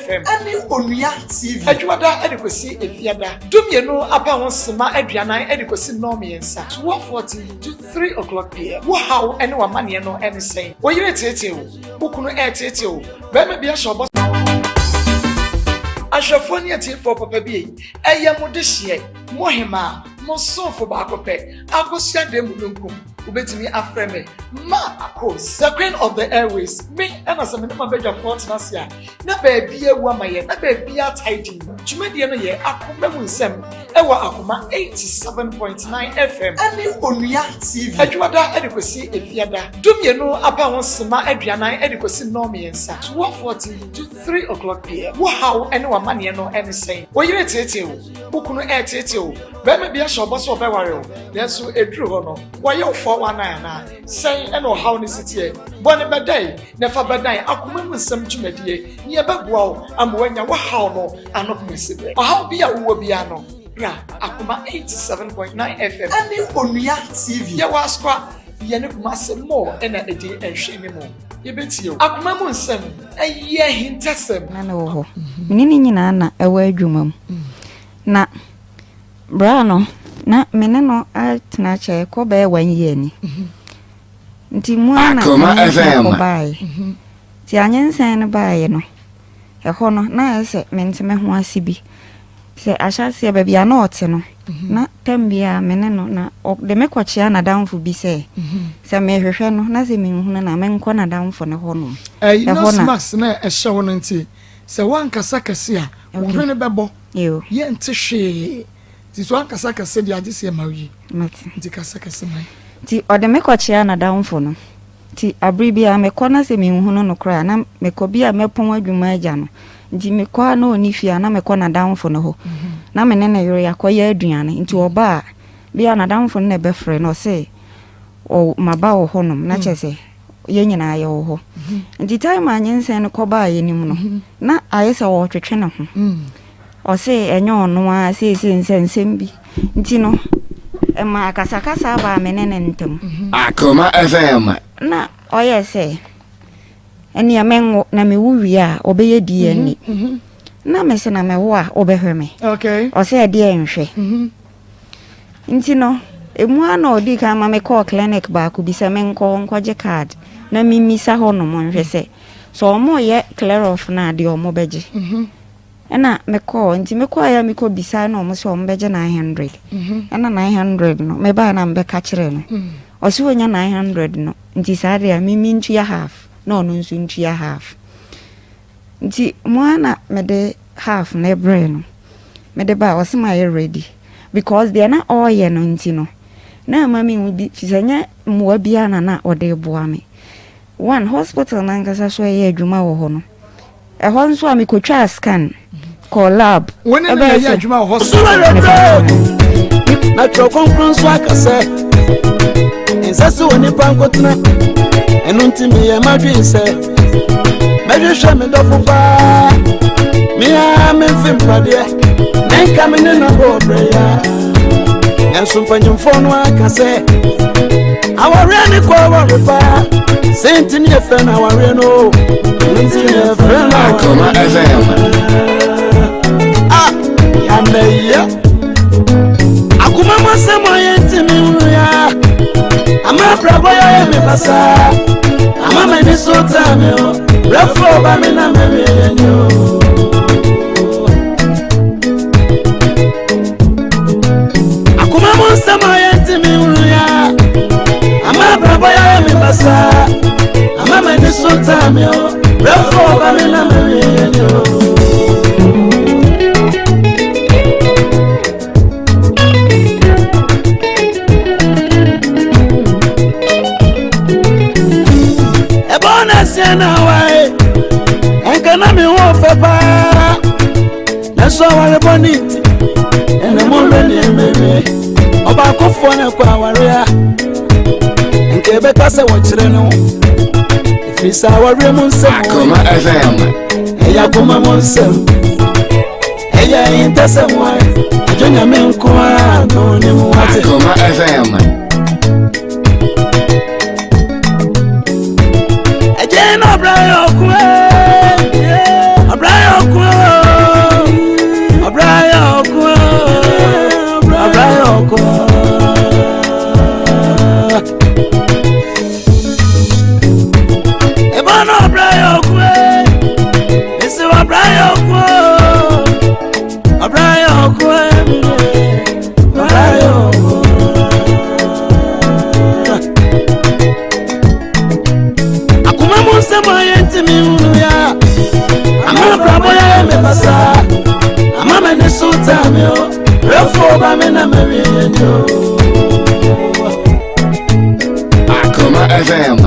FM ane Onua TV adwada edikosi efiada dumienu aba won sema aduanan edikosi nomiensa 12:40 to 3 o'clock p.m. wo haw ene wa mane no ene sen wo yire tete wo bukunu tete wo ba ma bia shobo ashafoni ati for papa bi eye mo de hye mo hema mo sonfo ba akopɛ agosia dem nunkum ubetimi afreme Maa Akos, the queen of the airways. Me and as a minimum bedja fortnasia. Na baby a woman, na baby a tidy. Jumediano ye, Akoma Munsem, Ewa Akoma 87.9 FM. And Onua TV. Adwada edikosi efiada. Dumienu apa won sema aduanan edikosi nomiensa. 12:40 to 3 o'clock p.m. Wo haw ene wa mane no ene sen. Wo yire tete wo. Bukunu tete wo. Ba ma bia shobo so be ware wo. Nenso eduru ho no. Wo ye 419 na. Sen eno how ni sitie bone bedai na fa bedai Akoma Munsem dwumadie ne ebegua wo amwanya wo how no anokomesibe how bia wo bia no ra Akoma 87.9 FM ane Onua TV ya waskwa ye ne kumase mo ena edi ehwe mo ye betie Akoma Munsem aye hintasem na na wo ho menini nyina na ewa adwuma mu na bra no na mene no atena che ko ba 1 year ni nti mwana Akoma FM ti anyensen ne baaye no eho no na ese menteme ho asibi se ahyase ba bia na ote no na tambia mene no na de mekwachia na damfo bi se se mehwehwe no na se menhunu na menko na damfo ne ho no no smax na ehye ho no nti se wankasa kase a wo hwene bebo yo ye nte hwe ti so wankasa kase dia agese mawi mati nti kasa kase mai ti ode mekwachia na damfo no ti abribia mekona se menhunu no kra na mekobia mepon adwuma agya no nti mekwa na onifia na mekona damfo no ho na menene yoro yakoya aduane nti oba bia na damfo no befre no se o maba wo honom na chese ye nyina aye wo ho nti time anyensen no koba yenim no na ayesa wo twetwe ne ho o se enyo ono a se nsensem bi nti no ema akasakasa ba menene ntem Akoma FM na oye se eni amengo na mewuwi a obeye die ni na mese na mewo a obehweme okay o se die enhwe nti no emu ana odi ka ma me call clinic ba ku bi se menko nkoje card na mimisa ho no monhwe se so omo ye clear off na de omo beje ena me call nti me call ya me ko bisa na omo se omo beje 900 ena 900 no me ba na mbe ka kire no o se wonya 900 no nti sare ya mimi ntu ya half no no nsu ntu ya half nti mwana me de half na ebre no me de ba o se ma ye ready because they are not all ye no nti no na mami wudi fisanya mwa bia na ode boa me one hospital na nkasa so ye adwuma wo ho no e ho nso a me kotwa scan call lab woni na ye adwuma wo hospital na trokonkron so akase insase woni pankotna enu ntimi ye madwe se medhwehwe me dofo ba me a me mfimpade nenka me ne no go prayer enso mpanyimfo no akase aware ne ko aware pa senti ne fe na aware no senti ne fe na Akoma FM ya meya Akoma Munsem yentimi ya ama brabo ya me pasa ama me ni sota me o refo ba me na me yenyo Akoma Munsem yentimi ya ama brabo ya me pasa ama me ni sota me o refo ba me na me yenyo Siena wai enkana mi wo fepa na so ware boniti ene mo reni meme oba kofo na kwa ware a enke be kase wo kire no ifisa ware Munsem Akoma FM eya Akoma Munsem eya intesem wai ajonya me nko a no ni mu wate Akoma FM Brian Okwe ama brabo ya me basa ama me ne so time yo refo ba me na me yo Akoma FM.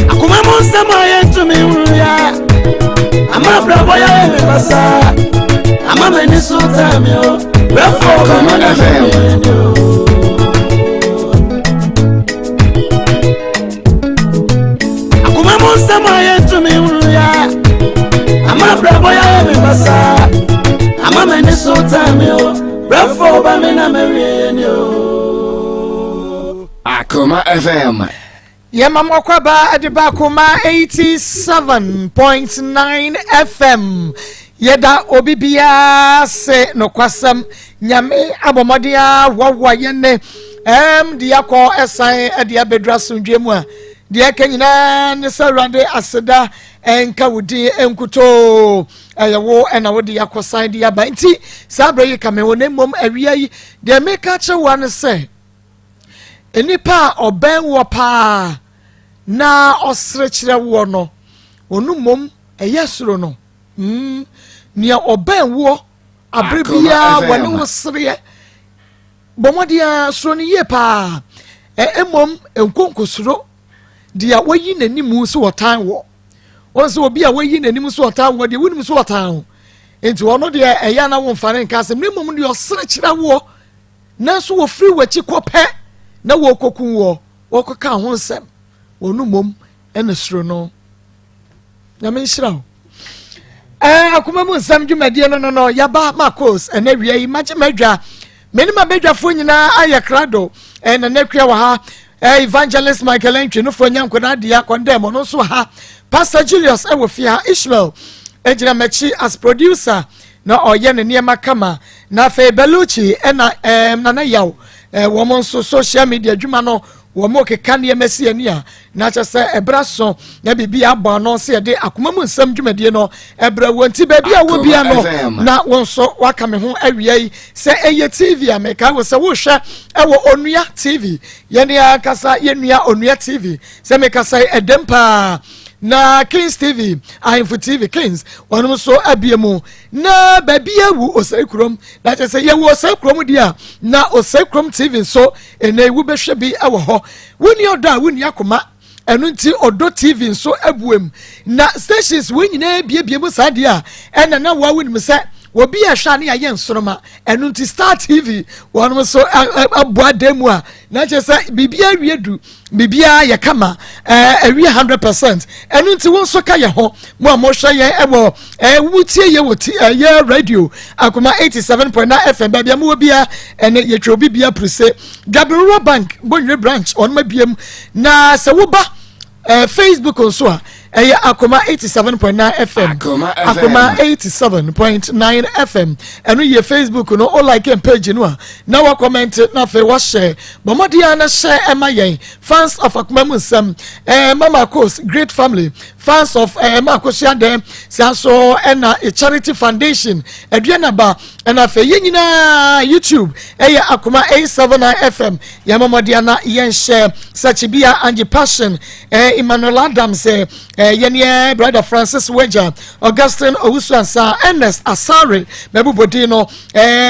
Akoma monsa ma yentu me ya ama brabo ya me basa ama me ne so time yo refo ba me na me yo Akoma monsa ma yentu me ya ama brabo ya me basa ama me ne so time yo refo ba me na me yo Akoma FM. Yemam kwaba adiba Akoma 87.9 FM. Yeda obibia se no kwasam nyame abomodia wawa yene de yakọ esan de abedra sondwemu a de kanyina ne sarande aseda enka wudi enkuto ayewo ena wodi yakosan de aba nti sabre kame wonemom awia yi de meka che wan se enipa oben wo pa na osrekire wo no onumom eyesuro no nia oben wo abrebia wone wo sere bomodia suro ni ye pa emom enkonkosuro dia wayi nanimu so wotan wo wonso obi a wayi nanimu so wotan wo dia wunim so wotan ho enti wono dia eya na wo mfane nka asem nemom dia osrekire wo na so wo free wachi kope na wo kokun wo wokoka ho nsem onumom ena suro no na me nshira ho Akoma mu nsam dwumadie no yaba Maa Akos ena wia yi magye madwa menima bedwafo nyina aye krado na nakua wa ha evangelist Michael Entwe no fo nyankoda dia condemn no so ha Pastor Julius ewofia Ishmael ejina mechi as producer na oye ne niema kama na fe Beluchi na na yaw wo so social media dwuma no wo mo keka ne mesi ani a na cha se ebraso na bibia abo no se de Akoma mu nsam dwumadie no ebra wonti ba bia wo bia no na won so waka me ho awiai se eye TV ameka wo se wo hwe ewo onua TV yene akasa yenua onua TV se meka sai edempa na Kings TV Ahimfo TV Kings wonum so abiemu na babia wu osekrom na che se ye wu osekrom dia na osekrom TV so ene wu behwe bi ewo ho woni odo a woni Akoma enu nti odo TV so abuem na stations we nyina biebiem saade a ena na wa woni se wobi ahwa ne aye nsoroma enu nti Star TV wonum so abua demu a na che se bibia wiedu bibia ye kama awie 100% enu nti won so ka ye ho mo amhwa ye ebo wutie ye woti ye radio Akoma 87.9 FM babia mo bia ene ye twa bibia pruse Gabriel Bank bonwe branch on mabiem na se wo ba Facebook on so Akoma 87.9 FM Akoma 87.9 FM enu ye Facebook no all like page no na wa comment na fe wa share bomodia na share emayen fans of Akoma mu nsam Maa Akos great family fans of Maa Akos ya dem so na a charity foundation aduana ba na fe yenyina YouTube Akoma 87.9 FM ya momodia na yen share such bia and passion Emmanuel Adams yene brother Francis Weja Augustine Owusuansa Ernest Asare Mebubodino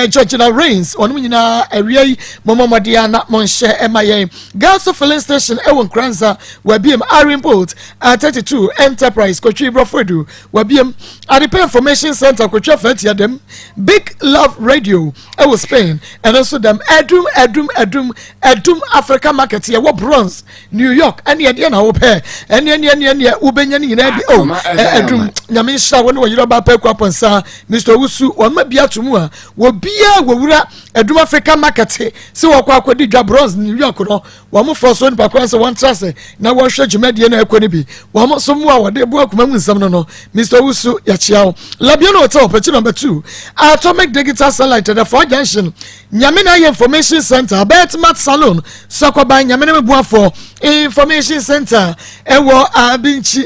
Georgina Rains onum nyina awiei momomodia na monhye emayen Gas of filling station ewon Kranza wabiem Arimport 32 Enterprise Kochi Brofedu wabiem Adepa Information Center Kochi Fatia dem Big Love Radio ewo Spain and also them Edum Africa Market here wo Bronx New York and ye na wo pe ene ubenya ni nyina bi edum nyame hya woni wo yiroba pa kwaponsa Mr. Wusu wonma bia tumu a wo bia wowura edum Africa Market se wo kwa akodi dwa Bronx New York no wo mo forso ni pa kwanse won trase na wo hwe dwumadie na ekoni bi wo mo so mu a wo de bu Akoma mu nsam no Mr. Wusu ya chiao Labiano Hotel page number 2 Atomic Digital Satellite the 4 junction nyame na information center Betmat Salon Sokoba nyame na mebuafo information center ewo abinchi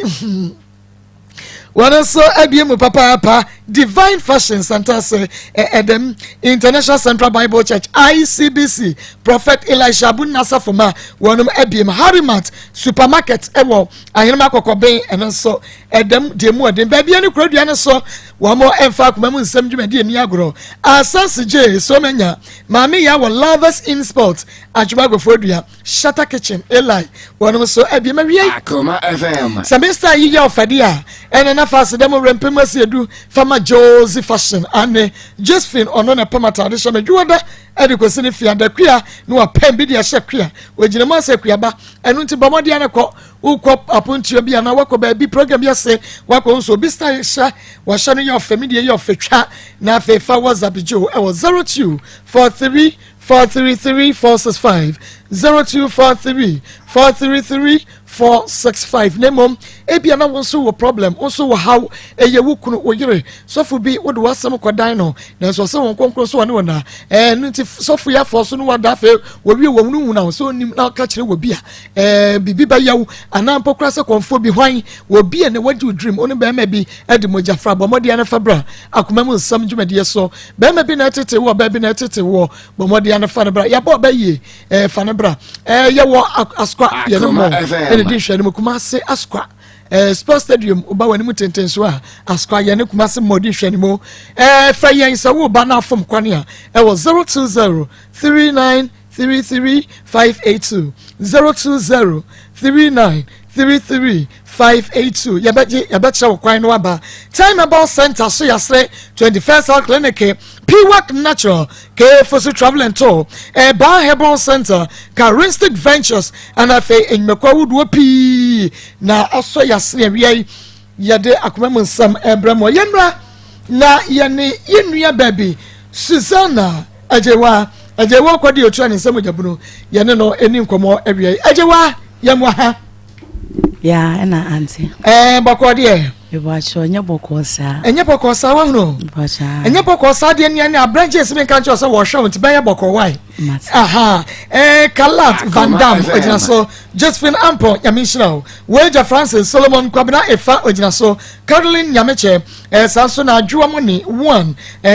wana so abiemu papa Divine Fashion Center say Edem International Central Bible Church ICBC Prophet Elisha Abu Nasa Foma wonum ebiem Harimat supermarket ewo ahenema kokoben eno so Edem demu edem baby ani krodua ne so wo mo emfa kuma mu nsem dwumadi ani agro asase je so menya mami ya wo lovers in sports ajumagofo dua Shatter Kitchen Eli wonum so ebiem awie Akoma FM. semester yi ya ofade a ene na fast dem rempemasi edu fama Josie Fashion ane Josephine ono na pamata de shame dwoda ede kwesi ne fianda kwia no wa pem bi de hye kwia wogina ma se kwia ba enu nti bomode ane ko ukọ apontuo bi ana wako ba bi program ya se wako nso bi style sha wa sha no ya ofamidie ya ofetwa na afefa WhatsApp jo e wo 0243 433 465 0243 433 Nemom ebia na wonso wo problem also wo how eye wukunu wo yire sofu bi wo de wasem kwadan no na so se won konkro so ne wona nti sofu ya fo so no wada fe wo wie wo nu na so nim na ka kire wo bia bibi ba yawo anampo kra se konfo bi hwan wo bia ne wadi dream oni be ma bi ede moja fra bomode ana fabra akoma mu nsam dwumade so be ma bi na tete wo ba bi na tete wo bomode ana fa ne bra ya bo ba ye fa ne bra ye wo askwa ye no mo di hwani mu kuma se askwa sports stadium oba wani mu tentenso a askwa ye ne kuma se modi hwani mu fa yen sa wo ba na afom kwane a e wo 020 3933 582 020 3933 582 yabacha wakwan no aba time about center so yasre 21st Health Clinic Piwak Natural KFC Travel and Tour Bar Herbal Center Caristic Ventures and afe enmekwa wudu pi na aso yasre wi yade akomam nsam ebramo yemra na yene yenua baby Susanna ajewa kwadi otu ani nsam jabuno yene no eni nkomo ewi ajewa yemwa ha ya na auntie bakodi Ebacho nya bokosa. Enye bokosa wa no. Bacha. Enye bokosa de ni branches me kan cho so wo hwe nti ben ye boko why. Aha. Kalat Van Dam ojina so Josephine Ampo Yamishna. Weja Francis Solomon Kwabena Efa ojina so Caroline Yameche sanso na adwua moni 1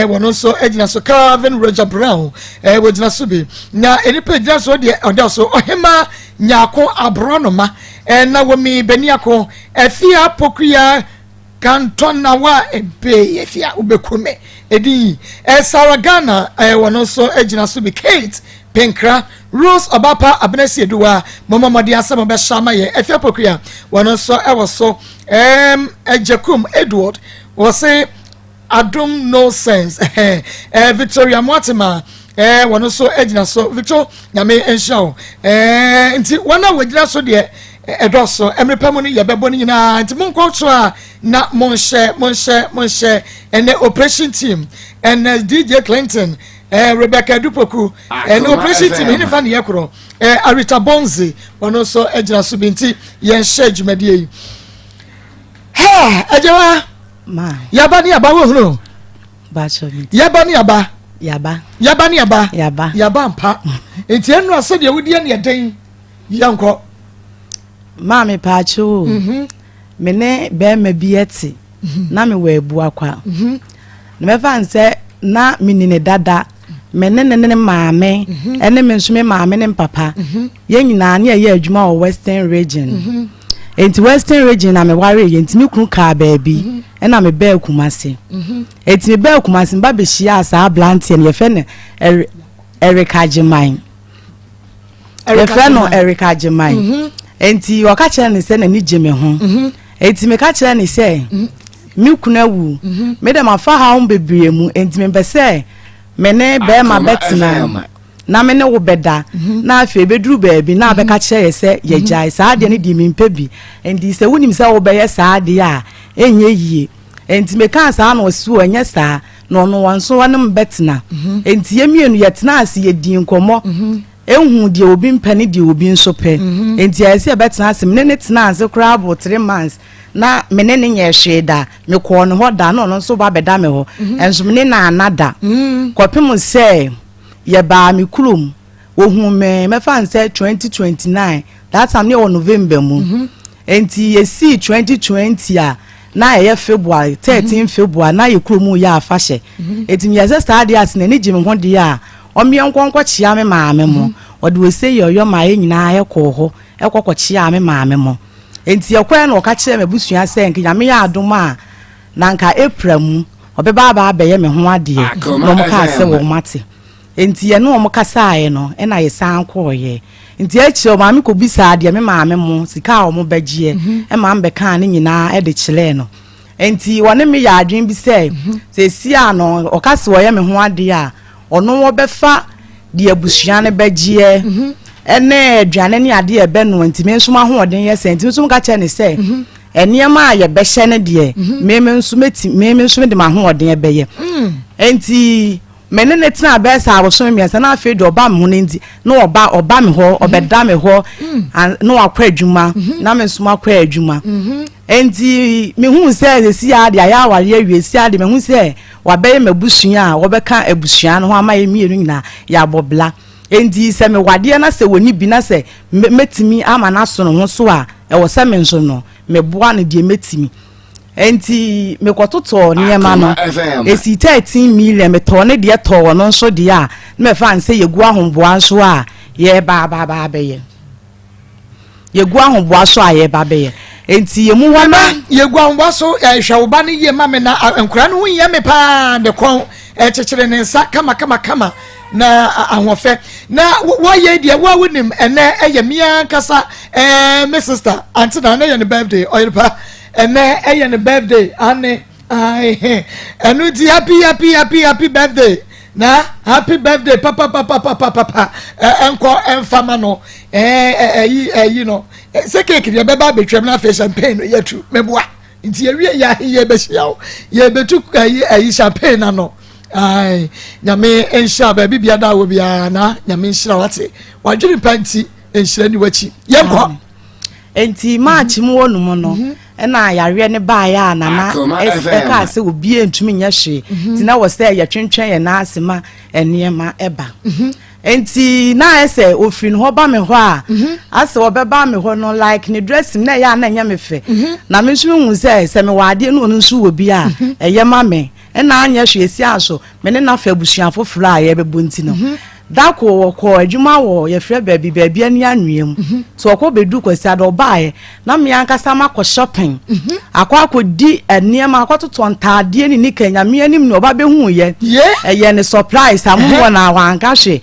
wono so ojina so Calvin Roger Brown ojina so bi. Na enipa ojina so de oda so ohema nyako abronoma na wemi beniako efia pokuya kanton na wa ebe efia ubekume edi Saragana wono so ejina so bi Kate Penkra Rose Obapa Abnesi Eduwa Mama Madi Asama be shama ye efia pokuya wono so so Ejekum Edward was say Adum no sense Victoria Mortimer wono so ejina so Victor nyame enshaw nti wana wejina so de edoso emrepamo ni yebebo ni nyina nti monkoto a na monhye ene operation team and DJ Clinton Rebecca Dupoku and operation team ni fa ne yekro Arita Bonzi wono so ejina so binti yen share dwumadie ha ajewa ma yaba ni aba wo hunu bacho yaba ni aba yaba mpa enti enu aso de wudi ne den yanko ma me pacho mene be ma bieti na me we bu akwa na me fa nse na minine dada mene ne maame ene me nso me maame ne papa ye nyina na ye adwuma o Western region enti Western region na me ware ye enti me kunu ka baabi ena me ba Kumase enti me ba Kumase mba be hia asa blantie ye fe ne Erika Jemai Erika no Erika Jemai enti waka kire ne se na ni jeme ho enti me ka kire ne se mi kunu awu me dem afa ha on bebre mu enti me be se me ne be ma betina na me ne wo beda na afi beduru baabi na be ka kire ye se ye jai sa de ne di mi mpa bi enti se wonim se wo be ye sa de a enye yie enti me kan sa na osu enye sa no no wanso wanem betina enti ye mienu ye tena ase ye di nkomo ehun de obi mpani de obi nso pe enti ase betina ase me ne tena ase kra abo 3 months na me ne nye hweda me ko no hoda no no so ba beda me ho enso me na anada kopem se ye ba me kulum ohun me fa nse 2029 that time ne November mu enti ye see 2020 a na ye February 13 February na ye kromu ya afahye etim ye se start as na ni jimi ho de a omye nkonkwo chia me maame mo ode we say yo ma ye nyina ye ko ho ekokko chia me maame mo enti ye kwa na o ka kire me busua se nka nyame ya adom a na nka April mu obeba ba ye me ho ade no mo ka se wo mate enti ye no mo kasa ye no e na ye san ko ye nti echi o maame ko bisa ade me maame mo sika o mo bagye e ma mbe kan ne nyina e de kire no enti wone me ya adwen bi se si ano o kase wo ye me ho ade a ono wo befa de abusua ne bagye ene aduane ne ade e be no enti me nso ma ho oden ye se enti nso mo ka kire ne se eniema ye be hye ne de meme nso me de ma ho oden e be ye enti menene tina be sa aboso me nsa na afi de oba me ho ndi na oba me ho obeda me ho na akwa adwuma na me nso akwa adwuma enti me hu se si ade aya aware awie si ade me hu se wabe me busua a wobeka abusua no ho ama ye mienu nyina ya bobla enti se me wade na se woni bi na se metimi ama na so no ho so a e wo se me nso no me boa no de metimi enti me kototo niema no esi 13 million me to ne de to no nso de a me fa nse yegu ahomboa nso a ye ba be ye yegu ahomboa so a ye ba be ye enti ye mu wana yegu ahomboa so hwawoba ne ye ma me na enkura no ye me pa de kon chechire ne nsa kama na ahofe na wo ye de wo wonim ene eye mia kasa me sister auntie na ye ne birthday oyirpa ene eye ne birthday ane ai enu di happy birthday na happy birthday papa enko enfama no you know se cake de beba betwem na fe champagne no yetu meboa nti ye be hia ye betu champagne na no ai nyame ensha ba bibia da wo bia na nyame nshira wate wadwiri panti enshira ni wachi yenko enti March mu wonu no na yare ne ba ya na ka se obi entumi nya hwe ti na wo se ya twentwen ye na asema eniema eba enti na ese ofin ho ba me ho a ase wo be ba me ho no like ne dressing na ya na nya me fe na me nso hu se me wade no nso wo bi a eye ma me na anya hwe esi aso me ne na fa abusua foforo a ye be bonti no dako ko adwuma wo ye frɛ baabi ani anwem so ko bedu kwasi ado bae na me ankasa makɔ shopping akɔdi eniema akɔtoto ntaade ni kanya me anim no ba behu ye eye ne surprise amu na wanka hwe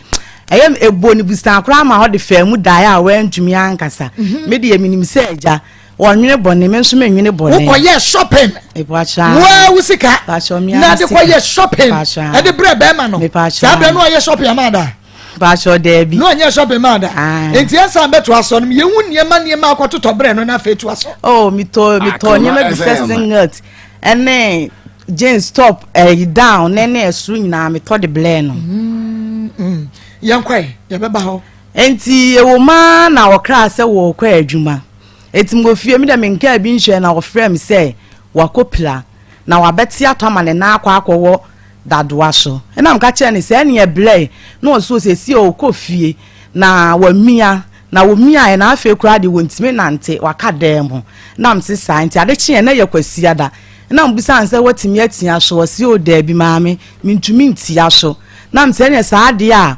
eye ebo ni busan akra ma ho de fa mu dae a wantumi ankasa me de yeminim se agya wonwene bone me nso menwene bone wo koye shopping ebuacha wo usika na de koye shopping e de bre be ma no sa bre no ye shopping amada bacho debi no ye shopping amada enti ensa beto aso no ye hu niema akototo bre no na fetu aso oh mito niema bi festing nut ene jeans top down nene esuru nyina mito de ble no yankwai ye beba ho enti ewo ma na wokra se wo kwa adwuma etimgo fie mi da menka bi nhwe na ofrɛ me sɛ wakopla na wabɛte atama ne na akɔ dadoa so na mka kyerɛ ne sɛ ne eble na oso sesi o kofie na wamia na womia na afi kura de wontime nante waka dem ho na mse santi ade kye na yakwasi ada na mbusa ansɛ watimi atia so wasi o da bi maame mintumi ntia so na mse ne saade a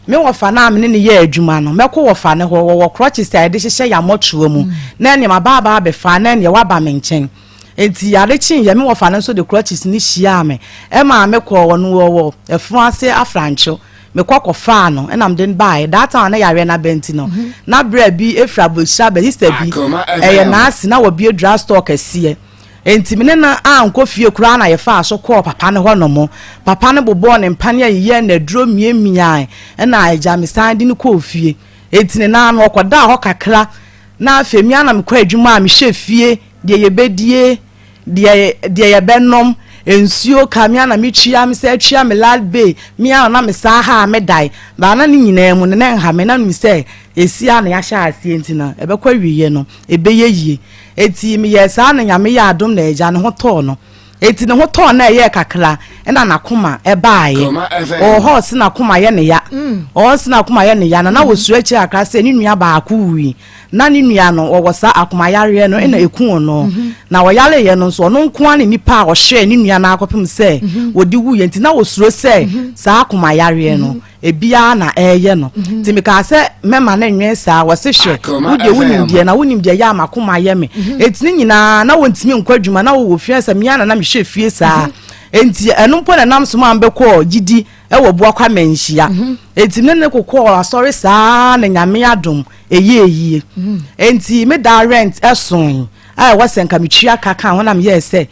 me wofa na me ne ye adwuma no meko wofa ne ho wo crutches ade hyehye ya motuo mu na ne mababa be fa na ne waba me nchen enti ade chin ye me wofa ne so de crutches ni hia me e ma me ko wono wo efun ase afrancho me kokofa no na mden buy that time na yare na benti no na bra bi efra bohia be sister bi eye na ase na wo bi drug store kase enti mene na anko fie kura na ye fa so ko papa ne ho no mo papa ne bobo ne mpane ye na duro miemia na aja me sande ne ko fie enti ne na no koda ho kakra na afemi ana me kwa adwuma me hwe fie de ye bedie de ye benom ensuo kamia na me twia me se twia me lalbe me ana me sa ha me dai ba na ne nyina mu ne nha me na me se esi ana ya sha asie enti na ebekwa wiye no ebeye yie eti mi yesa na nyame ya adom na eja ne ho to no eti ne ho to na ye kakra na nakoma ebaaye o horse nakoma ye ne ya o horse nakoma ye ne ya na wo suru echi akra se ni nua ba aku wi na ne nua no wo sa Akoma yare no na eku no na wo yale ye no so no nko an nipa a wo hye ne nua na akopem se wodi wu ye nti na wo suro se sa Akoma yare no ebia na eye no nti me ka se mema na nwen sa wo se hye wodi wunimdie na wunimdie ya Akoma ye me etini nyina na wontimi nkwadwuma na wo fie se mia na me hye fie sa enti eno mpo na nam so ma mbekọ gidi wo bua kwa menhia etimi ne kokọ asori sa na nyame adom eyi enti me da rent eson ai wasenka metwia kaka ho na me ye se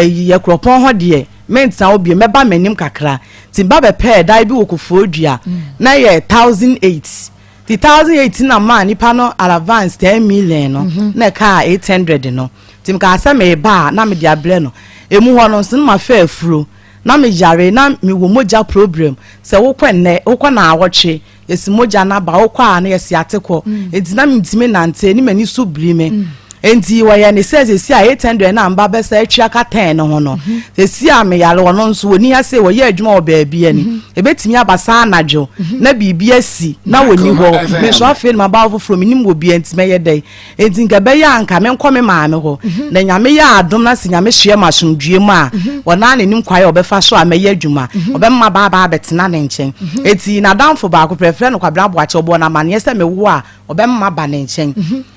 ye kropon ho de menta obi meba manim kakra timba be pair dai bi wokofo dua na ye 1008 the 1008 na man nipa no advance 10 million no na ka 800 no tim ka asa me ba na me dia ble no emu ho no nsin ma fa afuro na me jare na me wo moja problem se wo kwenne wo kwa na awotwe esi moja na ba wo kwa na yesi ateko edina me ntime nante ni mani so blime enti wa ya ne seze si a 800 na mba be sa atwa ka 10 no ho no se si a me yale wono nso woni ase wo ye adwuma obaabi ani ebetimi abasa anadwo na bibia si na woni ho me so afi ma ba foforo minim wo bi enti me ye dai enti nka be ya nka me nkome maame ho na nyame ya adom na se nyame hye masomdue mu a wona ne nim kwaye obefa so a me ye adwuma obemma ba betena ne nchen enti na damfo ba ko prefere no kwabra boache obo na mane se me wo a obemma ba ne nchen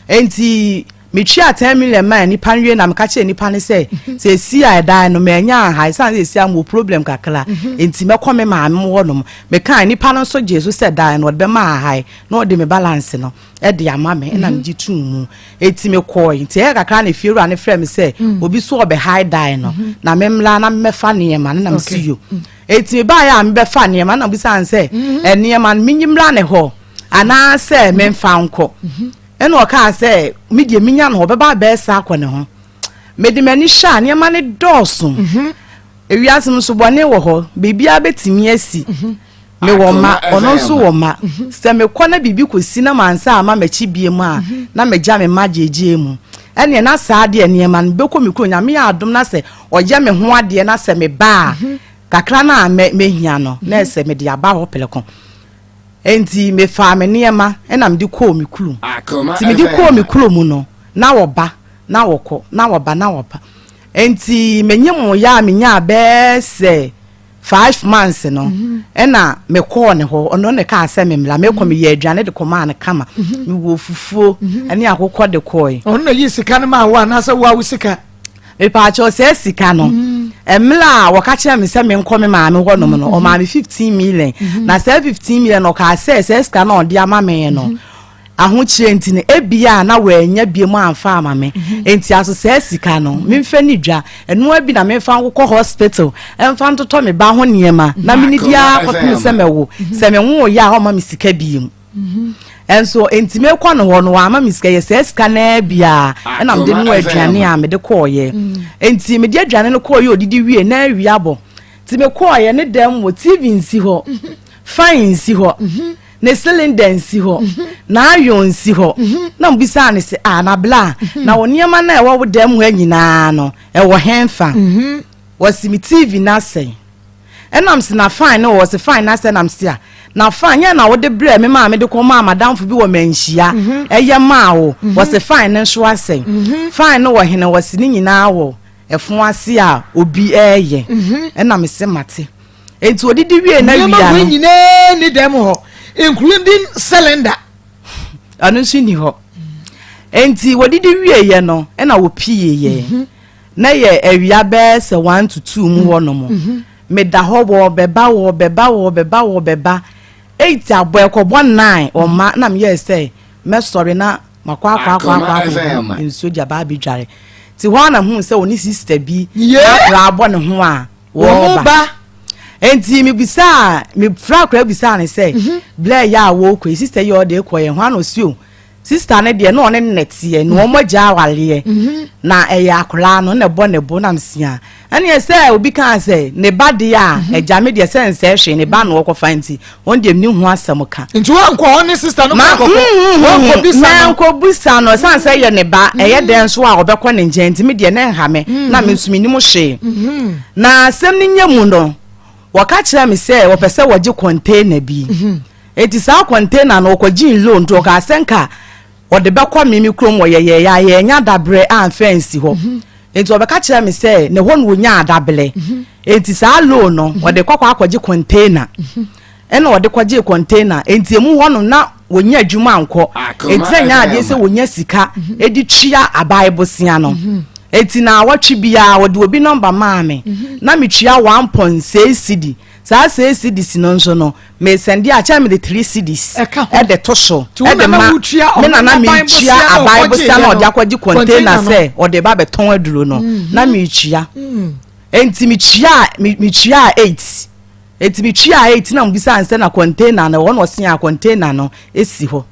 enti metwi 10 million man ni panwe na meka che ni pane se si a dan no menya ha san si am problem kakra enti mekome ma me wonom meka ni pane so jesu se dan no be ma ha no de me balance no e de ama me na mji tumu enti me koi enti e kakra na firu ane frem se obi so obe high dan no na memla na mefa ne ma na msiyo enti ba ya me be fa ne ma na bi san se ne ma minyimla ne ho ana se memfa nko eno oka se medie minya no obeba be sa akone ho medimani sha ne ma ne doso ewiasem so bone wo ho bibia betimi asi me wo ma ono so wo ma se me kona bibi kosi na mansa ama machi bie mu a na meja me majeje mu ene na sa de ne ma be ko me kro nya me adom na se oje me ho ade na se me ba kakra na me hia no na se me de aba ho pelekon enti me fa me niema ena me di ko mi kulu ti me di ko mi kulu mu no na woba na woko na woba na woba enti menyem ya menya be se 5 months no ena me ko ne ho ono ne ka ase me mla me ko me ye adwane de koma ne kama me wo fufuo ene akokọ de koi ono yi sika ne ma wa na se wa sika me pa cho se sika no emla wakache me se me nko me maame ho no no o maame 15 million na se 15 million no ka se sika na odi ama me no aho chire nti ne ebia na wanya bie mu amfa ama me enti aso se sika no me mfa ni dwa eno abi na me mfa nkọ hospital emfa ntoto me ba ho niema na me ni dia ko se me wo se me wo ya ho ma me sika biem enso enti me kwa no ho no ama me sika ye se sika na bia na me de no aduane a me de koye enti me de aduane no koye odidi wie na awi abo ti me koye ne dem wo TV nsi ho fine nsi ho ne cylinder nsi ho na ayo nsi ho na mbisa ne se na bla na woniema na ewo wo dem ho anyina no ewo henfa wasi mi TV na sei enam se na fine no was fine na sei nam se na fine na wo de bre me ma me de ko ma madam fu bi wo manhia eye ma wo was fine nso asei fine no wo hene wasi ni nyina wo efun ase a obi eye enam se mate enti odidi wie na wi ya no nyine ni dem ho including cylinder anunsi ni ho enti wodidi wie ye no na wo pie ye na ye awia be se 1 to 2 mu ho no mo me da ho wo beba 8 aboy ko 9 o ma na me ye say me sorry na makwa nso dia ba bi dware ti ho na hu se oni sister bi na abo ne ho a wo ba enti mi bisa mi fra kra bisa ne say bla ya wo ko sister ye o de ko ye ho ano si o sister ne de no ne netie no mo ja wale na eya akra no ne bo na msia ene say obi kan say ne ba de a eja me de say nse hwe ne ba no ko fanti on de ni hu asem ka nti wan ko on sister no ko bisa ko bisa no san say ye ne ba eye den so a obekọ ne nje me de ne nha me na me nsumi ni mo hwe na asem ni nyemu no waka kira me say wo pese woje container bi eti sa container no ko jin loan to ka senka o de be kwa mimi krom wo ye ya nya dabre an fancy ho enti obeka kire me say ne ho no nya adabele enti sa loan no o de kwakwa akwaje container ena o de kwaje container enti emu ho no na wonya adwuma anko enti nya ade se wonya sika edi twia abaibosea no enti na watwi bia wo de obi number maame na me twia 1.6 cd sa say cds no nso no me send a cha me the 3 cds e de to so e de ma me na me twia abaibosea na o de akwaje container se o de ba beton aduro no na me twia enti me twia 8 enti me twia 8 na mbisa anse na container na won osia container no esi ho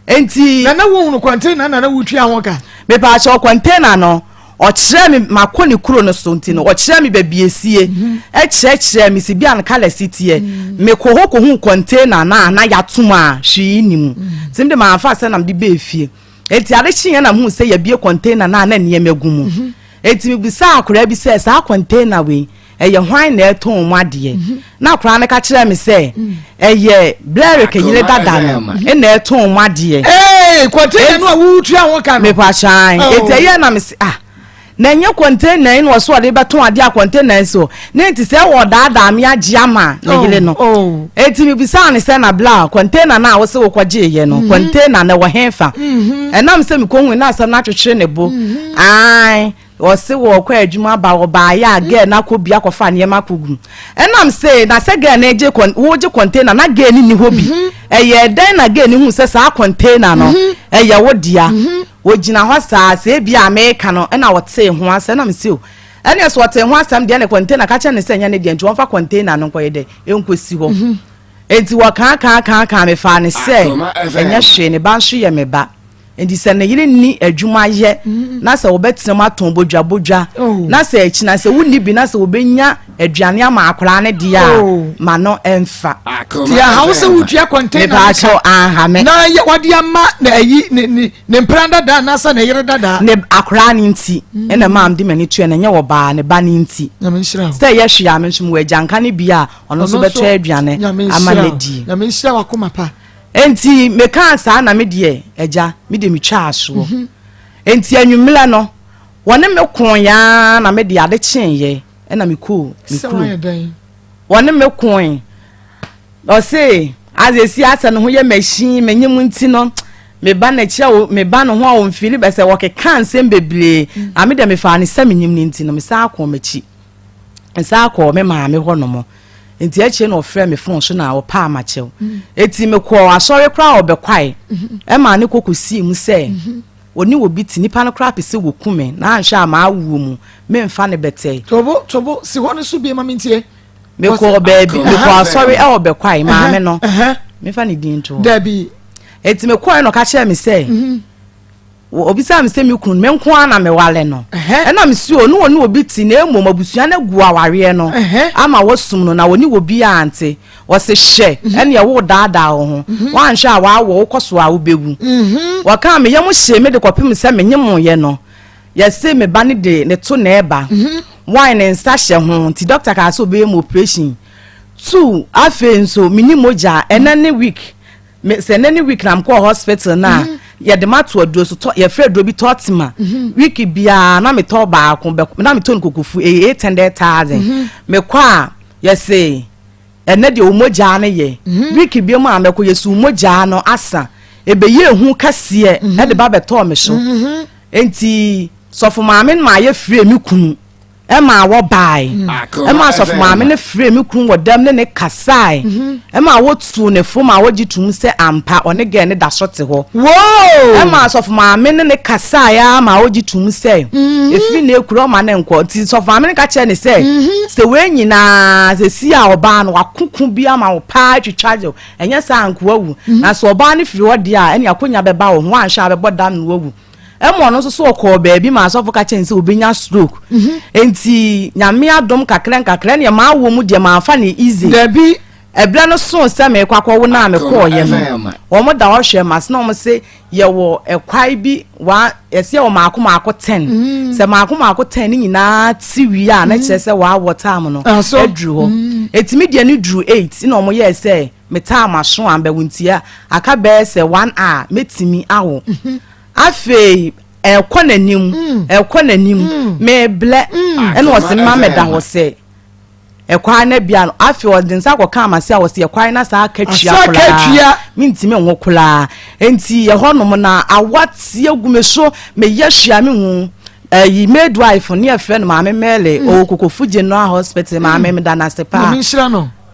enti na wo container na wo twia ho ka me pa cho container no o kire me makoni kuro no so nti no o kire me babiesie e kire me si bia na kala city me ko hu container na ya tuma hwi nim timde ma afa se na me be fie enti ade hye na hu se ya bie container na ne magumu enti me bisa akora bi se sa container we eye hwan na eton mu ade na akora ne ka kire me se eye blare kenyile dada no e na eton mu ade container no wo twia ho ka me pa chan enti eye na me se na nye container no so de beton ade a container so na enti se wo dada me agiama na yile no enti me bisa ne se na bla container na wo se wo kwaje ye no container na wo henfa enam se me konhu na asam na twetwe ne bo ai o se wo kwa adwuma ba wo ba ya ge na ko bia ko fa ne makogu enam se na se ge na eje wo je container na ge ni hobi eye den na ge ni hu se sa container no eye wo dia wo gina ho sa se bia America no na wo te ho asa na mse o ene so te ho asam de na container ka che ne se nya ne de nti won fa container no ko ye de enkosi ho enti wo kan me fa ne se enya hwe ne ba hwe ye me ba enti se ne yire ni adwuma ye na se wo betina maton bodwa na se echi na se wuni bi na se wo benya aduane ama akora ne dia ma no emfa ti a house wutwa container ba cho aha me na ye wode ama na ayi ne mpranda da na sa na yire dada ne akora ne nti ena ma am de mani tue na nye wo ba ne ba ne nti na me nhira se ye hwe am nso mu agyanka ne bia ono so beto aduane ama ne di na me nhira wakoma pa enti me kan sa na me de eja me de me twa aso enti anwumla no wone me kon ya na me de ade chen ye na me ku wone me kon o se azesi asa no ho ye machine menyim nti no me ba na chia me ba no ho a mfili be se wo ke kan sem beble na me de me fa ne sa menyim nti no me sa akon machi nsa akon me ma me ho no mo enti ache no ofre me phone so na wo pa ma chew eti me ko asori kra obekwai e ma ne kokosi mu se oni wo biti nipa no kra pese wo kume na anhwa ma awu mu me mfa ne bete tobo si hono so bi ma mintie me ko baby me ko asori e obekwai ma me no me fa ne din to dabi eti me ko no ka che me se obisa me se me kunu me nko ana me wale no na me si onu onu obi ti na emu mabusua na gu aware no ama wosum no na woni obi ante wo se hye ene ye wo daada ho wan hwe a wa wo koso a wo begu wo ka me yem hye me de kopim se me nyem ye no ye se me ba ne de ne to na eba wine nsa hye ho ti doctor ka so be operation 2 afa nso minimoja enane week me se enane week na mko hospital na ye de mato aduro so ye fredro bi totima wiki bia na me to ba ko na me to nkokofu 800,000 me kwa ye say ene de umoja na ye wiki bia ma me ko yesu umoja no asa ebe ye hu kase e de ba beto me so enti sofo maame ma ye free mi kunu Emma wo bai Emma sof maame ne free mi kunu wodam ne kasai Emma wo tu ne fo ma wo gitum se ampa one ge ne da sote ho wo Emma sof maame ne kasai ya ma wo gitum se efi na ekuro ma ne nko ti sof maame ne ka che ne se se we nyina se si a oba no wakuku bia ma wo pa twitwaje enye sa anko awu na so oba ne firi wo dia ene akonya beba wo ho anhwa bebo dam no awu emo no so ko baabi ma so foka chense obenya stroke enti nyame adom kakra ne ma awo mu de ma afa ne easy dabi ebla no so se me kwakwo wo na me ko ye no wo mo da wo hwe mas na wo se ye wo ekwai bi wa ese wo ma akoma 10 se ma akoma 10 ni nyina ti wi a na kire se wa wo time no edru ho etimi de ni dru 8 na wo ye se meta amaso ambe wuntia aka be se 1 hour metimi awo afi ekɔ nanim me ble ene wo se ma meda ho se ekwa na bia no afi odinsa kwaka amase a wo se ekwa na sa akatua mintimi nwo kula enti ye honom na awati agumeso me yahia me hu yi midwife ne afre no ma me mele o kokofuje no hospital ma me da na sepa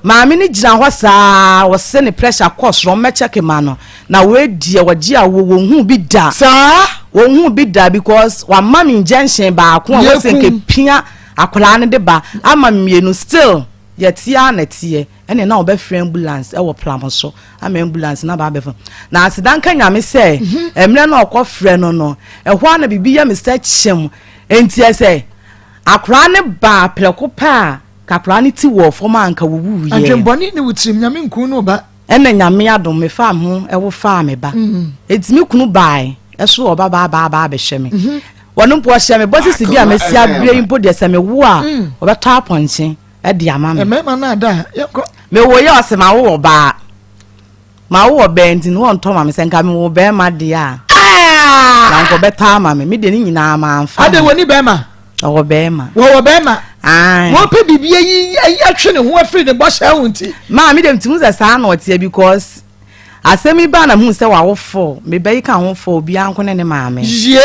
maami ni gina ho saa wo se ne pressure course ro me check ma no na we die waji a wo hu bi da saa wo hu bi da because wa mami injection ba ko wo se nke pia akola ne de ba ama mienu still yetia na tie ene na obe free ambulance e wo plan so ama ambulance na ba be fa na asidan kan nyame se emre na okọ free no ehwa na bibi ya Mr. Chem enti ese akora ne ba pleko pa kaprani ti wo forma anka wuwu ye adwemboni ni wutrim nyame nku no ba ene nyame adom me fa ho e wo fa me ba etimi kunu bai eso oba ba be hye me wono po hye me bosi sibi amesi abre impo de se me wo a obeta aponche e de ama me me na da yeko me wo ye osema wo ba ma wo benti no on to ma me se nka me wo be ma de a na nko beta ama me de ni nyina ma amfa ade woni be ma wo be ma wo pe bibie yi atwe ne ho afri ne bo sha hunti ma me dem timu za sa na otie because asemi ba na hu se wa wo fo me be ka ho fo obi anko ne maame ye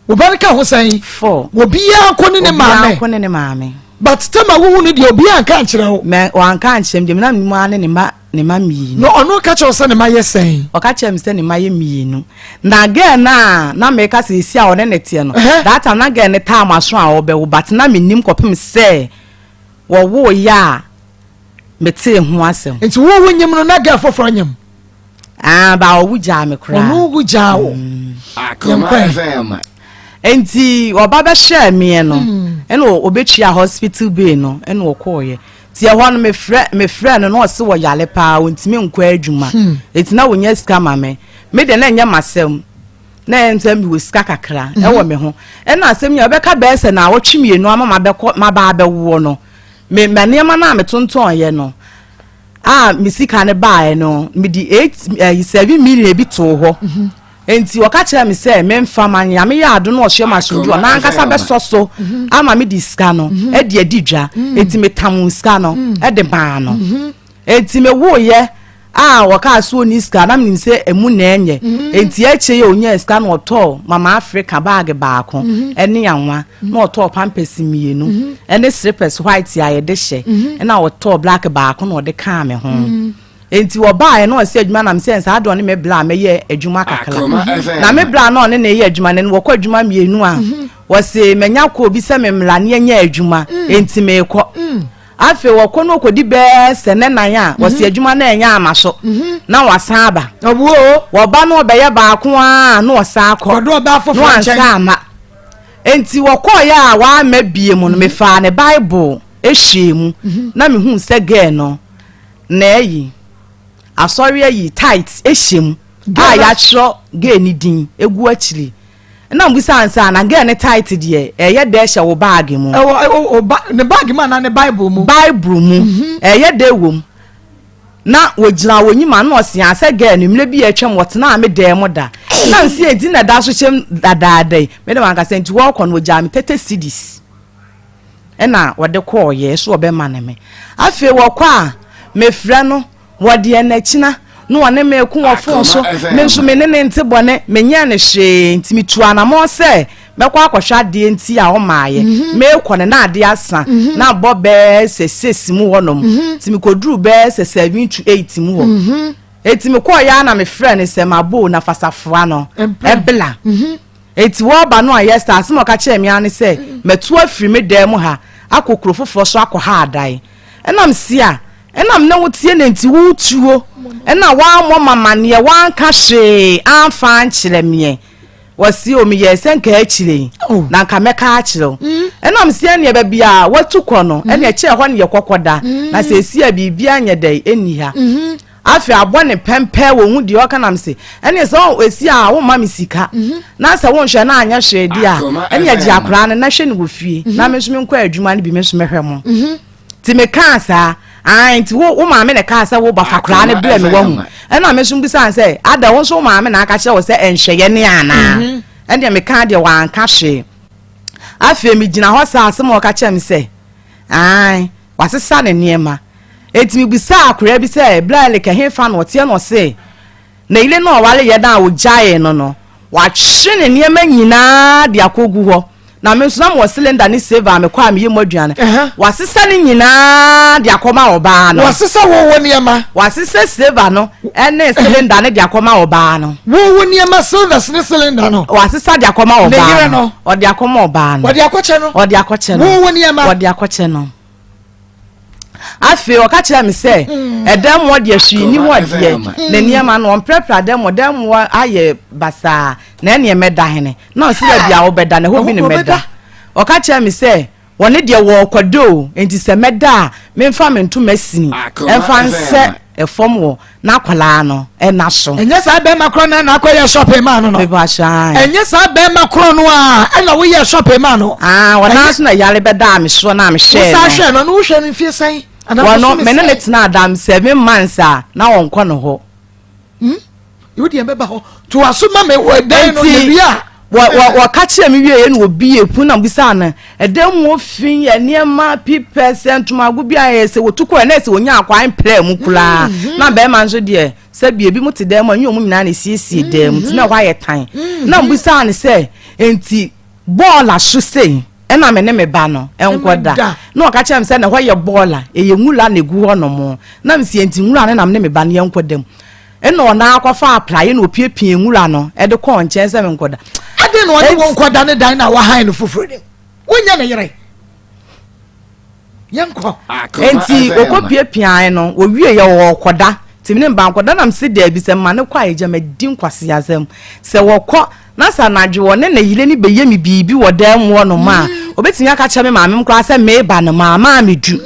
wo ba ka ho san fo obi anko ne maame but tema wo hu de obi anka nkire ho me o anka nkyem dem na mu ane ne ma mi no ono ka che se ne ma ye san o ka che me se ne ma ye mi nu na again na me ka se isi a one ne tie no that time na again ne time aso a wo be wo but na me nim kopem se wo ya me te hu asem enti wo nyem no na ga foforo nyem ba wo ja me kra ono wo ja wo Akoma FM enti oba be share me no eno obetria hospital bay no eno okoye tie ho no me frɛ no no se wo yale pa wontimi nkwa adwuma eti na wonya sika ma me de na nya masem na ensem bi wo sika kakra e wo me ho ena asem ya obeka be se na wo twimienu ama ma ba be wo no me maniema na me tonton ye no me sika ne ba no me di 7 million bi to ho enti wakacha me se me mfa manya me ya ado no ohye masodu na ankasa be soso ama me di ska no e de adidwa enti me tamu ska no e de ba no enti me wo ye waka so ni ska na me se emu na enye enti eche ye onya ska no oto mama Africa bag ba ko ene yanwa na oto pampers mienu ene slippers white ya ye de hye na oto black ba ko na de ka me ho enti wo ba e no se adwuma na me sense ado ne me bla me ye adwuma kakala na me bla no ne ye adwuma ne wo kwa adwuma mienu a wo se menya ko obi se me mla ne nya adwuma enti me ko afi wo ko no kodi be se ne nan a wo se adwuma na enya amaso na wasan aba obuo wo ba no be ye ba ko a na wo sa akọ do ba fofo nchen enti wo ko ya wa ma bie mu no me fa ne bible ehyemu na me hu se ge no na yi asori yi tight ehyem ya tro ge ni din egu akiri na mbusa ansa na ge ne tight de ye de hye wo bag mu ne bag ma na ne bible mu ye de wom na wogina wonyima na osia se ge ni mle bi atwem wotena me de mo da na nsi edi na da so chem dadaadai me de manka senti wo kon wogja me 30 cedis na wode call ye so obe ma ne me afi wo kwa me frɛ no wode na china no wane me ku wo fon so me nso me ne nte bone me nya ne hwe ntimi tua na mo se me kwa akwhwa de nti a wo maaye me kɔ ne na ade asa na bobe se 6 mu wonom ntimi koduru be se 7 to 8 mu wo etimi kɔ ya na me frɛ ne se mabo na fasafoa no ebla eti wo ba no ayesta asimo ka che me ane se metu afiri me dem ha akokoro foforo so akɔ adai enam sia enam na wotie na nti wutuo ena wa mo mama ne wa nka hwe amfa nkyere me wasi o me ye senka akire na nka meka akire enam sia ne ba bia watu kɔ no ena kye hɔ ne ye kokoda na se sia bibia anya dai eni ha afi abone pempe wo hu di okanam se ene so esi a wo ma misika na se wo nhwe na anya hwe di a ene agi akra na hwe ne wo fie na me so me nkɔ adwuma ne bi me so mehwɛ mo ti me kan sa nti wo maame ne ka say wo ba fakra ne bre me wo hu na me sum bi san say ada wo so maame na aka kire wo say enhweye ne ana ende me ka de wan ka hwe afi me gina ho sa asem wo ka kire me say wasesa ne niema etimi bi sa akura bi say blale ka hefa no tie no say na ile no wale ye da wo jae no wa hwe ne niema nyina de akogu ho na me so na mo cylinder ni save me kwa me ye moduane wasesa ne nyina de akoma oba no wasesa wo niema wasesa save no ene cylinder ne de akoma oba no wo niema silver ne cylinder no wasesa de akoma oba no o de akoma oba no o de akoche no o de akoche no wo niema o de akoche no afi o ka kire me say edem wo de ahwi ni wo de na niema no on prepare dem wo aye basa na ene meda hene na o se bia wo beda na ho bi ne meda o ka kire me say woni de wo kwado enti se meda me mfa me nto masini emfa nse efom wo na kwala no e na so enye sa be makro na akoye shopping man no be ba sha enye sa be makro no a e na wo ye shopping man no wona so na yale beda me so na me share no sa hwe no wo hwe no mfie san wano menene tina adam 7 months na wonko no ho you dey beba ho to asuma me wo dan no ye bia wa ka kire me wie no obi epu na bisa na edem wo fin ye niema % mago bia ye se wotuko na se wonya akwan play mu kula na be man so de se bia bi mu te dem anyo mu nyina na siesie dem tina kwa ye tan na bisa na se enti ball ahwe sei ena me ne me ba no enkoda na o ka chem se na ho ye bola eye nwula na egu ho no mo na msi enti nwula ne na me ne me ba ne enkodam ena o na akwafa apply na opiepie nwula no e de ko nche se me enkoda ade no de won koda ne dan na wa han no foforo dem wonya ne yere yanko enti okopiepie no o wie ye wo koda timine mba koda na msi de bi se ma ne kwa eje ma din kwase yazem se wo ko na sa na dwe wona na yile ni beye mi bibi wo dan wo no ma obetinya ka cha me maame mkra se me ba no ma me du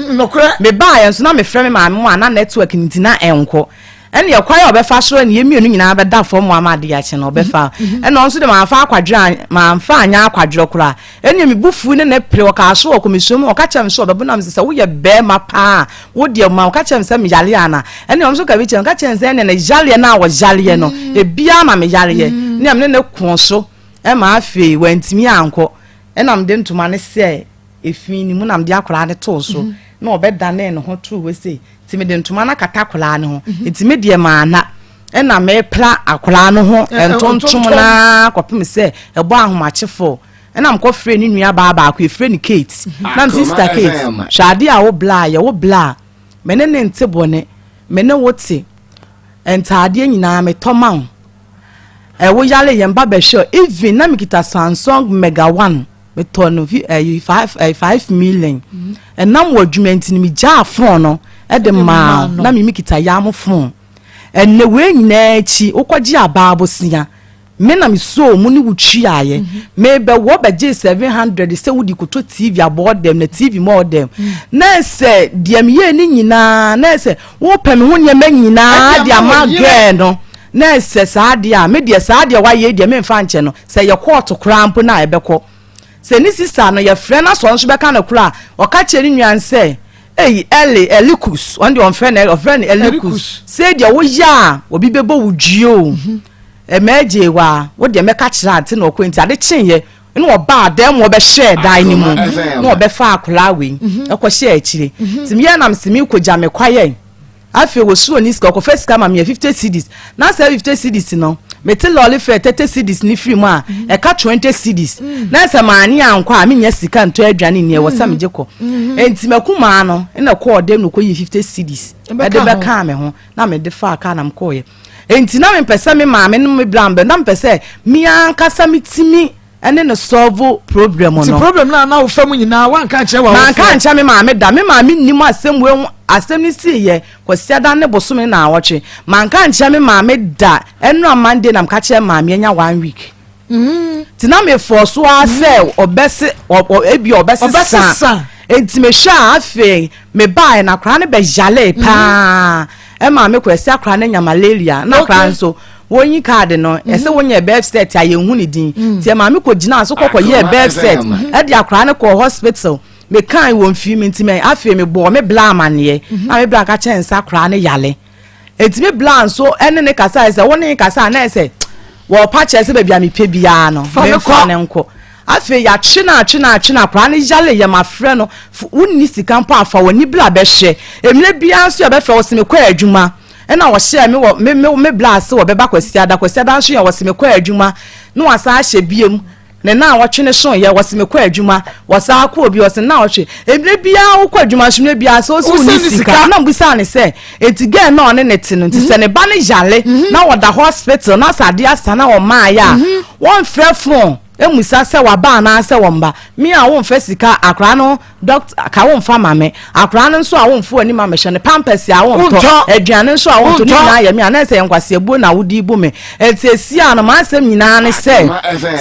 me ba ye so na me frɛ me maame mo ana network ntina enko ene ye kwaya obefa soro ne yemienu nyina be da fo mo amade ya che na obefa ene onso de ma fa akwadwe ma mfa anya akwadwe kura ene mi bufu ne pre o ka so o komisum o ka cha me so obebuna me se wo ye be ma pa wo de ma o ka cha me se me yale ana ene onso ka bi che ka cha se ne na yale na wo yale no e bia ma me yale ye ne am ne kun so e ma afi wantimi anko ena am de ntuma ne se efi ni mu na am de akora ne to so na obeda ne no ho to we se timi de ntuma na kata akora ne ho etimi de ma na ena me pra akora no ho entontom na kopem se ebo ahomachefo ena am ko frɛ ni nua ba ko frɛ ni Kate na sister Kate shade a wo bla ye wo bla mene ne ntebone mene wote entade nyina me toma wo yale yemba be sure even na mikita Samsung Mega 1 me tono 5 million and nam wadwumenti ni mi ja phone no e de ma na mi mikita yam phone and ne we nyina chi ukwaji ababosia me na mi so mu ni wutwi aye me be wo be je 700 se wudi koto TV aboard them na TV more them na se de mi ye ni nyina na se wo pem ho nyema nyina de ama girl no na se saade a me de saade wa ye de me mfa nche no se ye court krampo na ebekọ se ni sister no ye frɛ na so nso beka na kura o ka che ni nwan se elikus on the on friend elikus se de wo ya obi bebo wudwio emeje wa wo de me ka kira ante na okwenti ade chenye no oba dem wo be share dan ni mu no obe fa akura we ekọ share akire timi na msimi koja me kwaye afi wo suo ni ska ko first kama me 50 cedis na say 50 cedis no me te lolly fe 30 cedis ni free mu a e ka 20 cedis na say maani anko a me nya sika nto adwane ni e wo sam jeko enti makuma no na ko odem no ko yi 50 cedis e de be ka me ho na me de fa aka na mko ye enti na me pese me maame no me blambe na me pese mi ankasa mitimi ene no solve problem no problem na wo famu nyina wan ka che wa man kan cha me maame da me maame nnim asem we asem ni si ye kwasi ada ne bosome na awotwe man kan cha me maame da eno amande na mka che maame nya 1 week tina me force wa se obese ebi obese sa enti me sha afi me bai na kra ne be jale pa e maame kwasi akra ne nya malaria na kra nso wonyi card no ese wonye birth set aye hu ni din tie maame ko gina so kokko ye birth set e de akra ne ko hospital me kan won fi me ntime afi me bo me bla amane na me bla ka chen sakra ne yale etime bla so ene ne kasa ese woni kasa na ese wo pa che se bebia me pe bia no me fa ne nko afi ya china kra ne yale ya mafre no wonni sika mpo afa woni bla be hwe emle bia so ya be fe wo se me kwa adwuma ena wo hye me bla se wo be ba kwasi ada nso ya wo se me kwa adwuma no wasa hye biem ne na wotwene so ye wo se me kwa adwuma wasa akọ obi wo se na wotwe emle bia wo kwa adwuma so ne bia so so ni sika na mbisa ne se etige na one ne te no nti se ne ba ne yale na wo da hospital na sade asa na wo maa ya won frɛ phone emusa se wa ba na se womba mi a won fa sika akra no doctor ka won fa mame akra no so a won fu ani mame hye ne pampers a won to aduane so a won to ni na ya mi ana se yankwase ebu na wodi bu me etesi ano ma asem nyina ne se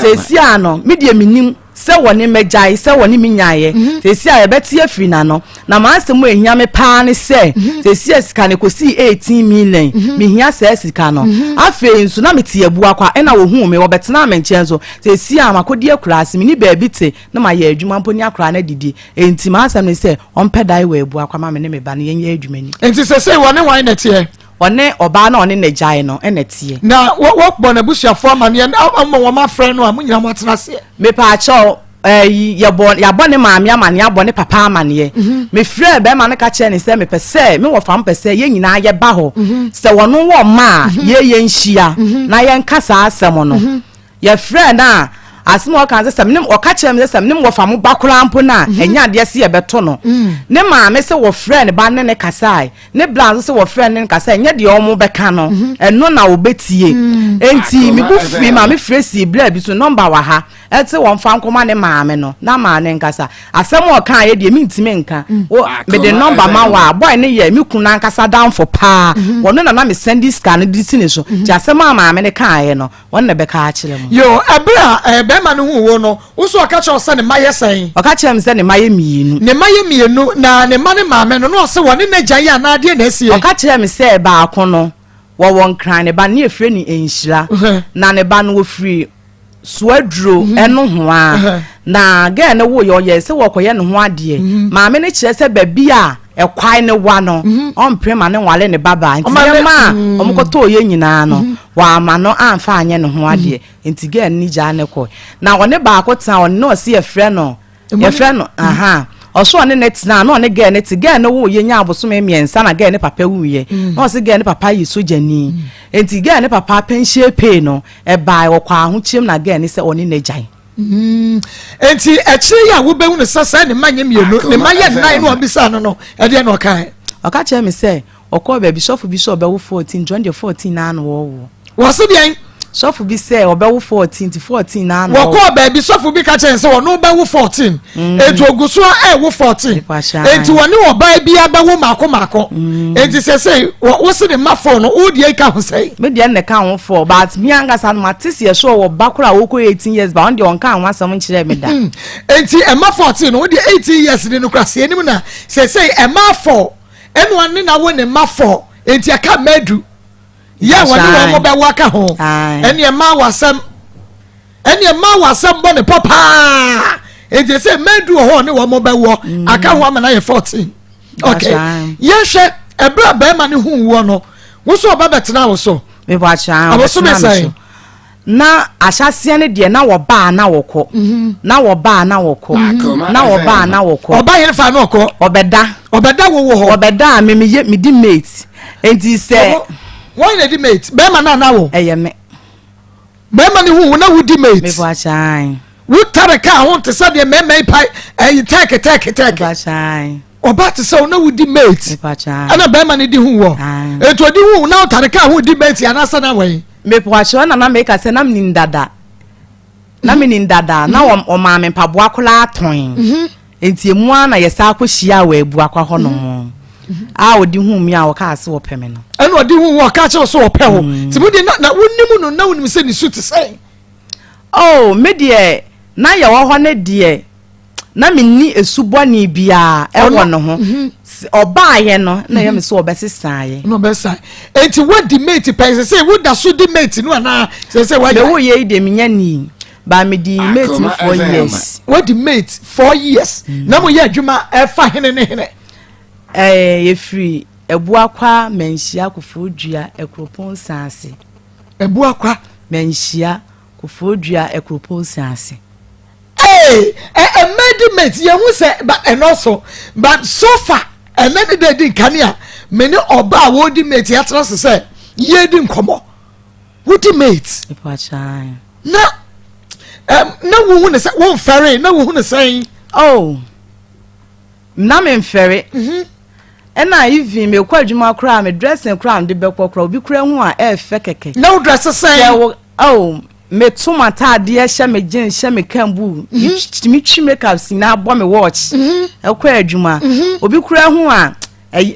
sesi ano mi de minim se woni megyae se woni minyaye sesi a yebeti afiri na no na ma asem ehia me pa ne se sesi sika ne kosi 18 million mi hia se sika no afi nso na meti abu akwa ena wo hu me wo betena me nche nso sesi a makodi akura asem ni ba bite na ma ye adwuma mponi akura na didi enti ma asem ne se ompe dai we abu akwa ma me ne me ba ne ye adwumani enti sesi woni wan na tie one oba na one ne gyae no enetie na wo bo na busuafo amane amma wo ma frɛ no amunyina mo tena se me pa acho ya bo ne maami amane ya bo ne papa amane me frɛ be ma ne ka kye ne se me pese me wo fam pese ye nyina ye ba ho se wono wo ma ye nhia na ye nkasa asem no ye frɛ na asem o kan se sem nim o ka kye me se sem nim wo fam bakura mpo na enya de se ye beto no ne maami se wo frɛ ne ba ne kasai ne blanze se wo frɛ ne kasai nya de o mo beka no eno na obetie enti mi bu fi ma me frɛ si bla bi so number wa ha ete won fa nkoma ne maame no na ma ne nkasa asem o kan ye de mi ntime nka o me de number ma wa boy ne ye mi kuna nkasa down for pa wono na me send this scan di tine so ti asem ma maame ne kan ye no won na be ka a kire mu yo abra be ma ne hu wo no wo so ka kire se ne maye sen o ka kire me se ne maye mienu na ne ma ne maame no no se woni na gyan ya na ade na asie o ka kire me se ba akono wo won kran ne ba ne efre ni enhyira na ne ba no wo free suadro eno ho a na ga ne wo ye se wo koye ne ho ade maame ne kire se ba bia ekwai ne wa no ompre ma ne wale ne baba nti ma omkoto ye nyina no wa ma no amfa anye ne ho ade nti ga ni ja ne ko na wone ba akota won no se ye frɛ no aha oso ne net na no ne ga ne ti ga ne wo ye nya abosom emiensa na ga ne papa wuye no se ga ne papa yi sojani enti ga ne papa pension pay no e bai wo kwa ho chiem na ga ne se oni ne gyan enti ekire ya wo behu ne sasa ne manye mienu ne maye nan no obisa no e de no kan o ka che me se okọ ba bishop be 14 John 14 na no wo se bien sofu bi se obewu 14 na no woko ba bi sofu bi ka chen se wono bewu 14 etu oguso wo 14 enti woni wo ba bi abewu mako enti se wo se ne mafo no wo die ka ho sei me die ne ka ho for but me anga san matisi ye so wo bakura wo ko 18 years ba on de on ka ho asam nkire me da enti e ma 14 wo de 18 years ne no kwase enim na se e ma 4 eno ane na wo ne ma 4 enti aka madu ya wani wo mo be waka ho ene ma wasam bo ne papa enti se medu ho ne wo mo be wo aka ho amana ye 14 okay ye hwe ebra be ma ne hu wo no wo so oba betena wo so me bo acha aboso me sai na ahyase ne de na wo ba na wo ko na wo ba na wo ko na wo ba na wo ko oba ye fa na ko obeda wo ho obeda me di mate enti se why na di mate be ma na wo eye me be ma ne hu na wo di mate me bo acha wo tare ka ho te se de me pai take acha oba te se na wo di mate ana be ma ne di hu wo eto di hu na tare ka ho di mate ana sa na we me po acha na me ka se na mni ndada na o ma me mpaboa kola aton enti emu ana yesa akohia wa ebu akwa ho no a odi hu mi a waka ase wo peme no eno odi hu wo ka che so wo pe ho tibudi na wonimu no na wonim se ni suit say oh me de na ye wo ho ne de na me ni esuboni bia e wo no ho oba ye no na ye me so obesesa ye no besa enti what the mate pese say wo da so the mate no na say what de wo ye de me nya ni ba me di mate me 4 years what the mate 4 years na mo ye adwuma e fa hene ne hene ye free ebuakwa menhia kofodua ekropon sanse ebuakwa menhia kofodua ekropon sanse a medimate ye hu say but and also but so far and then they did kania many oba wo di mate ya trust say ye di nkomo wo di mate epacha na wo hu ne say won ferry na wo hu ne say na me ferry ena even me kwa adwuma kra me dressing kra de bekokra obi kra hu a e fe keke na wo dress say me tuma taade hye me gin hye me kambu me twi makeup sina abo me watch ekwa adwuma obi kura hu a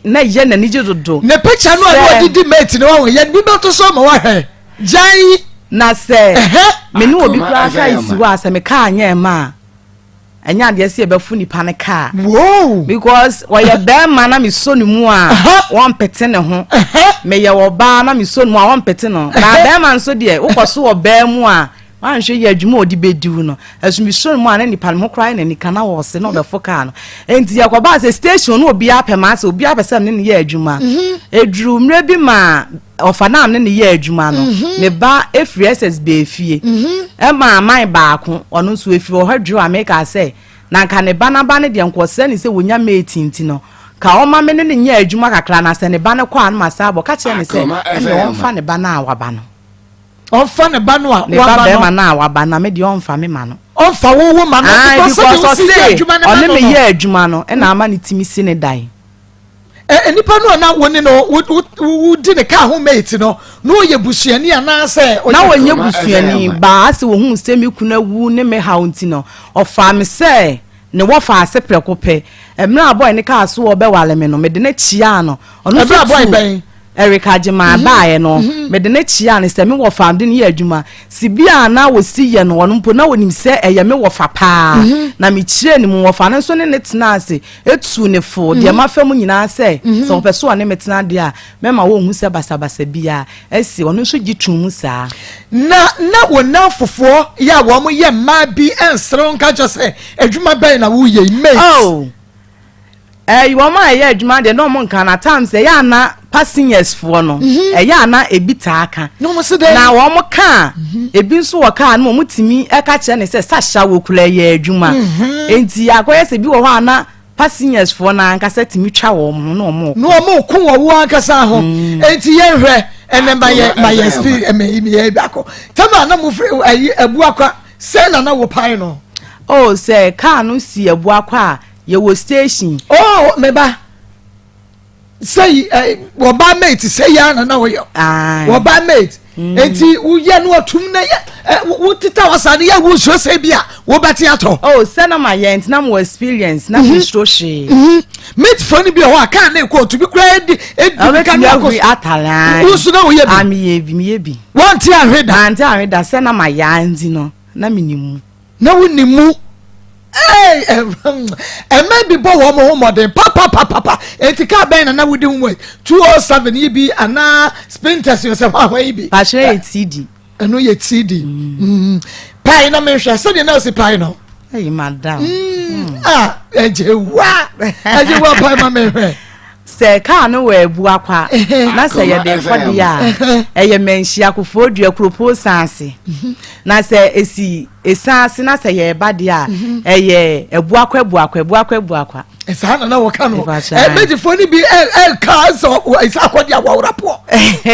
na ye na nije dodo ne picture no a didi mate no ho ye bi beto so ma wa he jai na se me no obi kura ka isi wa se me ka anya ma anya de se be fu nipa ne ka wow because oye be ma na me so ni mu a won pete ne ho me ye wo ba na me so ni mu a won pete no na be ma nso de ukoso wo be mu a wan hwe ye adwuma odi bediu no asu me so ni mu a na nipa ne ho kra na nika na wo se no be fo ka no enti ya kwa ba se station no obi apema se obi apesa ne ye adwuma edru mre bi ma ofanam ne ye adwuma no me ba efri SSB efie e ma man ba ko ono nso efiri o hadru America se na nka ne bana ne de nkose ne se wonya mate nti no ka o ma me ne ye adwuma kakra na se ne bana kwa an masabo ka che ne se e won fa ne bana awaba no on fa ne bana wa ba be ma na awaba na me de on fa me ma no on fa wo ma no because say on me ye adwuma no e na ama ne timi si ne dai nipa no na woni no wo di ne ka ho mate no no ye busuani ana se na wonye busuani ba ase wo hu se me kuna wu ne me ha unti no ofa me se ne wo fa ase prekope emra boy ne ka so wo be wale me no me de na chia no ono so boy ben Erika Jema baaye no me de na chia ne se me wo fa de ne ye adwuma sibia na wo si ye no ono mpo na wonim se eye me wo fa pa na me kire ni mu wo fa no so ne tena ase etu ne fo de ma fa mu nyina se so peso ne metena de a me ma wo hu se basabasa bia esi ono so gitun mu sa na wo na fofo ya wo mo ye ma bi ensron ka jo se adwuma ben na wo ye mate you want my yeah, Juma, no one can at times say, na passengers for no, na a bit aka. No more today. Now, one more car, a bin so a car, no more to me, a catch and says, Sasha will play ye, Juma. Ain't the Agoyas a biwana passengers for na cassette me chow, no more. No more, cool, one casaho, ain't ye, and then my spirit and me back. Tell me, no more a buaka, send another pino. Oh, say, car no see a buaka. You was station. Oh, meba. Say, what by mate, say, Yana, no, you. What by mate? Enti, uya no tumna ya. Utita wasani ya wuso sebia. Wobati ato. Oh, send my yent, na mo experience, na mistroshi. Mate funny be wa ka na ko to be grade. Can you agree atala? Wuso na wo ye bi. Ami yebi. Want ya reda. Anti areda send my yanti no. Na minimu. Na wonimu. Hey, maybe bo wo mo modern papa etika ben na wudi nwe 207 yibi ana sprinters yourself how yibi pa share TD eno ye TD pai na me hwe so de na o si pai no hey madam eje wa pai ma me hwe se ka no we bu akwa na se ye de fodi ya eye menhia kofodua propose ase na se esanse na se ye ba de a eye ebu akwa esa na wo ka no meji foni bi ka so isa akodi awurapo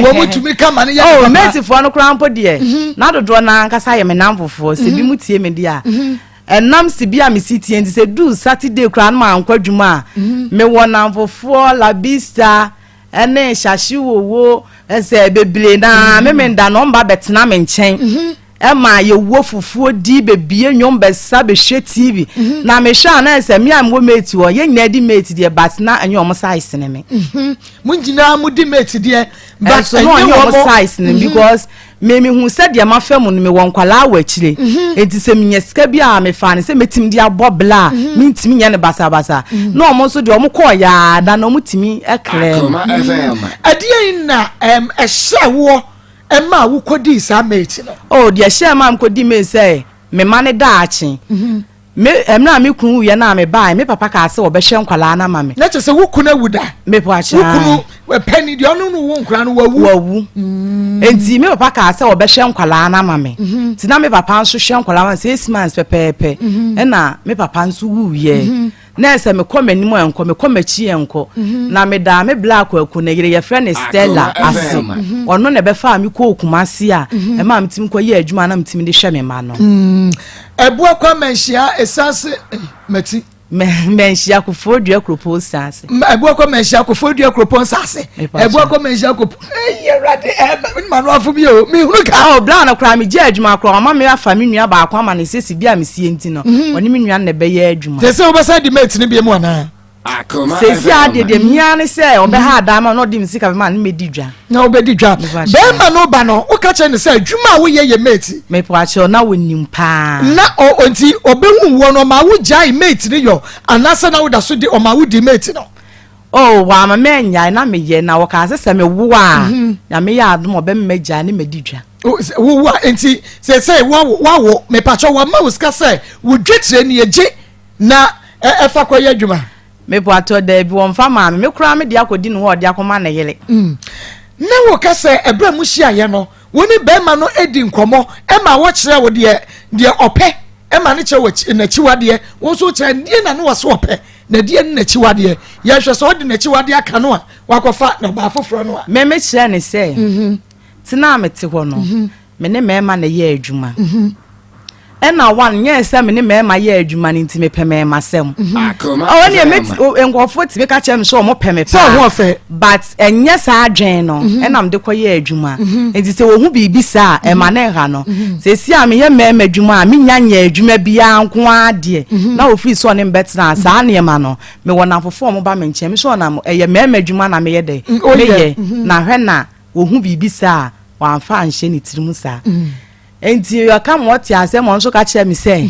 wo mutumi ka mane ya oh meji foni krampo de na dodo na nkasa ye menamfofo se bi mutie me de a enam sibia me city and say do Saturday kran ma ankwadwuma me wona fofo la bista ene shashi wowo ese beble na me menda no mba betena me nchen ma ye wo fufuo di bebie nwom besa be hwe TV na me hwa na ese me am wo mate wo ye nyina di mate de but na anyom size ne me munjina mu di mate de but so no anyom size ne because me hu said ya mafam no me won kwala awachire enti se menye sika bia me fa ne se metim dia bobla mentimi nya ne basa no omo so de omo ko ya da no mutimi ekre adie na ehye wo ema wo kodi sa mate no oh de ehye ma mkodi me say me mane daachi me emna me kunu ye na me bai me papa ka se obehye nkwala na ma me na che se wo kunu awuda me po acha wo kunu penny de onu no wo nkura no wawu enti me papa ka se obehye nkwala na ma me ti na me papa nso hye nkwala ma 6 months pepepe na me papa nso wu ye na ese me komanimu enko me komachi enko na me da me black aku na yire ye friend Stella ase ono na be fa me ko okumase a e ma mtim ko ye adwuma na mtim de hwe me ma no ebu akwa menhia esase mati menhia ko fodua propose ase ebu akwa menhia ko fodua propose ase ebu akwa menhia ko rade manu afu bi o mi hunu ka o bla na kra me je adwuma kra ma me afa me nua ba akwa ma ne sesi bia me sie enti no oni me nua na be ye adwuma te se obesa di mate ni bi mu ana Akoma sesi ade de mia ne se obe ha adama no di msika be ma ne medi dwa na obedi dwa be ma no ba no o ka che ne se adwuma wo ye mate me po acho na wonim pa na o enti obehu wo no ma wo jai mate ni yo anasa na wo da so di o ma wo di mate no oh wa ma menya na me ye na wo ka se me wo a na me ya adom obe me gya ne medi dwa wo enti se wo me pacho wa ma wo ska se wo dwetire ni eje na efa kwa ye adwuma me po ato da bi won fa ma me kura me dia kodi no ho dia koma na yele na wo ka se ebra mu hia ye no woni be ma no edi nkomo e ma wo kire wo de ope e ma ne kire wo na chiwade wo so kire die na no wo so ope na die na chiwade ye hwe so de na chiwade aka no a wakofa na ba foforo no a me kire ne se tina me te ho no me ne me ma na ye adwuma ena one yes me ne me ma ye adwuma ni ntime pe me ma sem Akoma o ne me enkofo ti me ka chem so mo pe me pa so ho fe but enye sa adwen no ena me de ko ye adwuma enti se wo hu bibi sa e ma ne ha no se si a me ye me adwuma a me nya nya adwuma bia nko ade na wo free so ne mbetna sa ne ma no me wona fofo mo ba me nche me so na ye me adwuma na me ye de me ye na hwe na wo hu bibi sa wa amfa anhye ni tirimu sa enti you come what ya say mo nso ka kire me say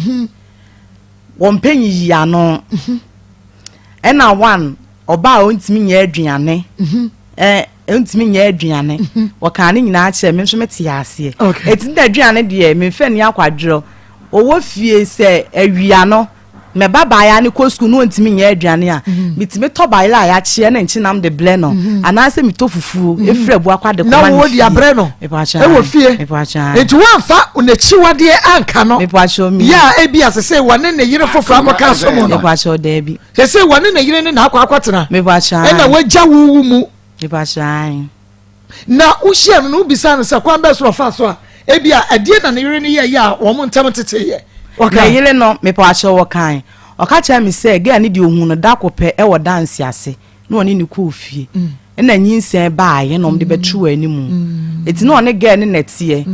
won panyi ya no ena one oba ontimi nya aduane ontimi nya aduane wo kan ne nyina kire me nso meti ya ase eti nda aduane de me fe ne akwadro owo fie say awia no me baba ya ne ko school no ontimi nya aduane a mitimi to baila ya kire na nchi nam de bleno ana se mi to fufu efre bu akwa de na wo di abre no e wo fie enti wan fa unachiwade anka no ya ebi asese wane ne yire foforo akoka so mo no sese wane ne yire ne na akwatena e na wagya wuwu mu na uhia no bisa no se kwan be so fa so a ebi a adie na ne yire ne ye ya wo mo ntam tete ye na yile no me pa acho wo kan o ka cha mi se ga ni di ohun no da kope e wo dance ase na oni ni ko fie na nyinsen ba ye no de betu animu eti na oni ga ni netie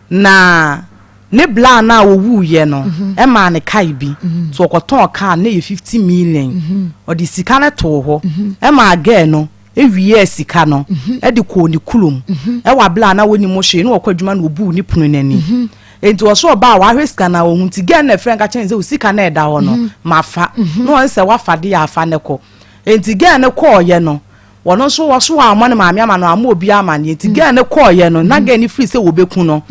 na ne bla na owu ye no e ma ne kai bi to okoton ka na ye 50 million o di sika na to ho e ma ga no e wiye sika no e di ko ni kulum e wa bla na woni mo hwe na okwadwuma na obu ni punu nani enti wo so ba wa hweska na wo hunti gen na friend ka chenze usika na eda ho no mafa no se wa fade ya afa ne ko enti gen ne ko ye no wono so wo so amane maame ama no ama obi amane enti gen ne ko ye no na gen ni free se wo beku no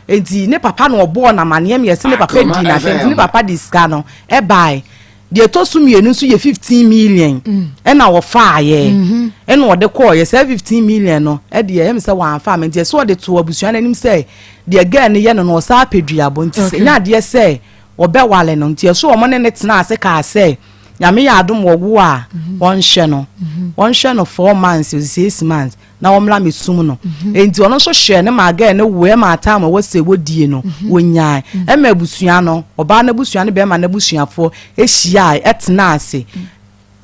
enti ne papa no obo na mane me yesi ne papa di na enti ne papa di ska no e bai de to so mienu nso ye 15 million e na wo fa ye e na wo de ko ye 15 million no e de ye me se wa fa me de so de to abusua na nim se de again ye no sa pedua bonti se nya de se wo be wale no nti so wo ne tena ase ka se nyame ya adom wo a won hye no 4 months 6 months na wo mla mesum no enti ono so hye ne ma again ne wo e ma time wo se wo die no wonyaa e ma abusua no oba na abusua ne be ma na abusuafo ehia etena ase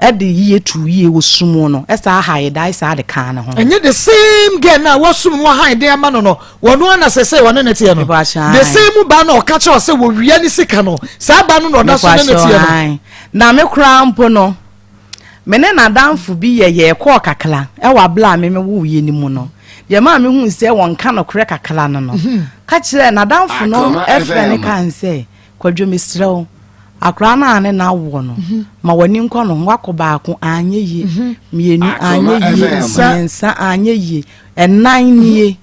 e de yie tu yie wo sum no e sa haye dai sa de kan ne ho enye the same girl na wo sum wo haye de ama no no wono na sese wono ne tie no the same ba na o ka che o se wo wiya ni sika no sa ba no no da so ne tie no na me kura mpo no mene na danfo bi ye ko kakla e wa bla me wo ye ni mu no ye ma me hu se won ka no kure kakla no no ka kire na danfo no e fe ne kan se kwadwo misrew akra na ane na wo no ma wani nko no wakoba ko anye ye mienu anye ye nsa anye ye enan nie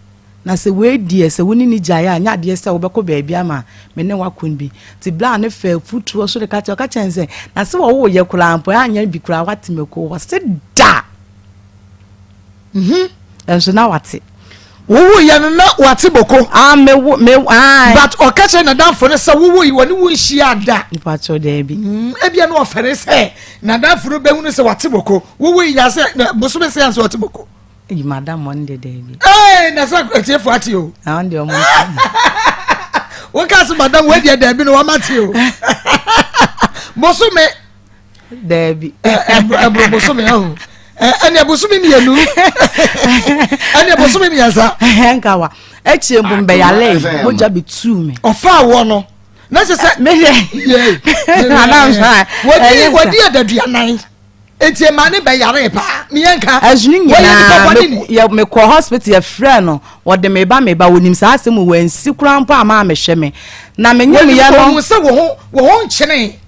na se we die se woni ni jaya nya de se wo be ko baabi ama me ne wakon bi ti bla ne fa futuo so de ka chense na se wo ye kura ampo anya bi kura watemeko wo se da enso na wate wo ye no na wate boko me but okache na danfo ne se wo yi woni wo nhia da ipa cho de bi ebia no ofere se na danfo no be hu ne se wate boko wo yi ya se boso be se ya se wate boko e madam one de bi na sa atiefo ati o on de omo wo ka se madam we de bi no wa mate o boso me de bi boso me o ene boso me mienu ene boso me miasa enkawa echi embu mbe ya le moja bi tu me ofa wo no na se me ye ana sha wodi adadua nan etie mane be yare pa mienka azuni nyina ya me ko hospital ya frɛ no wode me ba wonim sa asem wansi krampo ama me hwɛ me na me nyem ya no wo se wo ho nkyene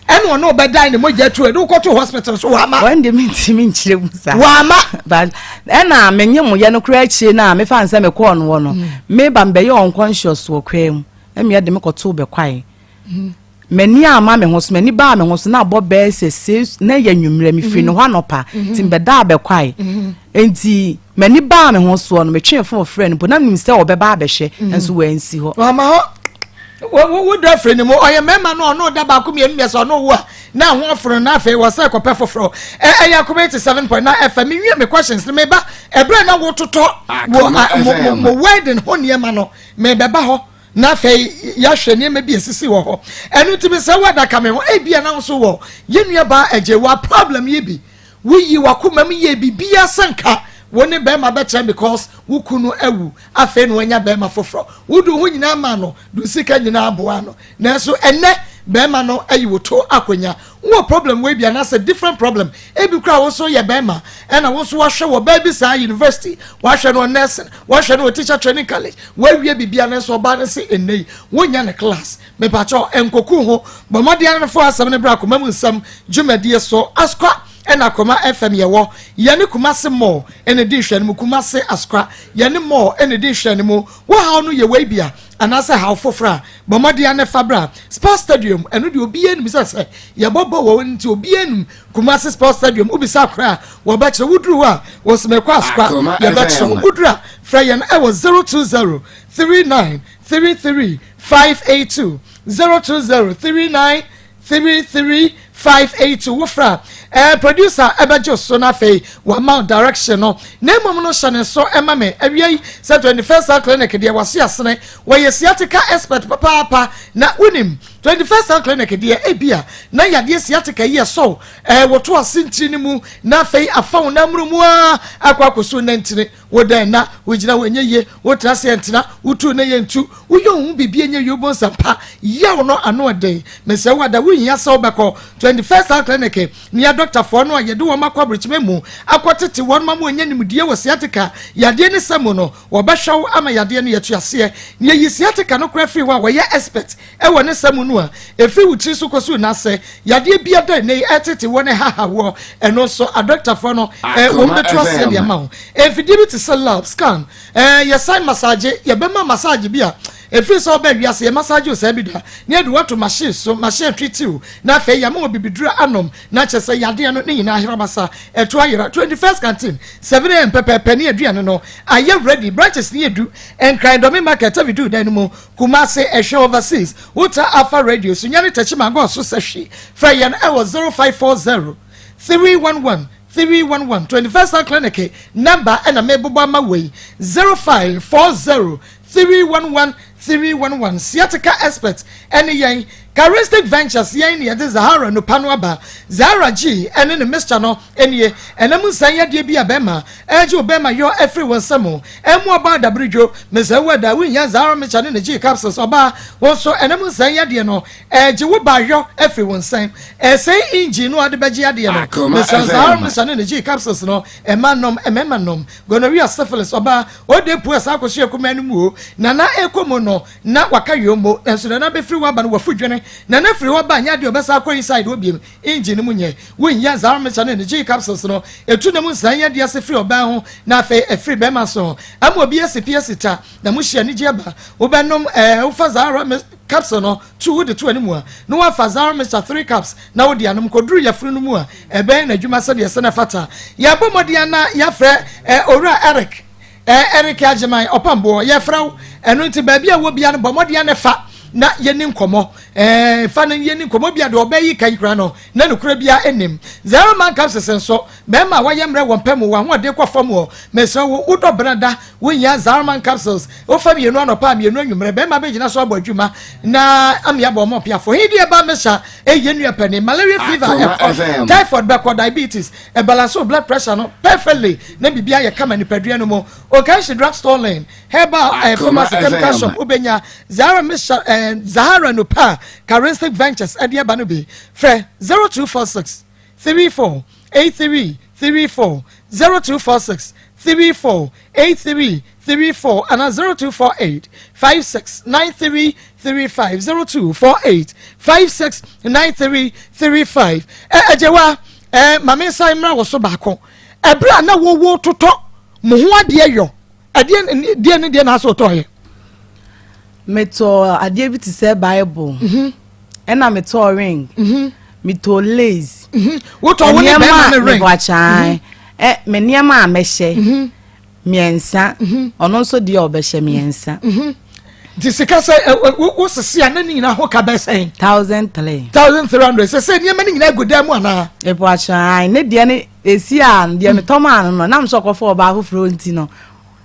eno no be dan ne mogya tu e do ko to hospital so wa ma wande me ntimi nkyire mu sa wa ma but ena me nyem ya no kra chie na me fa nsa me ko no no me ba mbe ye unconscious wo kwam eme ya de me ko to be kwai mani ama me hoso mani ba me hoso na abo be sese na ya nwumre me fi no ho anopa timbeda be kwai enti mani ba me hoso no me twe fo friend bo na nim se obeba abehwe enso wansi ho mama ho wo do friend mo oye mema no da ba ko me enu so no wo na ho fro na afi wo se ko pe foforo ya community 7.9 FM me me questions me ba ebre na wo toto mo wedding ho ne ma no me beba ho na fe ya hwe ne ma bi esisi wo ho enu timi se wada ka me ho bia na so wo yenua ba ejewa problem ye bi wuyi wakoma me ye bi bia sanka woni be ma be chan because wukunu awu afe no anya be ma foforo wudu ho nyina ma no du sika nyina aboa no na so enne be ma no ayi woto akonya wo problem we bia na say different problem e bi kra wo so ye be ma e na wo so wa hwe wo ba bi sa university wa hwe no nursing wa hwe no teacher training college wa wie bibia na so ba na say ennei wonya na class me pa cho enkoku ho bo modian no fo asem ne bra ko mamu nsam dwumadie so askwa ena Akoma FM yewo yene kumase mo ene di hwe no kumase askwa yene mo ene di hwe no mo wo ha no ye we bia anase ha fofra bomodia ne fabra sports stadium eno di obi enum se ye bobo wo nti obi enum kumase sports stadium ubisa kra wo ba kire wuduru a wo smekwa askwa ye ba kire wuduru fra yen e was 020 39 33 582 020 39 33 582 wofra producer ebejo so na fe wa mount direction no nemom no hye so ema me awie se 21st clinic de wase asene wa yesiatica expert papa na unim 21st clinic de ebia na yade siatica ye so woto asentiri ni mu na fe afawo na mrumu akwakoso na ntire wodan na wogina wenye ye wotra se ntina wutu na ye ntu uyo hu bibie nye yobo sampa yawo no ano oden mese wada wuhia se obeko 21st clinic ni doctor for no ye do wo makwabrechi memu akotete won mamu anya nimdie wo siatica yade ne samu no wo behwew ama yade ne yetuase ne yi siatica no kra free wa wo ye expert e wo ne samu no a efi wuti so koso na se yade bia da ne etete wo ne haha wo eno so a doctor for no wo betuase dia ma ho efidibiti lab scan ye sign massage ye bema massage bia efi so ba wiase ye massage o sa bi da ne adu wato machine so machine treat you na fe ya mo bibidura anom na chese yade no ne nyina ahira masa eto ayira 21st canteen 7 am pepe ne aduane no aye ready branches ne edu and kind of market we do dan mo Kumase ehwe overseas uta alpha radio so nyane tachima go so sehwe fa ye na was 0540 311 21st clinic number and a mebaba ma way 0540 311 Siatica expert any yang Charistic Ventures yen near the Zahara no Panuaba Zahara G and in the Mr. No any and I'm saying dear be a bema Ejo Bema your everyone samo and more about the bridge Miss Weda win ya Zahara Michan in the G capsules oba also and I'm saying dear no Ejo by your everyone same say engine no other bagia dear Miss Zahara Michan in the G capsules no a manom a memanom gonorrhea syphilis oba or de poor Sakosia Kumanu Nana Ekomo no na waka yomo and so na be free waban wa fudwene kwan na na free ba nya de obesa kwa inside obiem engine mu nye wonya zara mecha na energy capsules no etu na mu san ya de ase free oba ho na afa free be ma so ama obi SPS ta na mu hia ni je ba obenom ufa zara capsule no 2 de 2 animu a no wa fa zara mecha 3 caps na wo de anom koduru ya free no mu a ebe na adwuma se de se na fata ya bomode na ya frɛ owura Eric Ajimai opambo ye fraw enu nti ba bia wo bia no bomode na fa na yeni nkomo fa na yeni nkomo bia de obayi kan kra no na nokura bia enim zero man capsules nso be ma wa yemre wo pam wo ho de kwafam wo meso wo udo brada wo nya zero man capsules wo fa bi enu anopa mi enu anwumre be ma be gina so abadwuma na amia bo mo pia fo hidi e ba mesha yenu epani malaria fever typhoid back diabetes e balance blood pressure no perfectly na bibia ye kama ni padua no mo o kan shi drug store lane herbal pharmacy chemical shop obenya zero mesha Zahara no pa Caristic Ventures Adia Banubi Fre 0246 34 83 34 0246 34 83 34 and 0248 56 93 35 0248 56 93 35 ejewa mame saimra wo so baako ebra na wo toto mo ho ade yo ade na so toye meto adie bi ti say Bible ena meto ring meto lace what won be ma ring wachan me niam a mehye miensa ono nso de obehye miensa disika say wo sese anani na ho ka be say 1300 say niam ni na godam ana e wachan ne de ne esi a de metoma no na mso kofo ba ho fronti no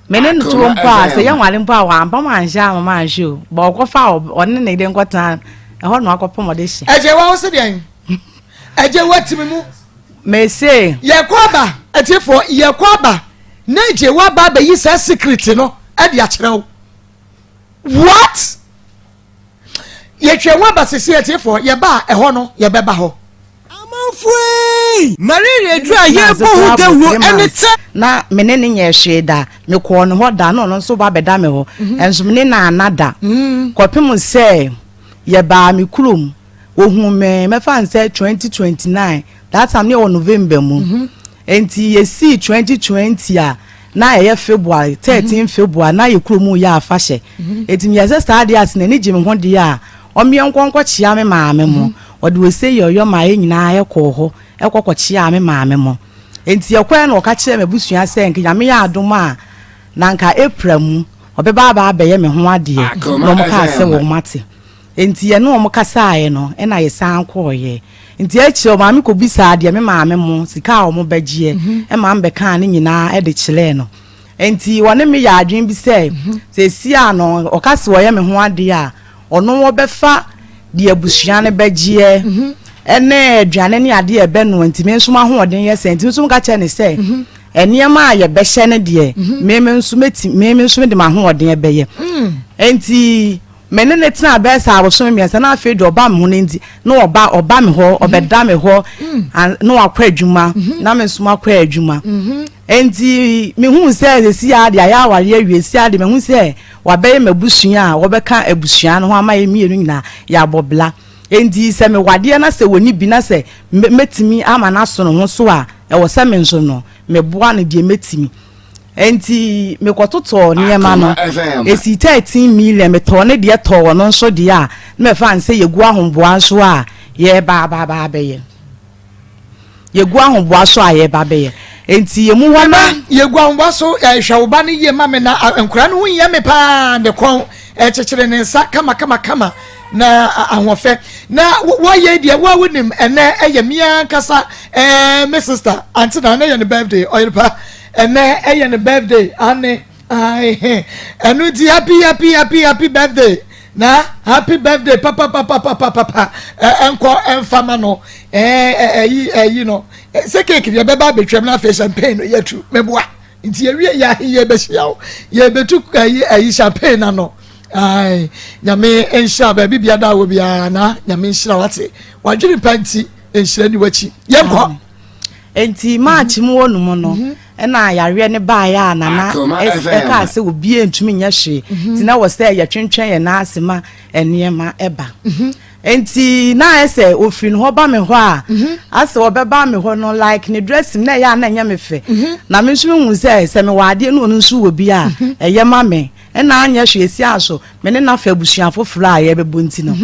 mene ntuo mpa se yan wale mpa wa mpa ma anja ma ma anjo ba okofa one ne de nkwata ho no akopo mo de hye eje wa wo se de eje watimi mu me say ye kwaba etifo ye kwaba na eje wa ba ba yi sa secret no e de a kire what ye twa wa ba sese etifo ye ba ho no ye beba ho Amanfui Maria dra ye bo da wo enete na mene ne nye hweda me ko no hoda no no so ba beda me ho enso mene na anada kopem se ye ba me kurom ohun me fa nse 2029 that time ne November mu enti ye see 2020 a na ye February 13 February na ye kurom ya afahye enti me se start as na ne jimi ho de a o me nkonkwo chia me maame mo odi we say yo ma ye nyina ye ko ho ekokwo chia me maame mo enti ekwan na oka kire me busua se nke nyame ya adoma na nka April mu obeba ba abaye me ho ade no mo ka se wo mate enti ye no mo kasa ye no e na ye san ko ye enti echi o maame ko bisa ade me maame mo sika o mo bagie e ma mbe kan ne nyina e de kire no enti wone me ya adwen bi se si ano oka se wo ye me ho ade a ono wo befa de abusua ne bagie ene aduane ne ade ebe no ntime nso ma hoden ye se ntime nso ka che ne se eniema ye behye ne de meme nso de ma hoden ebe ye enti mene ne tena be sa aboso me se na afi de oba me ho ne ndi na oba me ho obeda me ho na akwa adwuma na me nso akwa adwuma enti me hu se si ade aya aware awie si ade me hu se wabe me busua a wobeka abusua no ho amaye mienu nyina ya bobla enti se me wade na se woni bi na se metimi ama na so no ho so a e wo se me nso no me boa no de metimi enti me kototo niema no esi 13 million me to ne de to no nso de a me fa nse yegu ahomboa nso a ye ba be ye yegu ahomboa so a ye ba be ye enti yemu wana yegu ahomboa so hwawoba ne ye ma me na nkura no ye me pa de kon chechire ne nsa kama na ahofe na wo ye de wo wonim ene eye mia kasa me sister auntie na na ye ne birthday oyirpa ene eye ne birthday ane ai enu di happy birthday na happy birthday papa enko enfama no you know se cake ye beba betwem na fe champagne no yetu meboa nti ewie ya ye be hia ye betu ayi champagne na no ai nyame ensha ba bibia da wo bia na nyame nshira wate wadwiri panti enshira ni wachi yenko enti match mu wonu mo no na yare ne ba ya nana ka se obi entumi nya hwe ti na wo say ye twentwen ye na asema eniema eba enti na ese ofiri no ba me ho a ase obeba me ho no like ne dress na ya na nya me fe na me nso hu se me wade no nso wo bi a eye ma me na anya hwe esi aso me ne na fa abusuan foforo a ye bebo nti no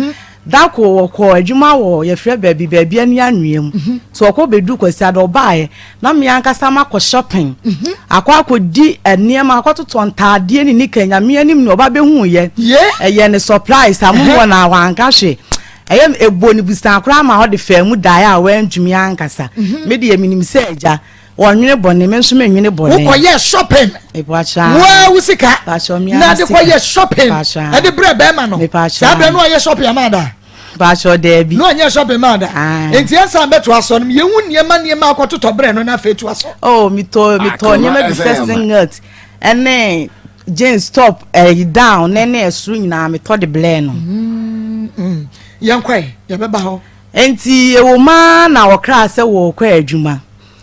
dako ko adwuma wo ye frɛ baabi ani anwem so ko bedu kwasi ado baaye na me ankasa makɔ shopping akɔdi eniema akɔtoto ntaade ni kanya me anim no ba behu ye eye ne surprise amu na wanka hwe eye ebo ni busan akra ma ho de fa mu dae a wantumi ankasa me de yeminim sɛ agya wonwene bone me nso menwene bone ukoye shopping epacha wa usika na de koye shopping e de bre be ma no sa bre no ye shopping amada pacha debi no ye shopping amada enti ansa beto aso no ye hu niema akototo bre no na fetu aso oh mito niema be first nut ene jeans top down nene esuru nyina mito de ble no yankwai ye beba ho enti ewo ma na wokra se wo kwa adwuma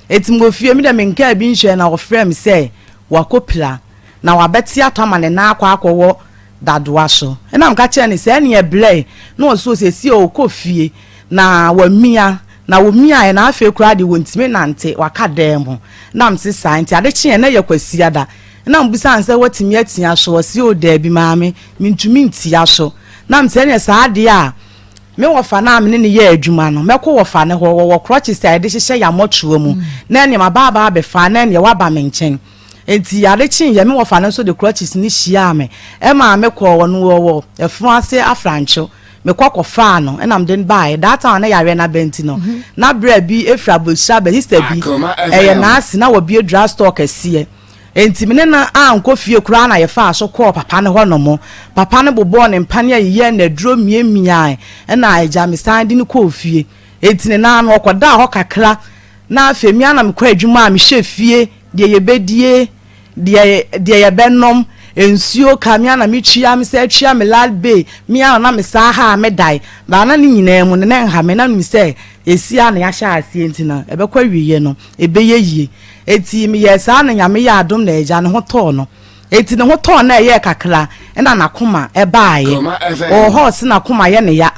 etimofie mi de menka bi nhwe na ofrem say wakopla na wabeti atoma ne na akwa dadoa so na mka che ne say ne eble na oso sesi okofie na wamia na womia na afi kura de wontime nante waka dem ho na msesa nti ade che na yakwasi ada na mbusa anse watimi atia so wasi o da bi maame mintumi ntia so na mse ne saade a me wofa na me ne ye adwuma no meko wofa ne ho wo crutches a de hye ya motuo mu na ne mababa be fa na ne waba me nchen enti ade chin ye me wofa ne so de crutches ni hia me e ma me ko wo no wo efun ase afrancho me kokofa no na mden bai that time na yare na benti no na bra bi efra bosha be sister bi e na ase na wo bi drug store kase enti mene na anko fie kura na ye fa so ko papa ne ho no mo papa ne bobo ne mpane ye na duro miemia na aja me sande ne ko fie enti ne na no okoda ho kakra na afemia na me kwa adwuma me hye fie de ye bedie de ye benom ensuo kamia na me twia me se twia me lalbe mia na me sa ha me dai ba na ni nyina mu ne nha me na me se esia na ya sha asie enti na ebekwa wiye no ebeye yie eti mi yesa na nyame ya adom na eja ne ho to no eti ne ho to na ye kakra na nakoma ebaaye o horse na koma ye ne ya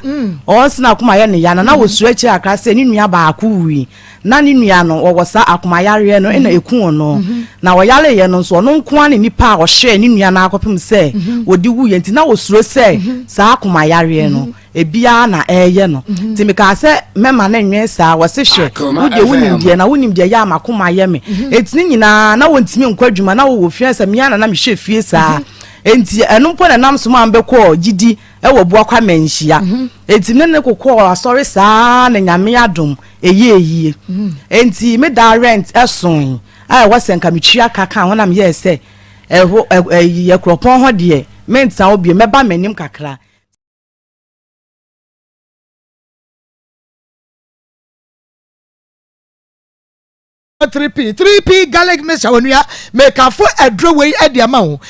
o horse na koma ye ne ya na wo suachi akra se ni nua ba akuri na ni nua no wo sa akoma yare no na eku no na wo yale ye no so no nko ani nipa a wo hwe ni nua na akopem se wodi wu ye enti na wo suro se sa akoma yare no ebia na eye no timika se mema na nwe sa wo se hwe wo de wunimdie na wunimdie ya makoma ye me eti ni nyina na wontimi nkwadwuma na wo fie se mia na me hwe fie sa enti enu mpo na nam so ma mbekọ gidi e wo bua kwa manhia enti ne kokọ asori saa na nyame adom eyeyie enti me da rent eson ai wasenka metwia kaka ho na me ye se eho ye kropon ho de menta obi meba manim kakra 3p garlic mixture onua make afo adro we ediama ho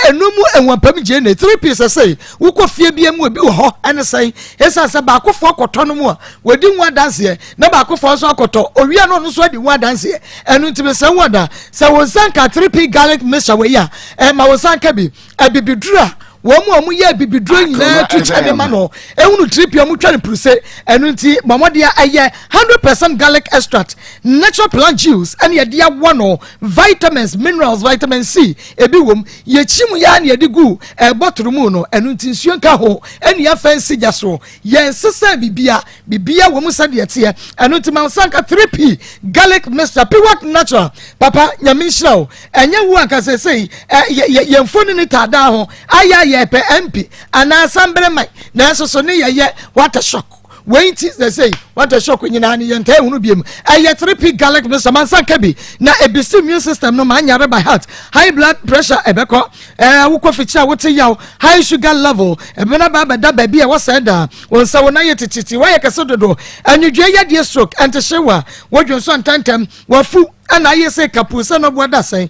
enumu enwampam je ne 3p sese wukọ fie bia mu obi wo ho ene sei esa se ba akofo akoto no mu a wadi nwa danse na ba akofo so akoto owia no no so adi nwa danse enu ntime se wada se wonsanka 3p garlic mixture we ya ma wonsanka bi abibidura womu ye bibidro nyina tuchane ma no ehunu trip yo mu tware pruse enu nti mamodia aye 100% garlic extract natural plant juice and ye dia wono vitamins minerals vitamin C ebi wom ye chimu ya na ye digu bottle mu no enu nti nsuo nka ho eni ya fancy jaso ye nsesa bibia womu sade yete enu nti mansanka 3p garlic mixture piwak natural papa nyaminhirawo enye wu anka sesei ye mfoni ni tada ho aya pe MP ana sambre mai na so ne ye what a shock when they say what a shock nyina ne yenta hunu biem aye 3p garlic mixture mansanka bi na ebisi immune system no manyare by heart high blood pressure ebeko wukọ ficha wote yaw high sugar level ebena ba da ba bia wasada wonsa wona yetititi wa yekasododo anwudwe ye die stroke antishewa wodwonso antantem wafu ana yese kapusa no boda sen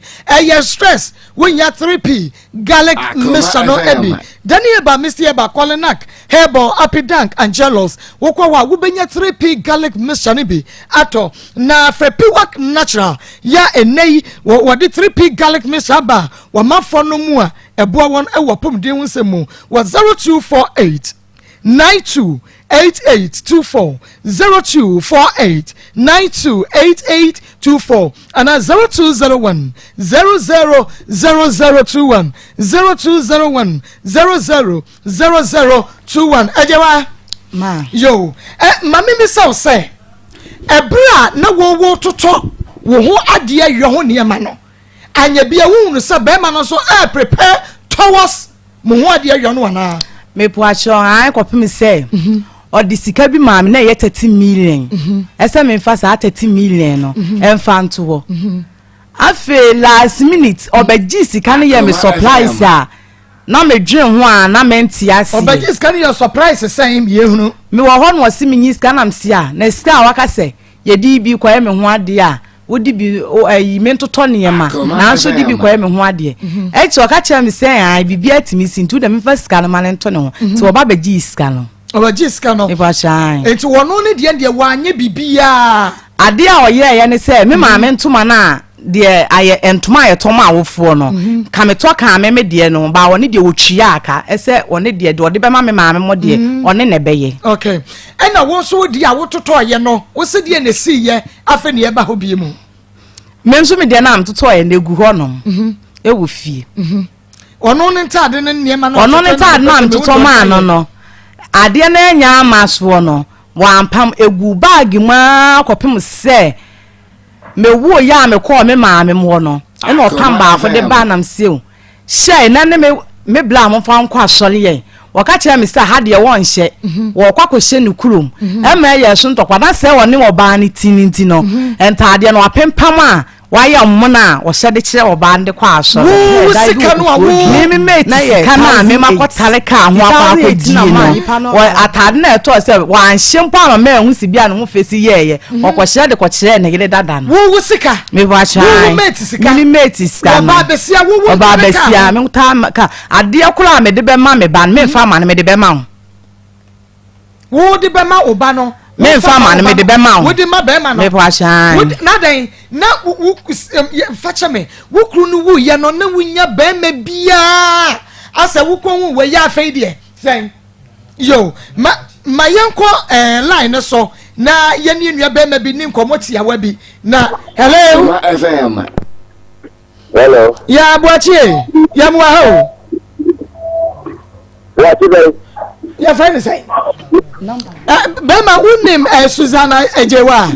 stress when ya 3p garlic mixture no ebi Daniel ba Mr. Eba Kolenak Herbal Apidank Angelos wokwa wa wubenya 3p garlic mixture bi ato na Frepiwak natural ya enei wodi 3p garlic mixture ba wa mafo no mu a eboa won ewo pomden nsemu wa 0248 928824 0248 928824 and 0201 000021 0201 000021 ejewa ma yo mami mi say ebra na wo toto wo ho ade ayo ho ne ma no anya bia wo nu se be ma no so prepare towards mo ho ade ayo no ana me poacho an kopim say odi sika bi maame na ye 30 million ese me fa sa 30 million no emfa nto ho afe last minute obeji sika ne ye me surprise a na me dwen ho a na me ntia obeji sika ne ye surprise say ye hunu me wo ho no se me nyi sika na msi a na sika waka se ye di bi kwa me ho ade a wodi bi ayi me ntoto ne ma na so di bi kwa me ho ade e ti waka cha me say ai bibi atimi sintu da me fa sika no ma ne nto ne ho ti wo ba beji sika no obajiska no e ba shan enti wono ne de wanye bibia ade a oye ye ne se me maame ntoma na de aye entoma ye toma awofo no ka me to ka me de no ba woni de otwia aka ese woni de ode be ma me maame mo de one ne beye okay ena wo so di awototo ye no wo se de ne si ye afa ne ye ba ho bie mu me nso me de na amtoto ye na egu ho no e wo fie ono ne ntade ne ne ma no ono ne ntade na amtoto ma no ade na nya amaso no wampam egu bag ma kopim se me wo ya me ko me maame mo no e no tam ba fo de ba nam seu shey na ne me bla mo fa nkwa asori ye waka kire me se ha de won hye wo kwakọ hye ne kurom e ma ye so ntokwa na se woni wo ba ni tinti no entade no apempam a waya mmona wo hye de kire wo ba nde kwa asori wo sika no a wo me mate kana me makotare ka ho akwa di no wo atade na eto se wan hyempo ama me hu si bia no ho fesi yeye wo ko hye de ko kire ne gele dada no wo sika me ba cha wo mate sika me mate sika ba besia wo ba besia me ta ka ade akura me de be ma me ba me fa ma me de be ma wo de be ma oba no me fa ma me de be ma wo de ma be ma no me ba cha na den na wo facha me wo kru no wo ye no na wunya be ma bia asa wo kon wo ya afei de sen yo ma yenko line so na ye ne nua be ma bi ni nkomotia wa bi na hello FM. Hello. ya boachie ya mwa ho What is ya friend say number be ma unim Susanna Ejewa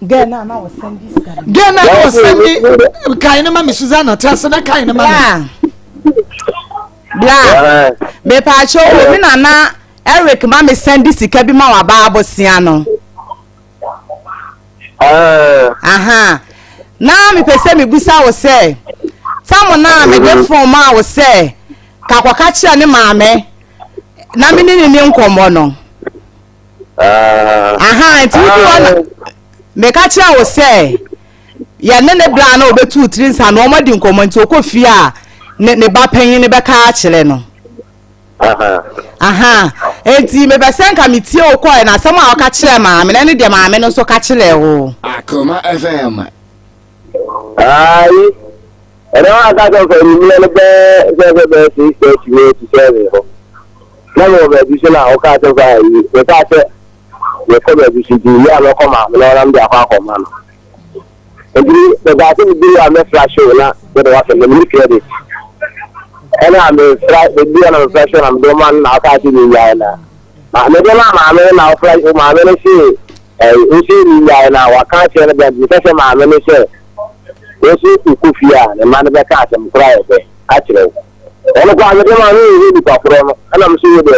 Gena na wo send this guy. Gena wo send me kaina ma Susanna trasa na kaina ma bla me pa cho mi na Eric ma me send this sika bi ma wa ba abosia no aha na me pese me busa wo se samo na me de phone ma wo se ka kwaka chia ne maame na me ni nkomo no aha ti bi wona me ka chia wo se ya ne bla na obetu 3 nsa na o ma di nkomo nti okofie a ne ba panyin ne be ka chile no aha enti me be senka metie okoi na asem a ka chile maame na ne de maame no so ka chile wo Akoma FM. ai era aka ka ko ni le be si to 7 ho na mo be bi na o ka to ka yi e ka te ye ko be bi si di ya lo ko ma lo ram dia kwa ko ma no ebi the guy bi ya me flash na de wa fe me credit ana me flash de bi na flash na do man na ka ti ni ya na ma me de ma me na flash ma me si o si ni ya na wa ka che na bi se ma me se o si ku fia na ma na be ka se mo kra e a chire ono kwa me de ma ni ni pa pro no ana me si de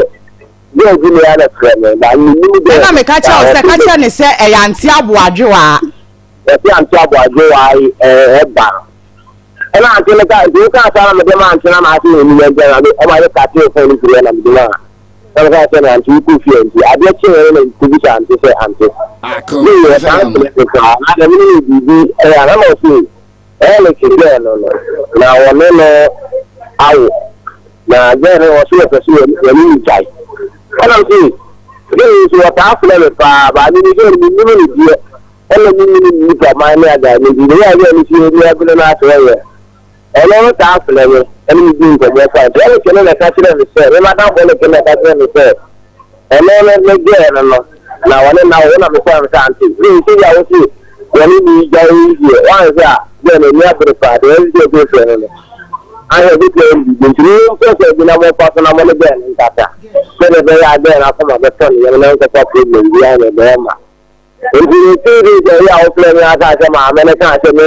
ye gi ni ana kra me ba ni ni de na me ka cha o se ka cha ne se e ya nti abo adwewa e ti anti abo adwewa e ba ena anti le ka do ka sa me de ma anti na ma ti ni ni de na o ma ye ka ti o fo ni kri na me de na ana ka se na anti ku fia anti ade che ne ku bi sa anti se anti Akoma FM. na de ni bi ana mo si ele ki de no na wona no awo na then was so person when you try and I'm saying this is what happened but you don't need and you my other you have been asked where and all that happened and you do the work out then you can catch it say we madam will can catch it say and then again now when now one of the farm auntie you see I was when you go easy one is that then you have to part the I have been doing because we never pass on money again in Tata. So the day I then I come up the sun, you know, the problem behind the Burma. If you see the area of playing as I am, I can't say, we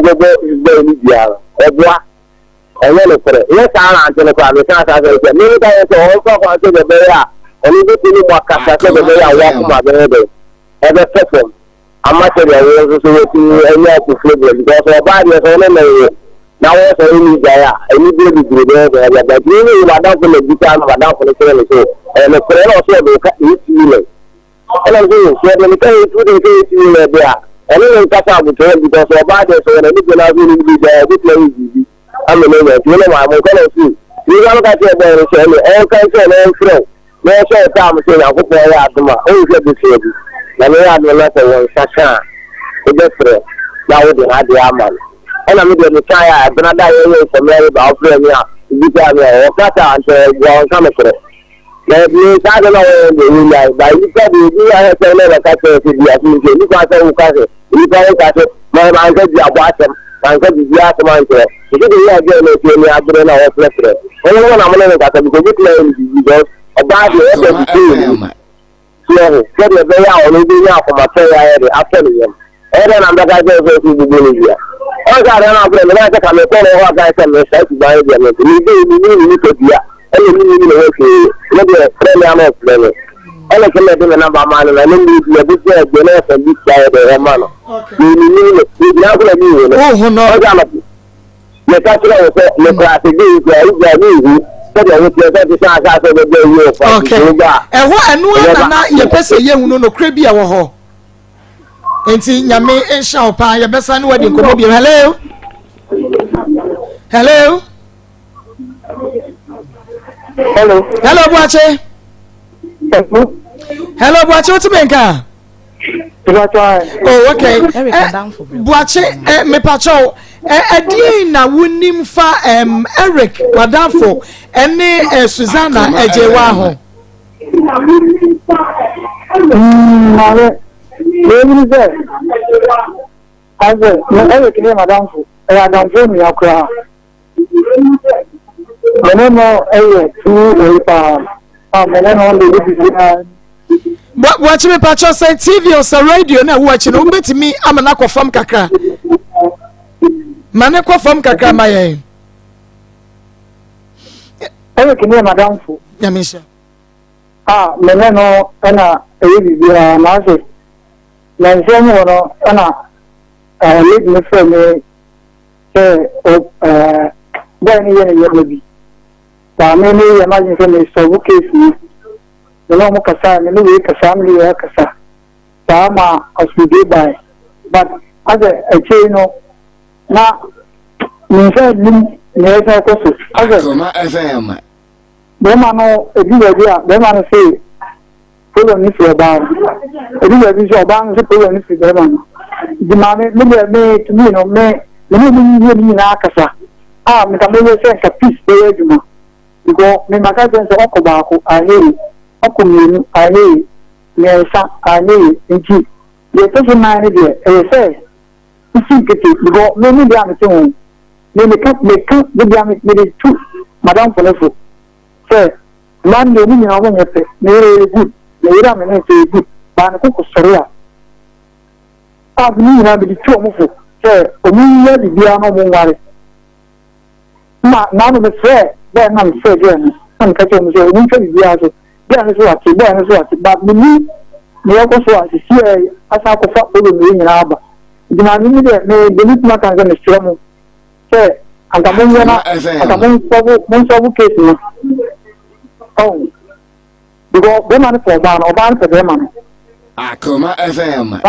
go to India, and then for it. Yes, I answer the problem. Many times also answer the bear, and you get to walk up the way I walk my baby. And the second, I'm not sure I was to flip because our body is only. Now also any guy, any baby there, but you madam for the guitar, madam for the so and the prayer also is healing. And I'm saying, so when you put the face in there, and then catch up with her because your body is when anything else will be there, this way easy. I'm a man, you know, I'm going to see. You don't catch your body, all kinds of all friends. No share time saying, I put my heart to my own baby. And we had the letter one, Sasha. It's just now we had the armor. And I'm going to try another area for Mary about Australia. You tell me, or Kata and Brown Comic. That means I don't know the real but you said you have to never catch it. You can't say you catch it. You can't catch it. My man said you are watching. My said you are the man. You get the idea that you are doing our president. Only one I'm going to catch it because you play because about the other. So, get the day out and do now for my prayer after the and then I'm the guy who is doing it. I got an option, and I can make all guys and the site by them. You need to be and you need to work maybe a friend I'm not playing. And I can let them a number of man, and I need to be a bit there, and this guy, the man. You now let me know. Oh, no, the customer will say, the classic is easy. Okay. And what I know that your person, young no crabby or Enti nyame ensha opa ya besa ne wadi nkomo bi hello hello hello Buache hello Buache what menka oh okay Buache me pacho edi na wonim fa Eric Wadafo ene Susanna ejewa ho Maybe there. As a came madam for I don't feel me across. I don't know but watch me patcho say TV or say radio na watching o beti me amana ko fam kakra. Mane ko fam kakra maye. I came madam for Yamisha. Meneno ana ebi na say na nse mu no ana lead me from me boy ni ye bi ta me ni ye ma ni me so bu case ni no mo kasa me ni kasa me ya kasa ta ma asudi bai but as a chain no na ni se ni ne se ko so as Akoma FM be ma no ebi we a be ma no say follow me for about ebi we so ban se follow me for be ma no di ma me to me no me ni na kasa me ka me se ka peace dey do ma because me maka se oko ba ko ahe oko me ahe me sa ahe nti ye to se ma ni de say isi kete because me dia me so me ka dia me de tu madam for no say man de ni na wo nyepe me re good me ira me na say good ba na ko soria ni na bi tu mo fo say omi ya di bia no mo ngare ma na no me say be na me say again an ka che mo say omi che bia so bia no so ati ba mi ko so ati si asa ko fa ko me ni na ba di ma ni de me de ni ma kan ga me sira mo say an ka mo na aka mo so case no oh because be man for ba no ba for be man Akoma FM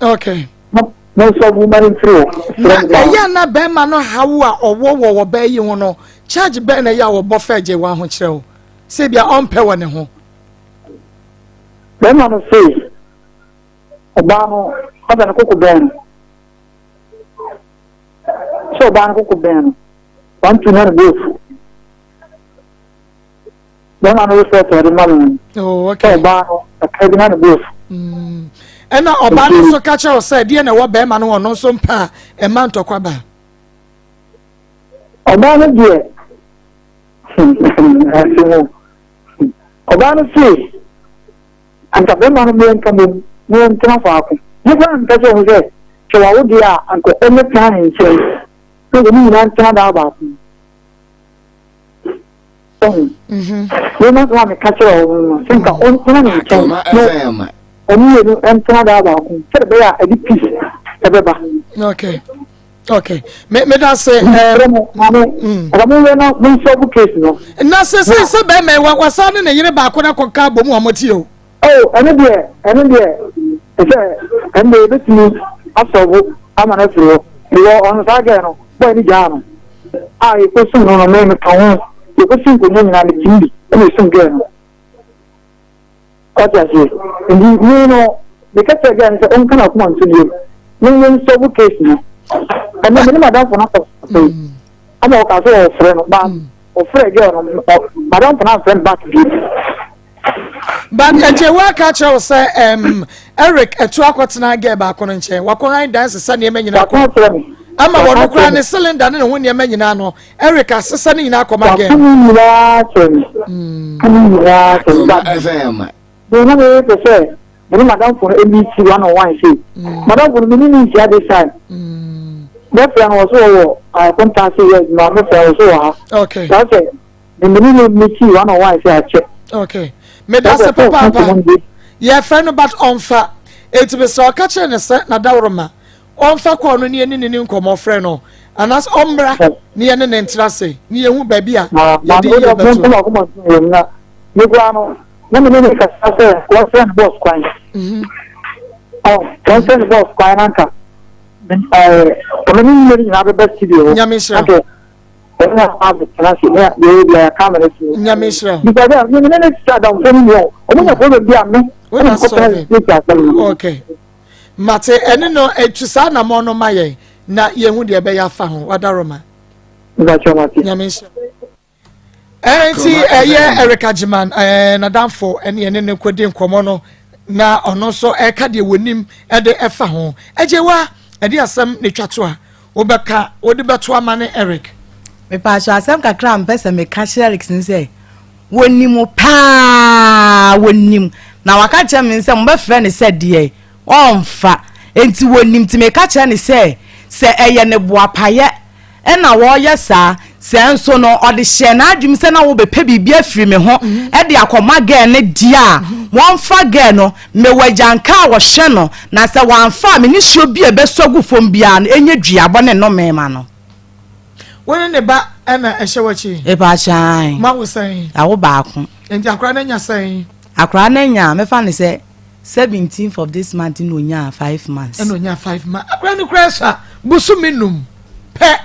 okay no so woman through ya na be ma no hawo a owo be yi ho no charge ben na ya wo bofa je wa ho kire wo se bia on pe woni ho ben no say oba no oba no koko ben so oba no koko ben want to know both ben no say to the man oh okay oba no akadi na both ena oba no so catch us say die na wo be ma no no so mpa e man to kwaba oba no die oba no say anta be ma no me nka mo ntra fa ko ni fa nka so ho say che wa wo dia anko ene plan en che so ni na ntra da ba ko ni ma so me catch o sinka on plan en che Akoma FM. oni no ntra da ba ko se be ya edi peace e be ba okay okay me da say mo no mo so bu case no na se be me wa sa ne yire ba ko na ko ka bom wa moti o oh ene de ene be tu asobo ama na firo wo on sa ga no boy ni ja no ai ko sun no me ka ho ko sun ko ni na ni tindi ene sun ga no ota si ni no de ka ta ga ni on kana kuma sun ni so bu case no ene me madam for na ko ama ka so ofre no ba ofre ga no madam for na friend back bi but enche wa ka che say Eric etu akwotena ga ba ko nche wa ko han dance sa ne manyina ko ama wo no kra ne cylinder ne ho ne manyina no Eric asesa ne nyina akoma ga Akoma FM. do na me pe se ni madam for MEC 101 say madam for me ni ji ade sai me fe no so wo I contact say yes ma me fe so ha okay that's it the me ni MEC 101 say a check okay me da se papa ye friend but onfa it be so ka che ne se na dawroma onfa ko no ne ni nkomo friend no anas ombra ne ne ntra se ne ye hu ba bia ye di ye beto na me gwa no na me ne ka say ko friend boss kwan oh ko friend boss kwan anka ko me ni na be studio nyamisha okay na have class ya ya camera si nyamisha because you know next start down from you o mo na problem bi am okay mate ene no etusa na mo no maye na ye hu de be ya fa ho wadaroma na chomati nyamisha enti eye Erica Jiman na danfo ene ene ne kodi nkomo no na ono so e ka de wonim e de e fa ho ejewa e de asem ne twato a obeka odi beto amane Eric me pa sha asem kakra mpese me ka Eric sinse wonim pa wonim na waka che me nse mba frɛ ne sɛ de onfa enti wonim ti me ka che ne sɛ eye ne boapaye na wo ye sa se nso no ode hye na adwum se na wo be pe bibia firi me ho e de akoma ga ne dia wonfa ga no me wajanka wo hye no na se wanfa me ni hye obi e be sogu fom bia no enye duabo ne no mema no woni ne ba na ehye wachi e ba chan ma wo san awo ba ko enti akra na nya san akra na nya me fa ne se 17th of this month no nya 5 months no nya 5 months akra ne kra sa busu minum pe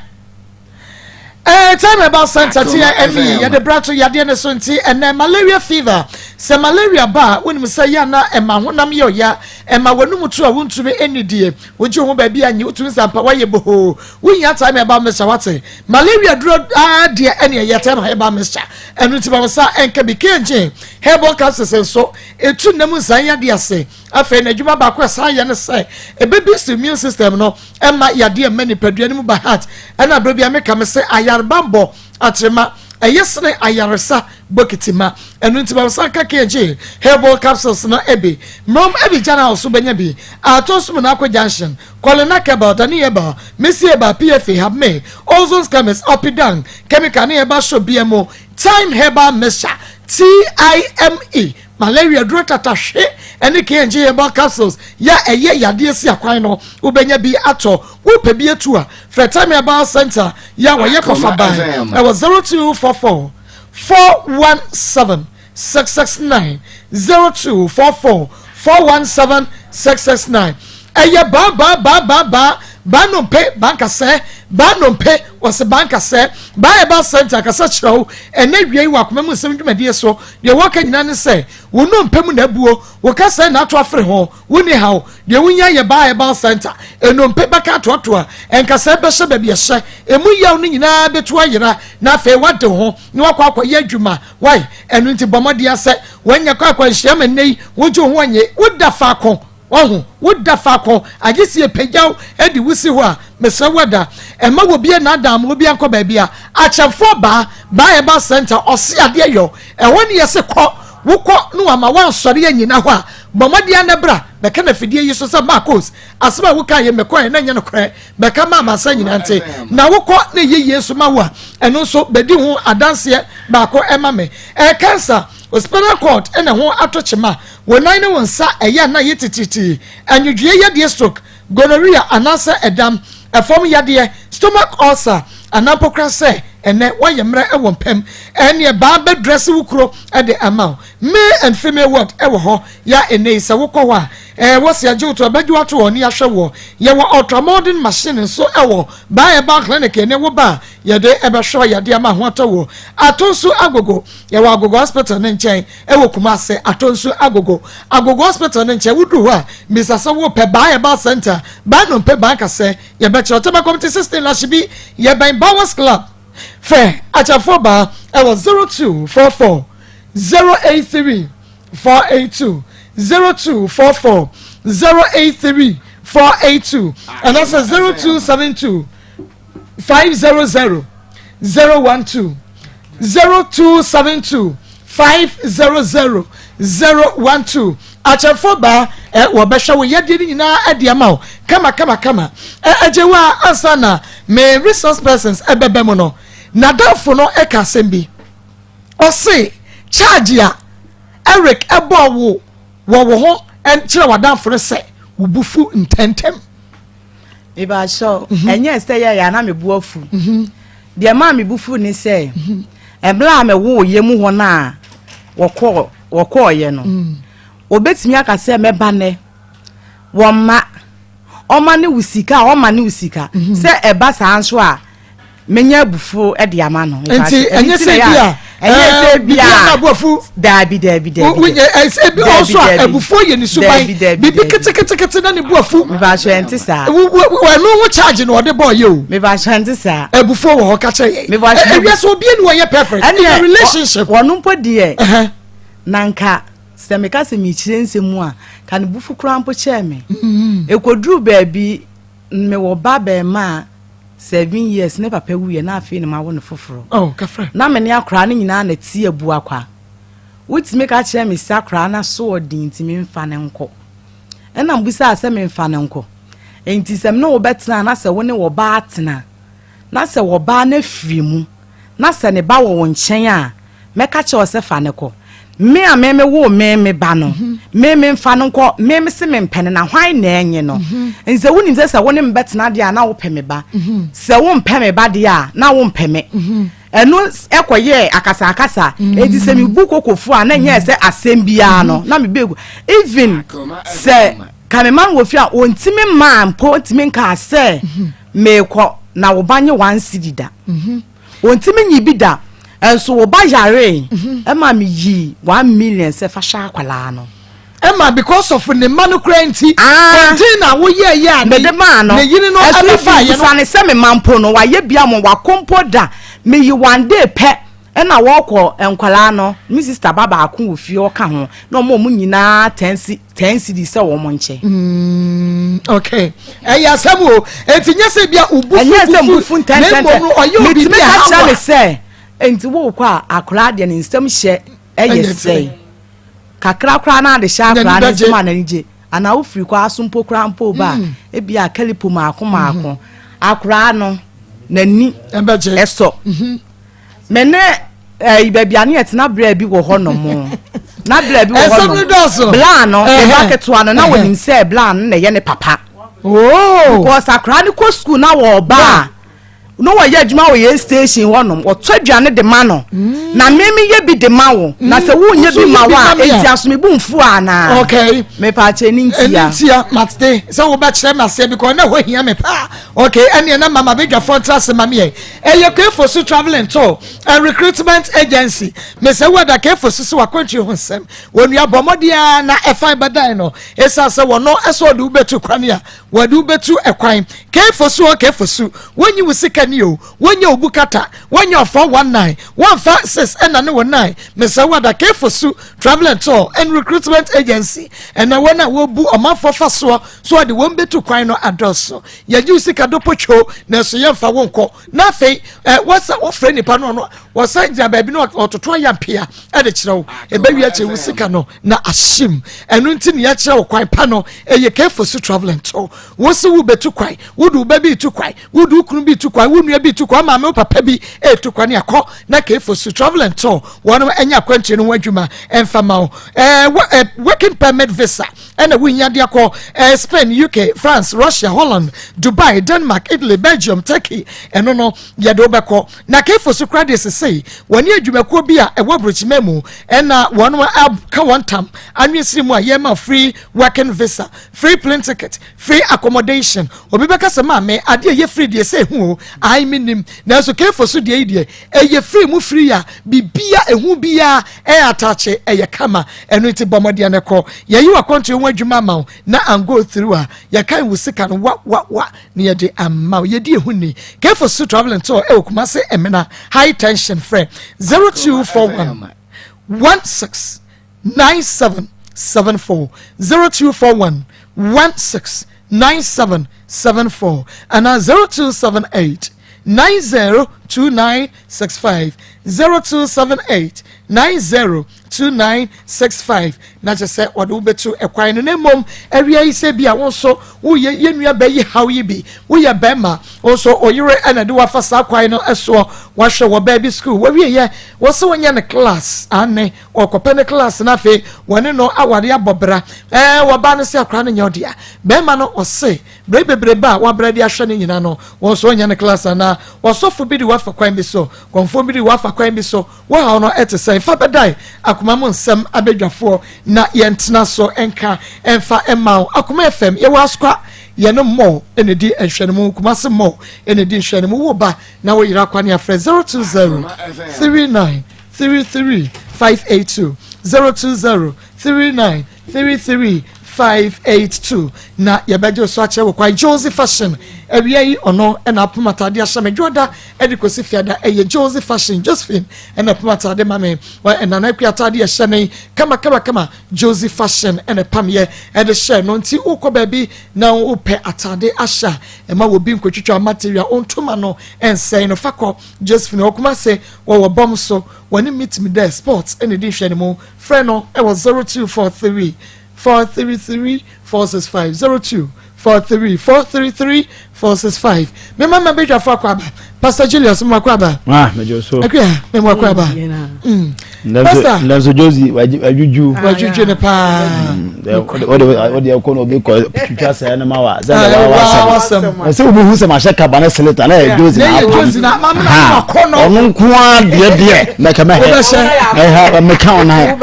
time about Santa Tia Emi, ya de brato ya de ne so nti ene malaria fever. Se malaria ba, woni say ya na ema honam yo ya, ema wonu mutu a wontumi enidie. Woji ho ba bia nyi wotu nsampa waye boho. Wonya time about Mr. Wate. Malaria dro de ene ya time about Mr. Enu ti ba sa enka bi kenje. Herbal capsules so etu namu san ya de ase. Afa na djuma ba kwa san ya ne sai. E baby immune system no ema ya de mani padua ne mu ba heart. Ena bro bia meka me say ayarbambo atrema ayesne ayaresa bokitima enu ntiba sanka keje herbal capsules na ebi mom ebi jana oso benya bi atosum na akwa junction kolena keba dani eba mesi eba pfa have me ozone scammers up down chemical na eba show bmo time herbal mixture time malaria drug tatahwe ene kenje herbal capsules ya eye yade si akwan no ubenya bi ato wupe bi etu a Time Herbal Center ya wa yekofa ban e was 0244 417 669 0244 417 669 eye ba Banompe banka se Banompe was a banka se Bible center kasa chro ene wie wa akoma mu sem dwumade so de woka nyina ne se wo no mpem na buo wo kasa na to afre ho woni hawo de wunya ye Bible center eno mpe baka to a enkasa be hye ba bi hye emu yaw ne nyina beto ayira na fe wade ho ne wakwa ye adwuma why eno nti bomode ase wanya kwa hye ma nei wojo ho anye woda fa ko ohu woda fa ko agisi epagyaw edi wusi ho a mesa wada ema wo bia na adam wo bia nko ba bia achafo ba Bible center osi ade yo woni yese ko wukọ no ama wan sori anyina ho a bomode anabra beka na fidie yi so se Maa Akos asema wuka ye mekọ na nya no kre beka ma masa nyina nte na wukọ na ye Yesu ma wo a eno so bedi ho adanse ba ko ema me cancer hospital court ena ho atochema wonan ne wonsa eya na yetititi anwudwe yade stroke gonorrhea anasa edam efom yade stomach ulcer anapokra se ene wayemra ewo mpem ene ba be dress wukro e de amount male and female ward ewo ho ya ene se wukọ ho a wose agye to abadwu ato oni ahwe wo ye wo ultramodern machine so ewo Bible clinic ene wo ba ye de ebehwe ye de ama ho atawo atonsu agogo ye wo agogo hospital ne nchen ewo Kumase atonsu agogo hospital ne nchen wudu ho a misasa wo pe Bible center ba no pe banka se ye be chiro teba community system la shibi ye ben Bowers Club fair achafoba ewo 0244 083 482 0244 083 482 and that's 0272 500 012 0272 500 012 achafoba wo behwe wo yede nyina adiama kama ajewa ansana me resource persons ebebem no nadafo no ekasembi ose charge ya Eric ebo wo ho enkyere wadafo se wubufu ntentem Iba show enye stay ya na mebuafu de ma mebufu ni se ebla me wo ye mu ho na wokọ ye no obetimi aka se meba ne woma oma ne wusika oma ne wusika se eba sa anso a menya bufu e de ama no enti enye se bia na bufu dabi we ebi also abufu ye ni suban bibi kete na ne bufu me ba hwente sa we no wo charge no de boy yo me ba hwente sa abufu wo ho ka che me ba hwente so obi ni wo ye perfect in a relationship wonu mpo de nanka se me ka se mi kire nsemu a ka ne bufu kura mpo che me ekoduru baabi me wo ba ba ma 7 years ne papa wuye na afi ne ma wo ne foforo kafra na me ne akra ne nyina na tie abu akwa wutime ka kire me sakra na so odin timi mfa ne nko ena mbusa ase me mfa ne nko enti sem no wo betena na se wo ne wo ba atena na se wo ba na firi mu na se ne ba wo nchen a meka che o se fa ne ko me a me wo me ba no me mfa no nko me se me mpene na hwan na enye no nze woni se wo ne mbetena de a na wo peme ba se wo mpeme ba de a na wo mpeme enu ekoye akasa edi se mi bu kokofu a na nye se asembia no na me begu even se kameman wo fi a ontime ma mpo ontime nka se me ko na wo banye wan sidida ontime nyi bi da enso wo ba yare ema me yi 1 million se fa sha akwala no Emma because of the manukranti container wo ye ya me de ma no ne yini no afa ye no sane se me mampo no wa ye bia mo wa kompoda me yi one day pe na wo ko enkwala no mi sister baba akun wo fi o ka ho na mo nyina 10 cedi se wo mo nche okay ya samu etinye se bia ubufu 10 me timi ka cha me se enti wo kwa akura de ne nsem hye eyesei kakra na de sha akura ne nsem na nje ana wo firi kwa asumpo kra mpo ba e bia kalipo maako akura no nani eso mene ibebia ne etina bra bi wo ho no mo na bra bi wo ho no bla no e ba keto no na wonim se bla no na ye ne papa because akura ne ko school na wo ba no wa ye adwuma wo ye station wonom wo to aduane de ma no na meme ye bi de ma wo na se wo nye bi ma wa enti asome bu mfu ana okay me pa che ni ntia matde so wo ba kire ma se because na ho hia me pa okay ene na mama be dwafo ntrase ma me e kefo so traveling tour and recruitment agency me se wo da kefo so wa country ho nsem wonu abomodia na efan badan no esa se wo no eso de ubetu kwane a wo de ubetu ekwan kefo so wonyi wusika ni o wonya obukata wonya 419 156 ena ne 19 me se wo da kefo so traveling tour and recruitment agency ena wona wo bu omafo fa so de won betu kwan no adoso ya ji wusika do pocho na so ye fa wonko na fei wasa wo frɛ nipa no wasa gya baabi no ototo ya mpia e de kyerɛw e ba wi akyɛ wusika no na ahyem enu nti ne ya kyerɛ wo kwan pa no eye kefo so traveling to wo se wo betu kwan wo du ba bi tu kwan wo du kunu bi tu kwan wo nua bi tu kwan ma me papa bi e tu kwan yakɔ na kefo so traveling to wono enya kwantwe no wadwuma emfa ma wo working permit visa ena wo nya de akɔ Spain, UK, France, Russia, Holland, Dubai, Denmark, Italy, Belgium, Turkey eno no ye do beko na kefo so krade say woni adwumako bi a ewo brochimemu ena wono ka one time anwesiri mu a ye ma free working visa, free plane ticket, free accommodation obi beka se ma me ade ye free de say hu ai minim na so kefo so de ide ye free mu free a bibia ehu bia atache ye kama eno ti bomode ne ko ye yi wa country won adwuma ma na and go through a ye kan wusika no wa ne ye de amma ye di ehu ni kefo so traveling to kuma se emena high tension friend 0241 169774 0241 169774 and 0278 902965 0278 902965 na je se wode ubetu ekwan ne mom awia yi se bia wonso wo ye nua ba yi haw yi bi wo ye ba ma wonso oyire ana de wafa sa kwan no eso wa hwe wo baby school wo wie ye wo se wonya ne class ane okope ne class na fe wone no awade abobra wo ba no se akra ne nyodia ba ma no o se bebre ba wa bra de ahwe ne nyina no wonso wonya ne class na wo sofo bi de wafa kwan bi so konfo bi de wafa kwan bi so wo ha no etese fa bedai akoma mo nsem abedwafo na yentena so enka enfa emma Akoma FM ye waskwa ye no mo enedi ehwenemu kuma se mo enedi ehwenemu wo ba na wo yira kwani afre 020 39 33 582 020 39 33 582 na yabejo so ache wo kwa Joseph Fashion awia yi ono na apomatade ahame dwoda edikosi fiada eye Joseph Fashion Josephine na apomatade mame wa na na kwiatade ahane kama Joseph Fashion na pamye de share no nti ukọ baabi na upe atade ahya ma wo bi nkotwitwa material ontoma no ensay no fakọ Josephine okuma se wo bom so woni meet me there sports ene di hwene mu frɛ no e was 0243 433 465 02 43 433 465 me mama be jafo akwaba Pastor Julius Mwakwaba mejo so akwa me Mwakwaba Nzo Josie wajuju ne pa ode akono be ko twitwa sa na mawa za wa se obu hu se ma sheka bana seleta na Josie na mama na akono onu nkoa de na kama he me ka ona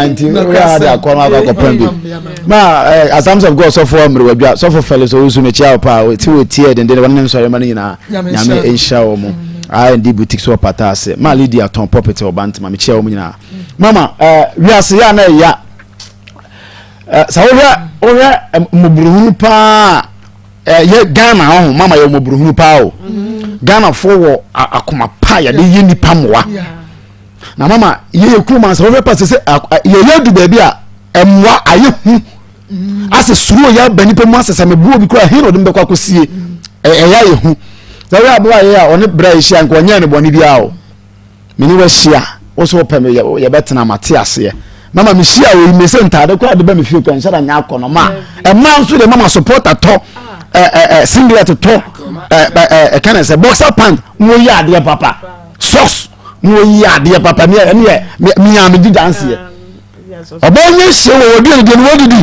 nti we da akono akopam bi ma asams of God so for mre wadwa so for fellows so usu me chia pa ti we tie den den wonnem so yema nyina nyame ensha wo mu ndi boutique so patase ma lady aton property obant ma me chia wo nyina mama wi ase ya na ya sa wo moburuhunu pa ye Ghana ho mama ye moburuhunu pa o Ghana fo wo Akoma pa ya de ye nipa moa na mama ye kuma sa wo pa se ye du ba bi a emwa aye hu ase suru ya bani pe mu asesa me buo bi kura hero de mbekwa kosie ya ye hu za we abua ye a one bra ye hia nko nya ne boni bi a o meni wa hia wo so pa me ye betena mate ase mama me hia o me se ntade kwa de ba me fie kwa nshara nya akono ma ma nso de mama supporter to singlet to can say boxer pant mo ya de papa socks mo ya de papa me ya me di dance ye obonye hye wo odi no wodi di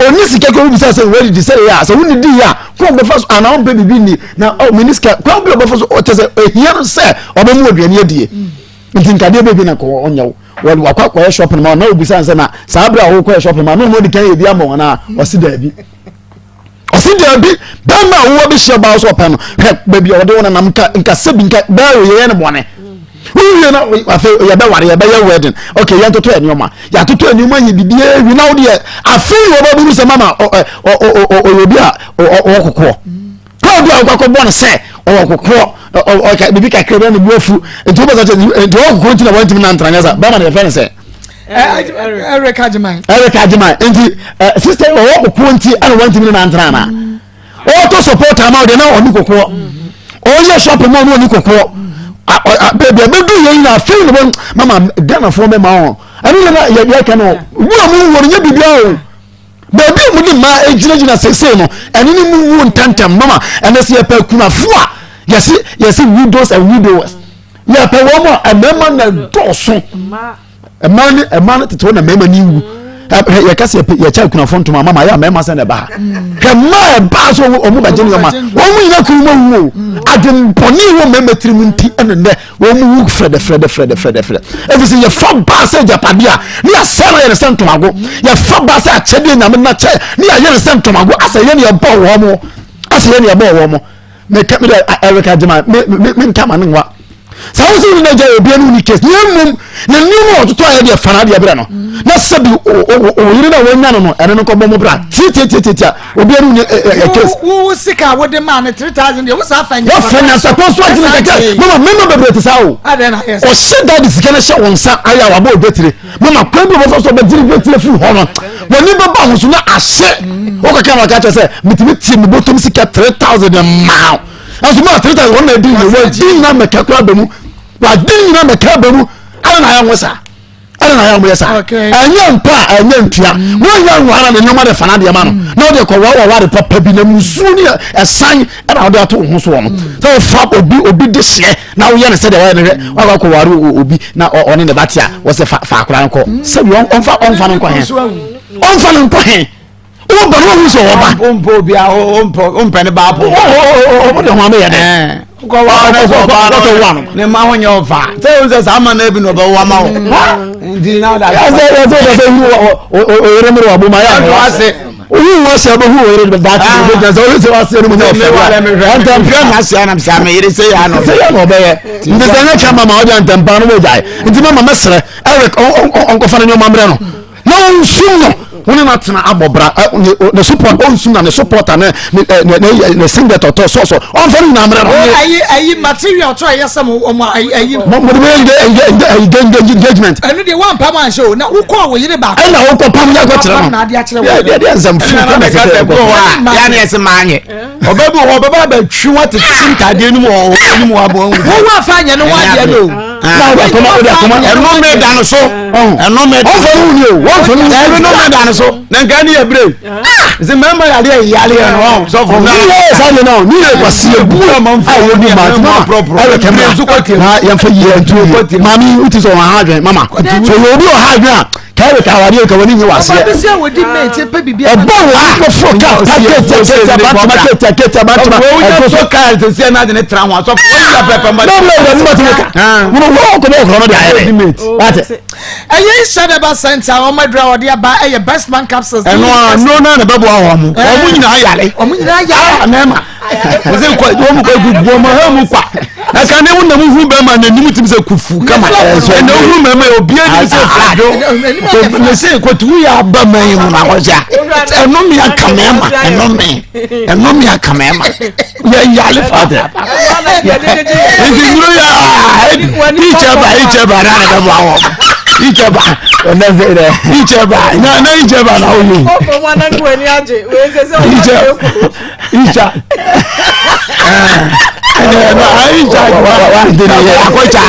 oni sike ko bi say wodi di say ya so woni di ya kwan be first and on baby bi ni na oh miniska kwan be first o tese ehia se obamu aduane adie nti nkade baby na ko onyawo wakwa shopping ma na obi sanse na sabra wo kwa shopping ma no mo di kan e bi amon na osida bi bama wo bi she ba so pa no baby o de wona nam nka sabi nka ba ye ne bone wo na afa ya be ware ya be wedding okay ya toto enoma ya toto enoma ye bibie wi na wo de afa wo ba buru se mama o obi a o kokko ko bi a kokko bon se o kokko okay bibi ka krebe no buafu ento ba sa ento o kokko ntina wantim na ntranya sa ba ma na fe se Eric Ajimai enti sister o kokko nti ana wantim na ntrana na o to support am o de na oni kokko o ye shop mo no oni kokko baby abedu yen na feel no mama Ghana for me ma on ani na ya ka no wo mu wo nya bibia o baby mu di ma ejina sese no ani ni mu wo ntantam mama ene se pa kuna fua yes widows and widowers ya pa wo mo amema na doso emma tete na mema ni wu ya kase ya cha kuna fonto mama ya mema se na ba kema ba so o mu ba jeni ma wo mu ina ku mu wu adem poni wo mema tirimu nti ene ne wo mu wu frede everything ya fa ba se japadia ni ya sere ya sento mago ya fa ba se achede na me na che ni ya ye sento mago asa ye ni ya bo wo mo me ka me Eric Ajima me ntama ne nwa sawusi ni na ja obi anu ni case nyemum na nyemu ototo aye de fana de bra no na sabi o yiri na wonya no ene no ko bomo bra ti obi anu ni case wo sika wo de man 3000 de wo sa fanya wo fanya suppose what you get mama bebre ti sawo o she that is gonna show on sa aya wa bo betire mama kwembe bo so be diri betire fu ho no woni be ba ho so na ahye o ka kan ka say mitimi ti mi botom sika 3000 ma asuma 3000 won na din wo din na meka kwa bamu wa din na meka bamu ana ya nwesa anya mpa anya ntua wo ya nwara na nyoma de fana de ma no na de ko wa de papa bi na musu ni esan na de ato ho so no so fa obi de hye na wo ya ne se de wa ne wa ko ware obi na one ne batia wo se fa akora nko se bi on fa nko he o ba no hu so oba ompo bia ompo ne ba po o de ho me ya de ko wa na so ba no ne ma ho nye ofa se o se sa ma na bi no ba wa ma wo ndi na da ya se o remero abu ma ya no ase owu wo se bo hu o re da ti be so o se wa se no mo ofa antam pia na se anam se yire se ya no be ye ndi se na chama ma o ja antam pa no mo jai ndi mama mesre Eric on ko fa no mamre no no nsum no woni na tena abobra ne support on sum na ne supporter ne singer toto so on fa na amre no ayi material to ayesam ayi mo de engagement enu de one pam an show na wo ko wo yire ba na wo ko pam ya ko tira na de akire wo de enzam fi na me ka se ko wa ya na ese manye obabu ho baba ba twi wate sintade ni mu abo wo wa fa anye no wa de no na Akoma eno me da no so eno me on fa ni o won fa ni eno me da no so na nka ni ebre ze mama ya le no so for na sa ni no ni e kwasi ebu ma mfa wo ni ma proper ala kemra na ya fa yi entu mami uti so wa hadwen mama so yo bi o hadwen a kawe ka wari ka woni ni wase ba se wo di mate pe bibia e bo wo ko fo ka wo so ka te se na de ne tra ho so wo ya pepe ma no wo ko no no de aye what ayi Shadaba Center o madra odi aba e best man capsules no na na bebo ho mo o mu nyina yale na ma wo se ko wo mu ko gugu mo ha mu kwa aka ne wona mu hu be ma na nimu tim se kufu kama na hu me me obi ani se fado ne se ko tu ya ba man mu na ho ja eno mi aka me ma eno mi aka me ma ya yale father ndi ngro ya teacher ba na na ba wo Icheba ona zere Icheba na Icheba na oyi o mo na ngwe ni aje we se se o Icha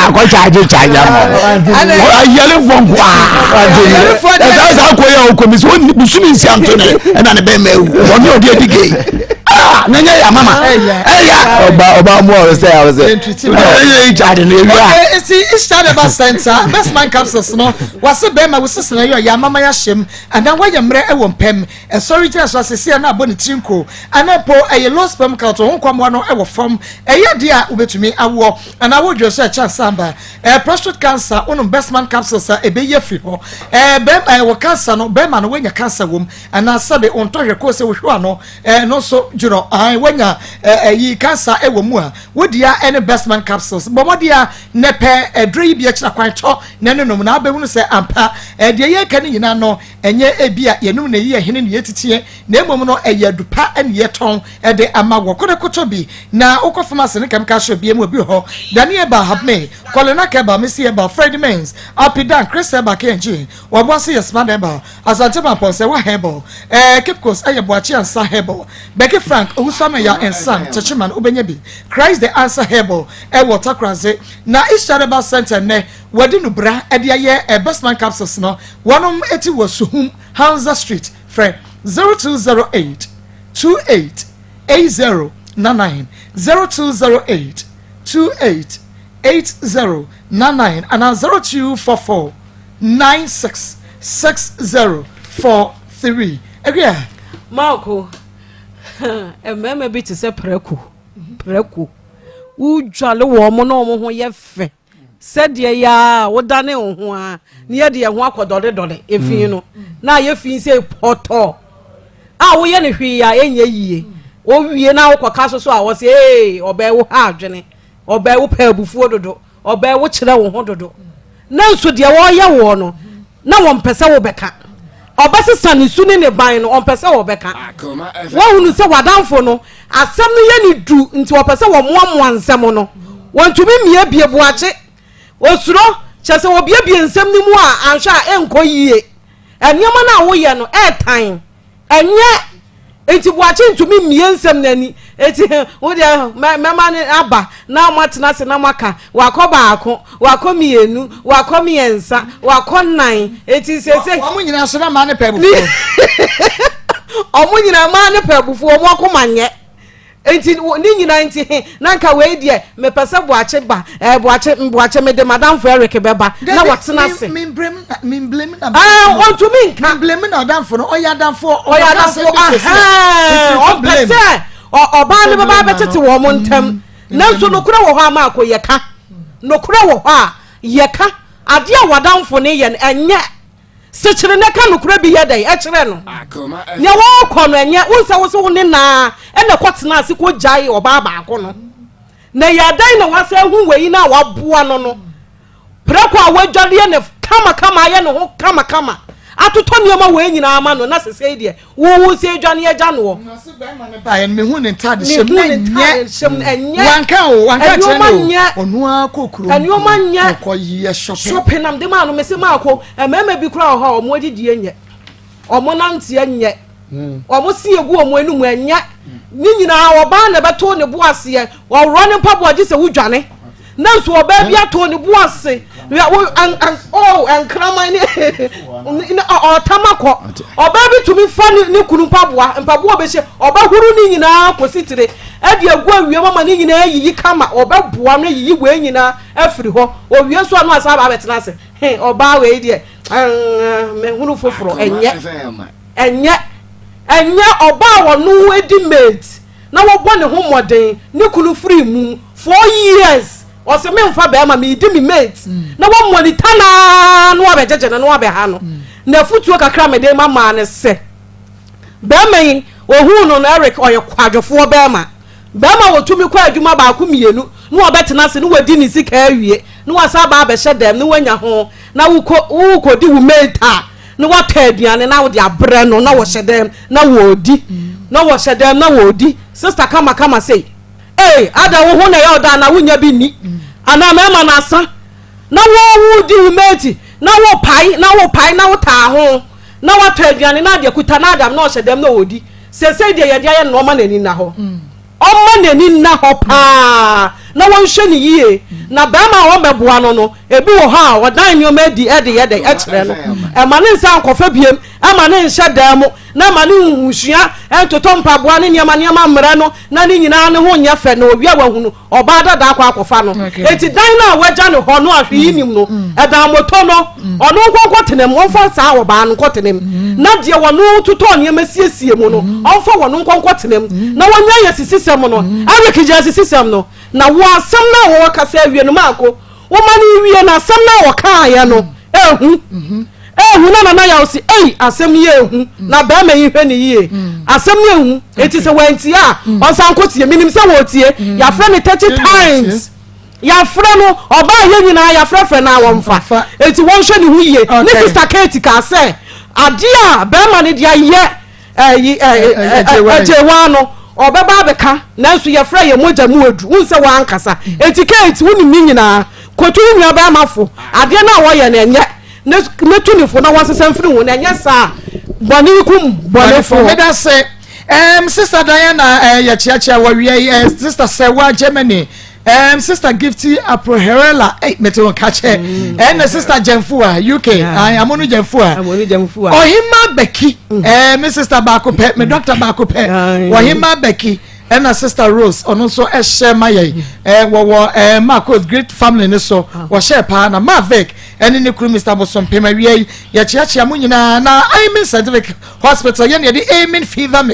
akọcha aje chaja mo ayele fon kwa ayele fon ko ya o komisi won busumi nsi antone na ne be mewu won odi edige nanya ya mama oba mo say I was see Ishadaba Center best man capsules no was be ma wusisi na ya mama ya shem and then why mre e won pem e sorry tell so asese na aboni tinko anapo e low sperm count ho kwamo no e wo fam e ye dia ubetumi awo and awo dwo so chance samba prostate cancer on best man capsules e be ye fi ho be wo cancer no be ma no wenya cancer wom and asabe on to hweko se wo hwa no no so juro wenya yi cancer e wo mu a wodia any best man capsules bomodia nepe edre bi akira kwan to nanenom na abehunu se ampa de ye kan nyina no enye ebia yenum na yi ehene ne yetitie na emom no eyadupa ene yeton de amawo kodekoto bi na ukofama se ne kemka hwe bi emu bi ho daniel ba habme kolena keba mesi eba fred mens apidan chris eba kenji wabwase yesma eba azantema ponse wa hebo kipkos ayeboachi ansa hebo Becky Frank Owusame ya ensan Chachiman Ubenyebi Christ the answer hebo water kraze na Ishadaba Center ne wadi no bra ede ye best man capsules no wonom eti wasuhum Hansa Street friend 0208 288099 0208 288099 and 0244 966043 again Marco mama bi te se preku udwale wo mo no mo ho ye fe said ya wodane ho a ne ye de ho akodode efin no na ye fin se poto a wo ye ne hwi ya enye yie wo wie na wo koka so a wo se oba wo ha adwene oba wo pa abufuo dodo oba wo kire wo ho dodo na nso de wo ye wo no na wo mpese wo beka obase sane suni ne ban no ompese wo beka wo hunu se wadanfo no asem no ye ni du nti opese wo moamoa nsem no wontumi mie bie buache osuro chese wo bie nsem ni mu a anhwa enko yie enioma na wo ye no tan enye enti buache ntumi mie nsem nani eti wo de mema ne aba na matena se na maka wakoba ako wakomienu wakomiensa wakonnan eti sese omunyina so na ma ne pebufu omunyina ma ne pebufu omo akomanye enti ni nyina enti nanka we die mepese buache ba buache me de madam for Eric beba na watena se blame na on to me can blame na damfo no oyadamfo pese oba ne baba betete wo mo ntam nanso nokura wo ho ama akoyeka nokura wo ho a yeka ade a wadamfo ne ye enye sechire ne ka nokura bi yedai ekire no ne wo kɔ no enye wonsa wo so ne na ene kwotena ase ko jai oba ba ako no na yadai na wasa hu wei na waboa no preko a wadwade ne kama ye ne ho kama atoto nioma we nyina ama no na sese die wo se dwane ye gya no na se be ma ne ba ye me hu ne tade shem enye wanka chene onu akokuro enioma nye koyi shopping nam de ma no mese ma akọ emema bi kura ho omo adidi enye omo nante enye omo si egu omo enu mu enye ni nyina oba na beto ne boase ye wo ro ne pabo agi se wudwane nanso oba bi ato ne boase and krama ni o tamako oba bi tumi fa ni kunu mpaboa be hye oba huru ni nyina positire e de agu awie mama ni nyina yiyi kama oba boa no yiyi we nyina afiri ho owie so anu asa ba betena se oba we de me huru foforo enye oba wonu edi mate na wo bɔ ne ho moden ne kunu free mu 4 years o se me mfa be ma me di me mate na wo monita na no abejeje na no abeha no na futuo kakra me de mama ne se be man ohun no na Eric oye kwadwofo be ma wo tumi kwa adwuma ba ko mienu no obetena se no wadi ni sika awie no wasa ba be shedem no wanya ho na wo di wo mate no wata aduane na wo de abre no na wo shedem na wo di na wo shedem na wo di sister kama say ada wo ho na ya oda na wunya bi ni ana mema na asa na wo di umeti na wo pai na wo ta ho na wata aduane na de kuta na adam na wo shedem na wo di sese de ye de ye no ma nani na ho o ma nani na ho pa na wonhwe ne yie na bema wo meboa no ebi wo ha wodan nyoma edi ede ekere no e ma ne nsa nkofa biem e ma ne nhye dan mu na ma ne nhusua entoto mpaboa ne nyama mmere no na ne nyina ne ho nya fe na owi awahunu oba dada akwa akofa no eti dan na waja ne ho no ahwe yinim no edan moto no ono nkonkotene mo fa saa wo ba no nkotenem na de wono tuto nyama siesie mu no onfa wono nkonkotenem na wonya yesisisem no awekija sisisem no na wo asem na wo kasa awie no mako wo ma ni wie na asem na wo ka ya no ehu na ya osi asem ye ehu na ba ma yi hwe ni yie asem ye ehu eti se wanti a onsan kotie minim se wo tie ya fra ne 30 times ya fra no oba ye nyina ya fra na wo mfa eti won hwe ni hu yie ni sister Kate ka se ade a ba ma ne dia ye ejewa no obeba beka nanso ye fra ye moja mu adu unse wa ankasa eti Kate woni mi nyina kotu nwa ba mafo ade na wo ye na enye ne tunifo na wasesem firi wo na enye sa boni kum boni fo me da se sister Diana ya chiachia wa wie sister Sewa Germany sister Gifty Aproherela meto kache sister Jemfua UK amonu Jemfua ohima Becky me sister Bakope me doctor Bakope ohima Becky and sister Rose ono so share my wo Maa Akos great family ne so wo share pa na Mavek ene ne kuru Mr. Bosom pema wie ya chiachia mu nyina na Amen Scientific Hospital ye de Amen fever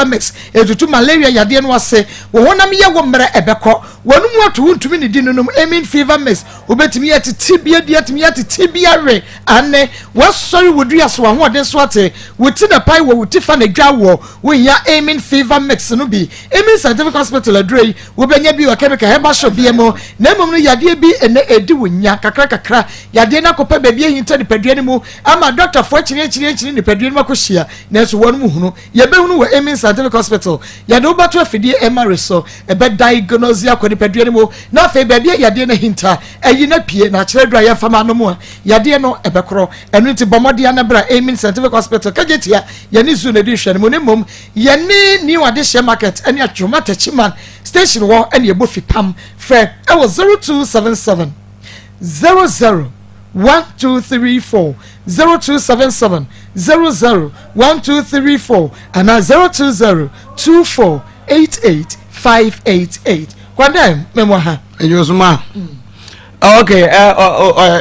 mix etutu malaria yade no ase wo honam ye wo mre ebeko wonu mu atu ntumi ne di nunum Amen fever mix obetimi ye titibia diatimi ye titibia re ane wo sorry wodu aso ho ode so ate wuti na pai wo wuti fa na dwa wo ya Amen fever mix no bi Amen Scientific Hospital adrei wo benya bi wa chemical herbal shop bi mo na mom no yade bi ene edi wonya kakra yade na kopa ba bi ehinta ni padua ni mu ama doctor fo chiri ni padua ni makohia na so wonu hunu ye be hunu wo Amen Scientific Hospital yade obato afidie emare so ebe diagnose akoni padua ni mu na fe ba bi yade na hinta eyi na pie na kire dra ya fama no mu yade no ebe kro enu ti bomode na bra Amen Scientific Hospital kajetia ye ni zu na di hwe ni mom ye ni wade share market eni atwoma tachiman station wo eni ebofi pam fe e was 0277 001234 0277 001234 and 02024885888 kwandem memwa enyosuma okay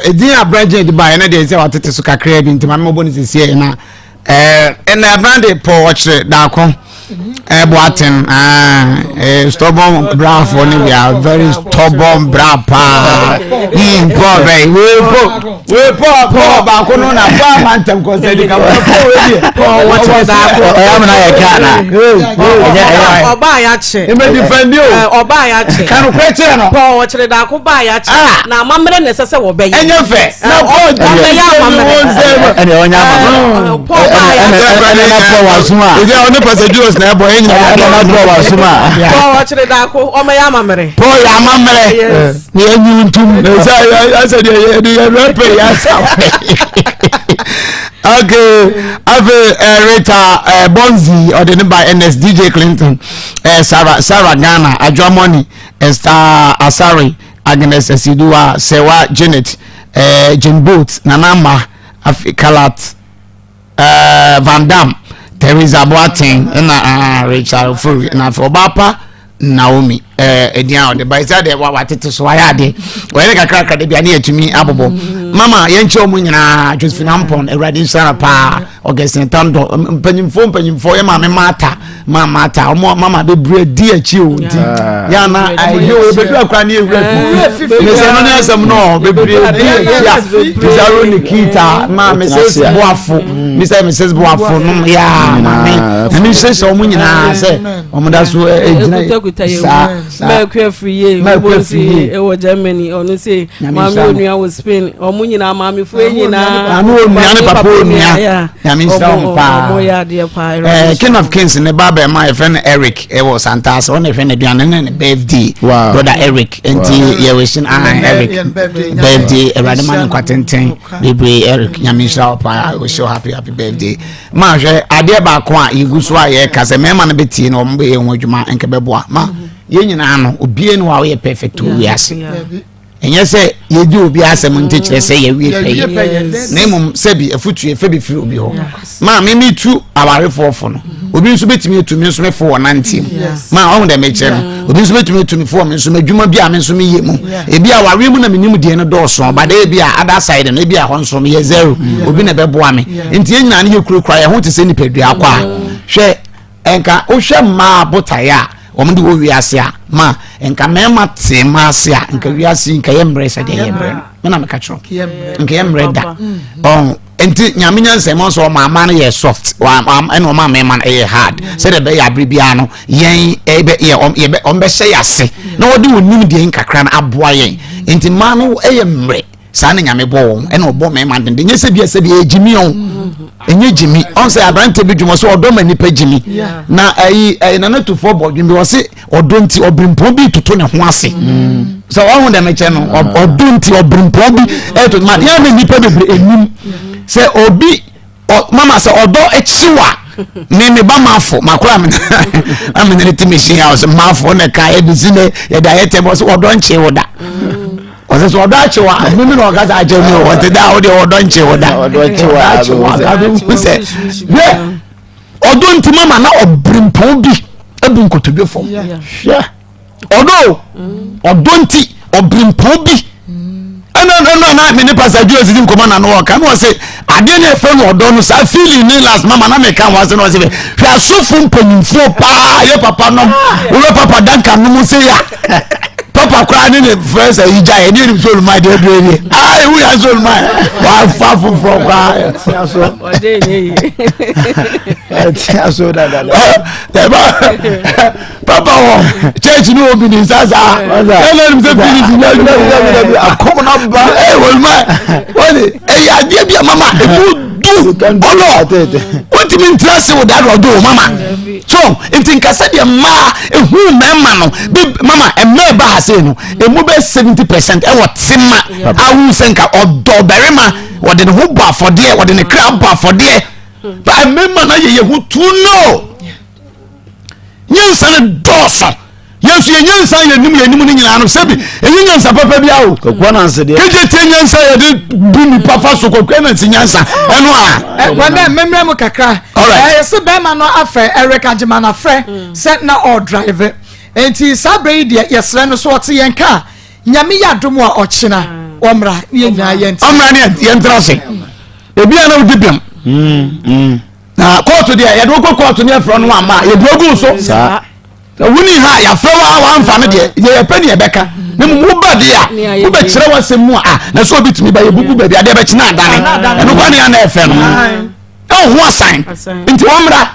edin abranje de ba na de se watete so kakra bi ntima me boni sese na na brande po watch da kon boaten stubborn bra for ni we are very stubborn bra pa poor very we poor ba ko no na ba mantem ko se di ka po watch da ko am na ya kana oba ya che e me defend you oba ya che kan ko che no po watch da ko ba ya che na mamre ne sese wo be yi enye fe na po ya mamre ene onya mamre po ba ya po wasuma e dey on passengers na boy enye na po wasuma po watch da ko o me ya mamre po ya mamre ni enyu ntum na say dey rap ya sa okay ave Rita Bonzi or the by NS DJ Clinton Sarah Ghana Ajomoni Star Asari Agnes Sidua Sewa Janet Jane Boots Nanama Afikalat Van Dam Teresa Boateng na Richard Furi na Obapa Naomi edian de by side wa tete so ayade we ne kakra de bia na etumi abobo mama yenche omu nyina Josephine Ampon Eradi Sara pa Augustine Tando mpanyimfo ye mama mata mama be bredi achi o di ya na ahe o be dua kwa na ewura me se no na sam no be bredi ya Zaro Nikita ma Mrs Boafo Mrs Boafo no ya mama ni se so omu nyina se omu da so ejina Mercury free e wo Germany onu say mami onua wo Spain omo nyina mami fo nyina anu onua ne papa onua nyame nsa mpa omo ya de pa King of Kings ne baba my friend Eric e wo Santas on e friend aduane ne birthday brother Eric enti ye wishing Eric birthday everybody man kwatenten baby Eric nyame nsa pa we so happy birthday ma hwe ade ba ko a igusu a ye kase mema na beti na ombe ye ho adwuma enke beboa ma ye nyina no obie no a we perfect we ase enye se ye di obi asem ntekire se ye wie pay na mum se bi afutu efe bi firi obi ho ma me mi tu awarefo fo no obi nso betimi etumi nso me fo na ntim ma on de meche no obi nso betimi etumi fo me nso madwuma bi a me nso me ye mu ebi aware mu na menim de no do so ba da ebi a other side no ebi a ho nso me ye zero obi na beboa me enti enyina ne ye kurukura ye ho te se ni pedua akwa hwe enka o hwe ma botaya omudi wo wiase a ma enka mema tema ase a enka wiase enka yembre se de yembre me na me ka chro enka yembre da enti nyame nyansem so mama no ye soft eno mama mema no ye hard se de be ya bribia no yen ebe ye ombe hye yase na wodi wonim de nkakra na aboa yen enti ma no yembre sa na nyame bo won eno obo mema de nyese bia se bia ejimi on enye jimi on say abrante bi dwumo so odo mani pa jimi na na na to for bodwin bi wose odo nti obrimpo bi tutu ne ho ase so wa hu de meche no odo nti obrimpo bi to ma ya me nipa bebre enim say obi mama say odo echiwa me ba mafo makura me amene timishi house mafo na ka ebizine ya da yete bo so odo nche woda Ose so odo achewa mimi no gaza ajemi o te da o de odo nche woda odo achewa ga se odo nti mama na obrimpo bi ebu nkotodwe fo odo nti obrimpo bi na me ne passager ozidi nkoma na no ka no se ade na efe no odo no sa feeling ni last mama na me kan wase no se hwa sofu mpanyimfo pa ye papa no wo papa danka no mo se ya papa kwa ni ne friends ija e ni so my dey do ni we are so my wa far from so ode ni so da papa wo church ni obi ni sasa ele ni se finish ni akoma na ba wo ma wole ya dia bia mama e du what mean trust with that odo mama so intin kasa dia ma ehu mema no mama e me ba hase no e mu be 70% e wotima awu senka odo berima wode ne ho ba for there wode ne crab ba for there but mema na ye hu tu no nyansa ne dosa yesu nyansa ye nim ni nyina no sebi nyansa papa bia o kokwa na nse de keje te nyansa ye de bumi papa so kokwa na nyansa eno a wanda memre mo kakra se be ma no afa Erica Jima na fre set na all drive enti sabre de yesre no so ote yenka nyame ya dom a ochina omra ye nyina yenti omra ne yentra se ebi ana udibem na court de ya do court ne afro no ama ye dogu so sa wuni ha ya frawa wa amfa ne de ye pe ne beka ne mu ba de ya wo be kire wasem mu na so bitimi ba ye bubu ba bia de be kina adane eno kwa ne ya na efe no ho asan nti omra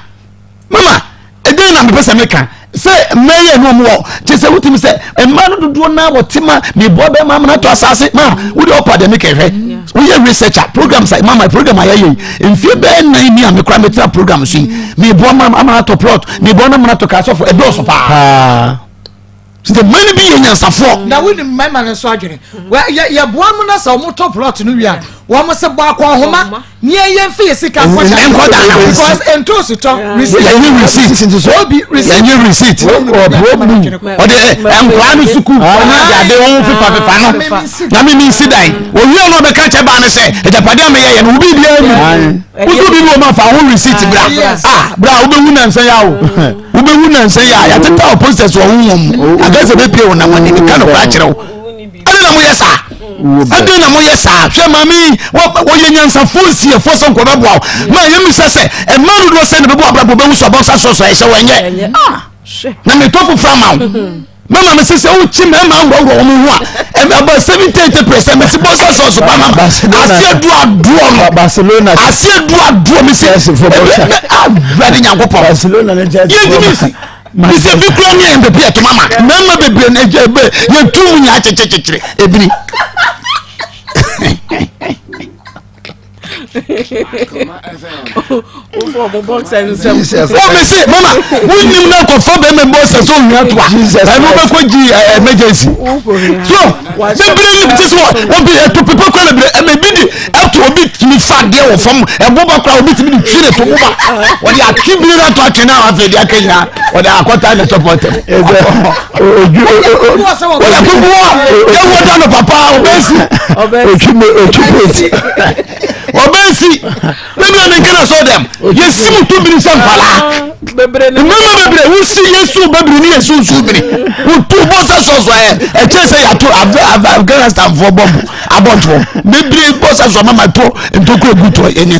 mama eden na me pesa meka se meye no mo je se wutimi se emma no dodo na wotima me bo be mama na to asase ma wo de opa me kehwe we researcher programs like mama program aye mfie be na ni am kra metra program so me bo mama to plot me bo na mama to kaso for e do so pa so many be nyansafo na we mama na so adwene ya bo am na so mo to plot no wi a wo mo se bo akwa homa ni ye mfie sika kwa cha because entos to receipt so be receipt o de employer no suku na de won fifa no na me si dai o wi no be ka che ba ne se e japade am ye no bi bia ni uso bi wo ma fa won receipt bra bra wo be hu na nsan ya wo be hu na nsan ya teta o process wo won agase be pie wo na woni ka no bra kire wo ana na mo yesa ade na mo yesa hwe mami wo ye nyansa fosi e foso nko be boa ma ye mi sese e ma do do se ne be boa bra bo be hu so bonsa so e se wenye na me tofu from mama me sese o chi me ma ngwo wo mu ho a about 70-80% me si bonsa so pa mama asie du aduo no Barcelona asie du aduo me se for bonsa brother nyankopon Barcelona na je Mr. Bikromi and the Pia to Mama. Mama baby and you two nyachechechechre ebiri. Akoma FM. For box and some. Oh, me say, Mama, we need now confirm them boss so we have to. Jesus, I know go emergency. So, the brain this one, be to people call and maybe up to a bit me fat there from a boba crowd bit me chile to boba. When you are keeping that to now after the Kenya or the Akota the support. Papa Obesi, maybe I can saw them. Yes, you 2 minutes and Pala. Remember, who see yes, so baby, yes, so soon. Who 2 bosses also a chance I to Afghanistan for bomb about one. Maybe bosses of Mama to and to go good to any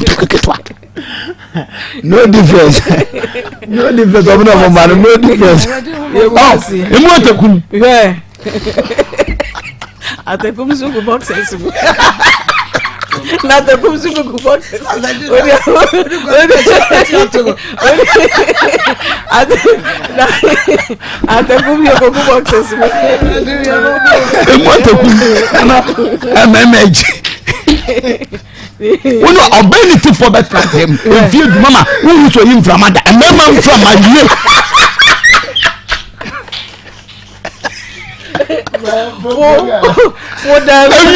no difference. No difference. No difference. Oh, yeah. I think I'm so good boxes. Not the boom boxes. I think boom boxes. When you ability for better him, if you mama, who is him from mother, and mama from my year. For them, when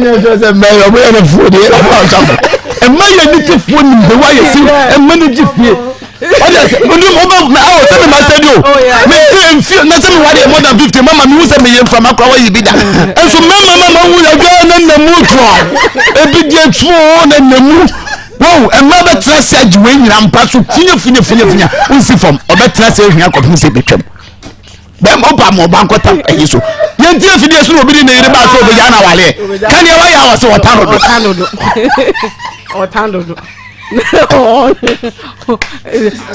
you just a mayor, we're a food here. And my little food, the way you see, and manage it. When you move out, tell me, I said, you, nothing more than 50. Mama, you send me from Akoma, you be there. And so, Mama, we are going in the mood. A big jet phone and the mood. Wow, and mother trust said you when I'm passed to finish. We see from a better say, you are going to say, become. Them up more banquet and so. You dear Phineas will be in the about over Yana Wale. Can you why I was or Tando?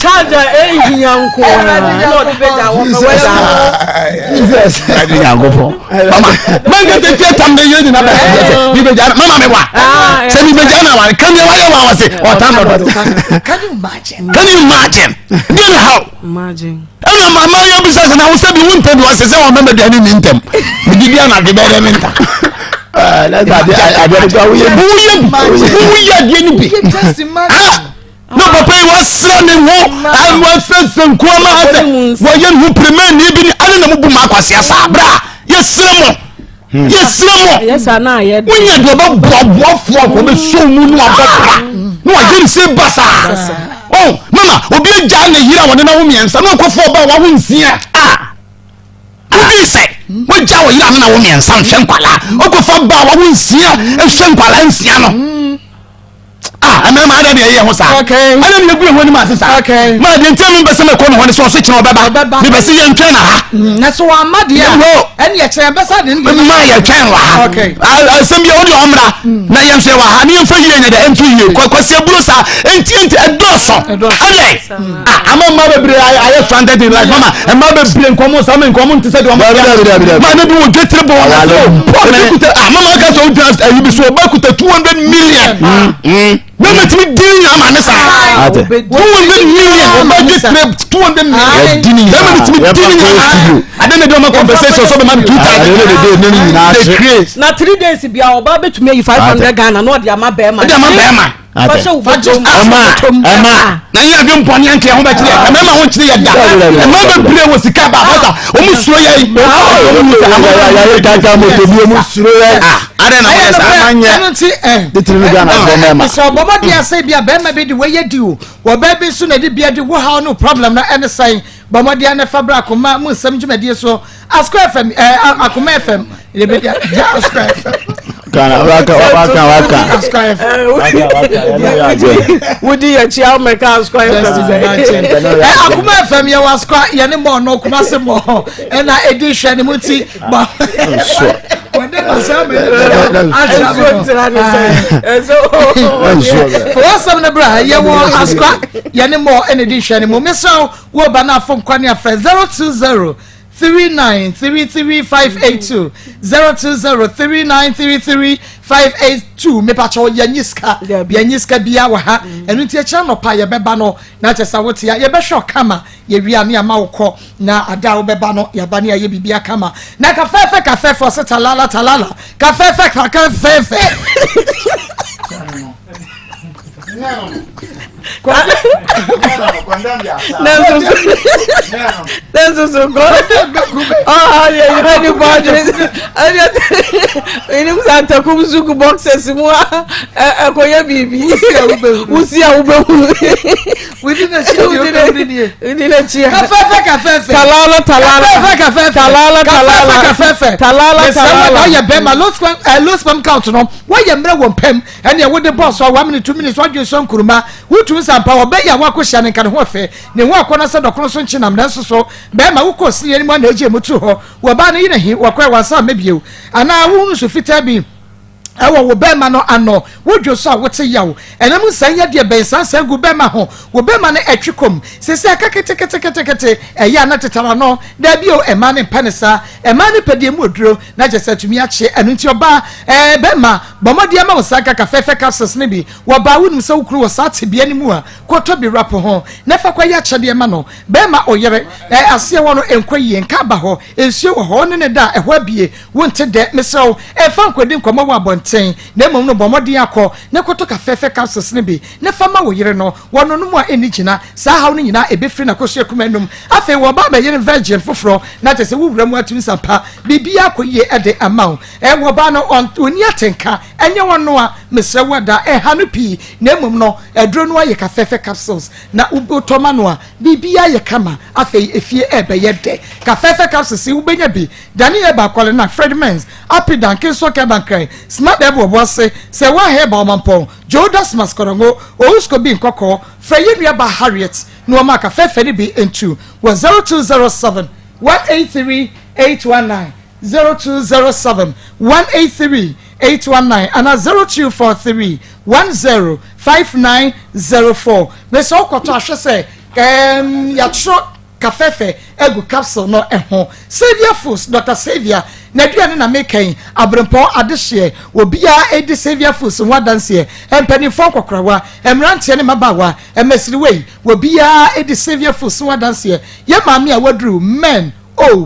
Charger, young Jesus, I didn't go for Mama. Man, get the time the union. Mama, send me Jana. Can you why I was it or Tando? Can you imagine? Can you imagine? You know how? Imagine. And my mother besides, and I was saying, you wouldn't tell us, I remember the enemy in them. We did not be better than that. No, Papa was standing war and was some Kwama. Why you remain even Anamubumakas, Sabra? Yes, Samo. Yes, Samo. Yes, I know. When you go about what for the show moon. No, I didn't say Bassa. Oh, Mama, Obi Jana here on the woman, and some of the women see. Ah, I say, when Jawa Yana woman, some Shampala, Oko Faba, I will see a Shampala and Siano. Ah, and my mother here was okay. I don't agree with my sister. Okay, my didn't tell me by some corner when it's all switching over the Brazilian trainer. That's why I'm mad here. And yet, I'm beside my channel. Okay, I'll send you all your Omra. Nayam Sewa, and you for you in the entry, because your bruiser and tint a dorsal. I'm a mother, I have found that in like Mama, and Mother Brin Common, some in common to say, my baby will get trouble. Mama got so just, and you be so back with the 200 million. No, let me deal your man. 200 million. Budget 200 million. Let me deal your man. I don't know my conversation. So, man, 2 times. Now, 3 days, if you are about to make 500 Ghana, not the Amabama. Emma, now you have been pony and care about it. I remember what you had done. And mother play was the cab. Almost slow. I don't see the Trinidad. So, Baba, dear, say, be a baby, be the way you do. Well, baby, soon I did be a do. No problem. Not any sign. Baba, dear, never Akoma, most some Jimmy, so ask FM, Akoma FM. Would you child make us quite Akoma FM? You was quite anymore, no Kumasimo, and I edition Muti. For some of the you won't ask any more in edition. Mumissa, we're banana from Kwanya 020 02039333582 02039333582 me pa cho yanyiska yanyiska bia wa ha enu ntia cha no pa ye beba no na chesa wotia ye be hwe kama ye wi ane ama wokọ na ada wo beba no ya ba ne ye bibia kama na ka fefe talala ka fefe Santa Kumzuku boxes mua akoya bibi usi a ube we didn't cheer talala bema lost spam count no why you mre won pem and you with the boss for 1 minute 2 minutes what you son kuruma wutu sampa obeya wa kwhia ne kan ho fe ne ho akona se dokoro so nchi nam nanso so bema wo kosi ani mo na eje mutu ho wo ba ne yine hi wo kwa wansa mebiew ana wo nso fita bi ewo wo bema no ano wodwo so a wote yawo enam sanya de ben sansan gu bema ho wo bema ne atwikom sese akakete eya na tetara no da bi o ema ne panesa ema ne pedie mu oduro na je satumi ache enu nti oba bema bomode ama wo saka ka fefe capsules ne bi wo ba wonum se wukuru wo sa te bia ne mu a koto bi rap ho na fa kwa ya chede ema no bema oyere ase wo no enkwaye nka ba ho ensuo wo ho ne da ehwa bie wonte de mesew fa nkwadi nkoma wo abon na mom no bomodi akọ na koto ka fefe capsules ne bi na fama wo yire no wono no mu a eni gina sa haw no nyina ebefri na koso akumanum afi wo ba ba yire virgin foforo na tese wo wura mu atumi sampa bibia akoye ede amaw wo ba no oni atenka enye wono a mesra wada ha no pi na mom no edro no aye ka fefe capsules na ubotoma no a bibia ye kama afi efie ebe ye de ka fefe capsules wo benya bi dani e ba kwale na Fredmans apidan kenso ke bankai smart ebo bosse se wa he ba mampon Jodas Maskorongo ousko bi nkoko freyinua ba Harriet no maka fefe ni bi entu was 0207 183 819 0207 183 819 and 0243 105904 me so koto ahwe se ya tro kafefe egu capsule no eho Savior Foods Dr. Savior na duane na mekan abrempo adehye obia edi Savior Foods wadanse empanifo kokrawa emrante ne mabawa emesiriwe obia edi Savior Foods wadanse ye maami a wadru men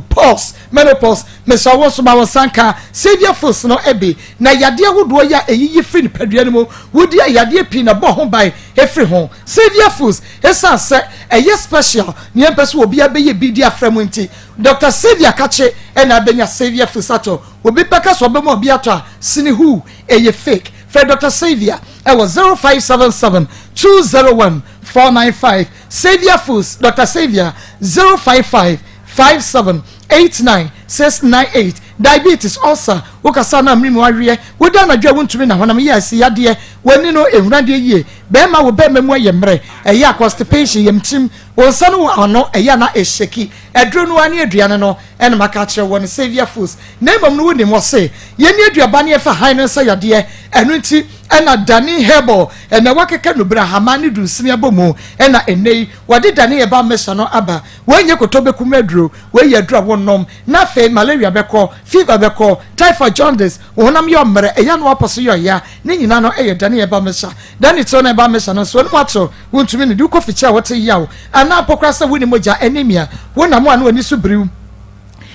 pause menopause meso wo so ma wo sanka Savior Foods no ebe na yade ahodo ya eyiyi free nipadua mu wodi yade pi na bo ho bai efri ho Savior Foods esa se eye special ne empeso obi abeye bidi afremu nti Dr. Savior kache ena benya Savior Foods ato obi peka so be mo obi ato a sini hu eye fake for Dr. Savior I was 0577 201 495 Savior Foods Dr. Savior 055 5789 diabetes ulcer wokasa na mrimi wawie woda na dwa wontumi na honam yes yade wani no ehurade yie be ma wo be memu ayemre eya constipation yemtim wonsa no ano eya na esheki edro no ani aduane no ene maka kire won Savior Foods na emom no woni mo se yeni aduaba ne fa han no sa yade enu nti ena dani herbal ena wakeka no brahama ne du sini abomu ena enei wade dani eba mesha no aba wenye kotobe kumadro we yadro wonom na fe malaria beko fever beko typhoid jaundice wonam yo mre eya no aposo yo ya ne nyina no eye dani eba mesha dani to na eba mesha no so no mato wontumi ne du koficha wote yawo ana apokrasa woni moja anemia wonam anu ani so briw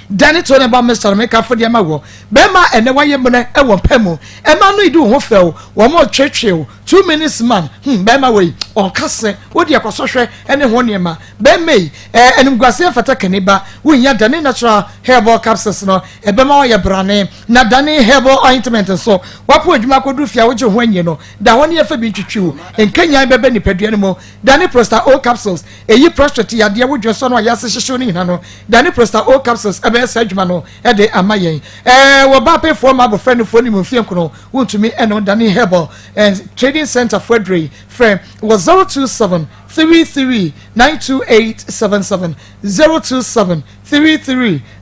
dani to ne ba Mr. Make for the mawo bema ene waye mne e won pemu e ma no idu ho few wo mo twetwe 2 minutes man bema we on kase wodi akosohwe ene ho niema bema enim gwase fata kaniba wonya dani natural herbal capsules no e bema wo ye brane na dani herbal ointment so wapo adwuma kodu fia wo je ho anye no da ho ne fa bi twetwe enkanya bebe ni padua ne mo dani prostate o capsules eyi prostate yade wo dwo so no ya se hyehye ni hina no dani prostate o capsules best adwuma no e de amayen wo ba pe for ma bo friend for ni mo fie kono wontumi eno dani herbal and trading center Frederick frame was 027 33-928-77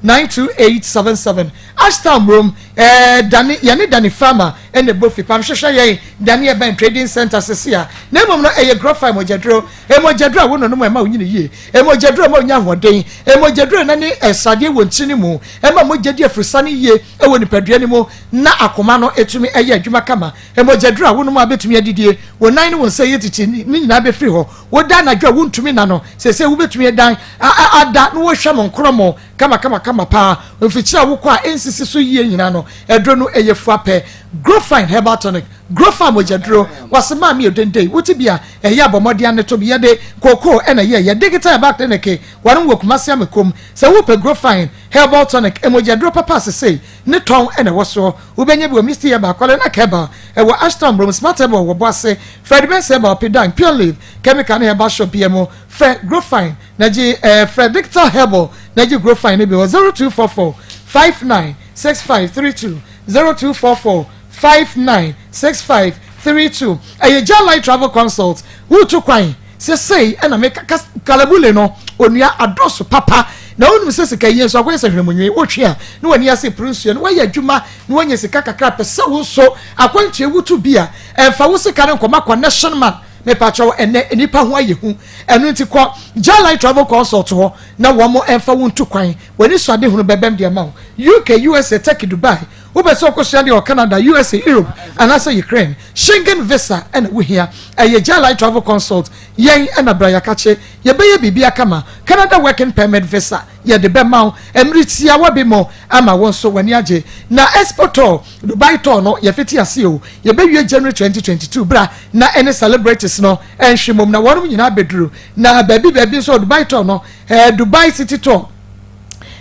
027-33-928-77 Ashtown room Danny Farmer and the Buffy Pam Shasha Daniel Ben Trading Center Cecia Nemo no a graph Mojadro Emojadra won no ma win ye Emojadra mo nya hoden Emojadra nani Sade won chinimu Emma Mojadi Frusani ye e woni paduanimo na Akoma no etumi eye adwuma kama Emojadra won no abetumi adidie won nan won say yetiti ni nyina be free ho wo da na dwa won tumi na no se wo betumi dan ada no wo hwam nkromo kama pa ofichira wo kwa ensisi so yie nyina no edro no eye fuape grow fine herbal tonic grow fine mojadro wasema mi odendei wuti bia eye abomode ane to bia de koko ena ye digital back then ke warum wo kuma sia mekom se wo pe grow fine herbal tonic emojadro papa se ne ton ena wo so wo benye bi o mister ye ba kwale na keba e wo Ashton Brom smart herbal wo boase Fred Ben Seba Pedan pure leaf chemical na herbal shop BMO Fred grow fine naji Fredictor herbal naji grow fine ne bi 0244 596532 0244-596532. A Jalai travel consult. Who to kwine? Say, and I make calabule no, only adoso papa. Na onu msese ka yen so akwese hwemunwe wohwe no wani ase prinsian wa ya dwuma no wanya se kaka krapa se wo so akwanche wutu bia fa wo se kan nkoma connection man me pacho ene nipa ho ayehu enu nti ko Jalai travel consult ho na wo mo emfa wontu kwan wani so ade hunu bebem de ma UK USA Turkey Dubai Ubeso Koshandi or Canada, USA, Europe, and also Ukraine. Schengen visa and we here a Jalai travel consult. Yang and a Brayakache, Yabaya Bibia Kama, Canada working permit visa. Ya de Bemau, Emritia Wabimo, Ama Wonso Wanyaje. Na Exporto, Dubai Tono, Yafitia Sio, Yabayu January 2022, Bra, na any celebrities no, and Shimum na one in our bedroom. Na baby so Dubai Tono, Dubai City Tour.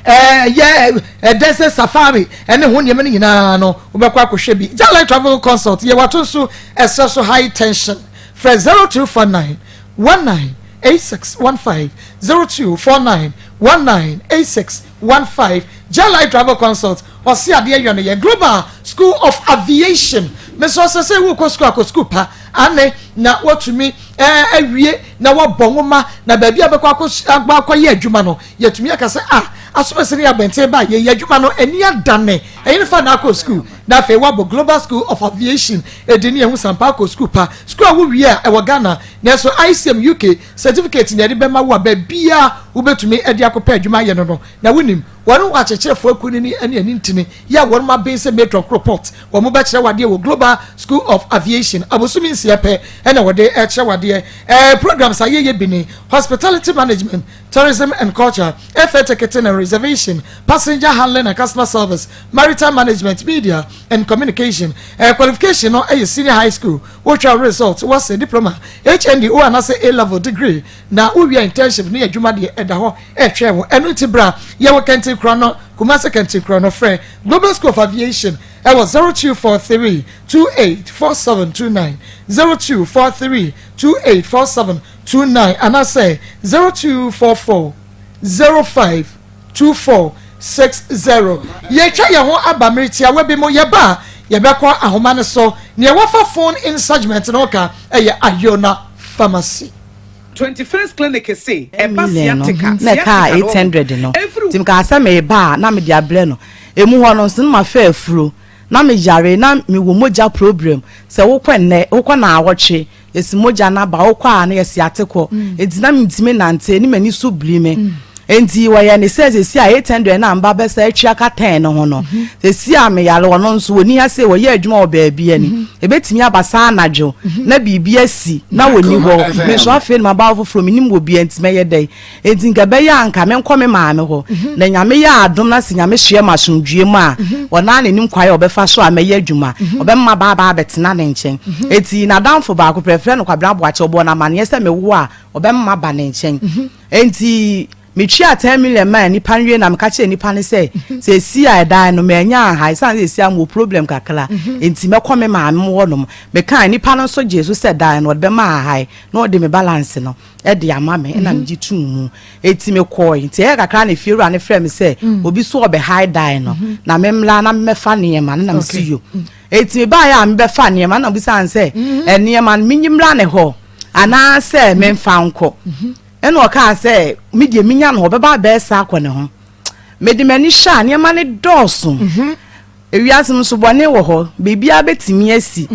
Desert safari and when you mean no ubekwa kwhwebi Jalai travel consult ye watonso so high tension for 0249 198615 0249 198615 Jalai travel consult or see ade yone ye Global School of Aviation me so say wo ko school pa ane na watumi awie na wabonwoma na baabi abekwa akwa ye adwuma no yetumi akase asopesiri abente ba ye adwuma no eni adane eyin fa na akọ school na fe wabo Global School of Aviation edini ehu sampa akọ school pa school wo wie e wo Ghana na so ICM UK certificate na de bema wo bia wo betumi edi akọpa adwuma ye no na wonim wonu achechefo akuni ni eni ntini ya wonu ma be se metro report wo mo ba kire wade wo Global School of Aviation abosumi nsiape ena wode kire wade programs ayeye bini hospitality management tourism and culture etiquette and reservation passenger handling and customer service maritime management media and communication qualification no a senior high school which our result was a diploma HND or an A level degree na we are internship near adwuma de eda ho ehwe wo enu tibra ye wo kenti krono Kumasi kenti krono friend Global School of Aviation I was 0243 284729 0243 284729 and I say 0244 052460 ye twa ye ho abamiritia webimo ye ba ye bekwa ahoma ne so ne wafa phone in segment no ka eye Ayona Pharmacy 21st clinic say empasiatica na ka 800 no tim ka asa me ba na me dia ble no emu ho no sin ma fa afuro na me yare na me wo moja problem se wo kwenne wo kwa na awotwe esi moja na ba wo kwa na yesi ateko edina me ntime nante ni mani so blime enti waya ne says esi a 800 na mba be sa atwa ka 10 no ho no esi a me yare wono nso woni ha se wo ye adwuma obaabi ani ebetimi abasa anajo na bibia si na woni ho me so afi ma ba from nim wo bi enti me ye dai enti nka be ya nka me nkome ma me ho na nyame ya adom na se nyame hye masomdue mu a wona ne nim kwaye obefa so a me ye adwuma obemma ba betena ne nchen enti na danfo ba ko prefere no kwabra boache obo na mane se me wo a obemma ba ne nchen enti Michi a 10 million man ni panwe na mkache ni pane se si a da no menya ha san se am wo problem kakala enti mekome ma mo no me kan ni pane so Jesus se da no be ma ha no de me balance no e de ama me na mji tu mu enti me ko enti e kakala na firu ane frem se obi so obe high die no na memla na mefa ne ma na msiyo enti me ba ya me be fa ne ma na obi san se ene ma minyimla ne ho ana se me mfa nko eno o ka se me die minya no obeba be sa akọ ne ho me de mani sha ne ma ne doso ewiasem so bone wo ho bibia betimi asi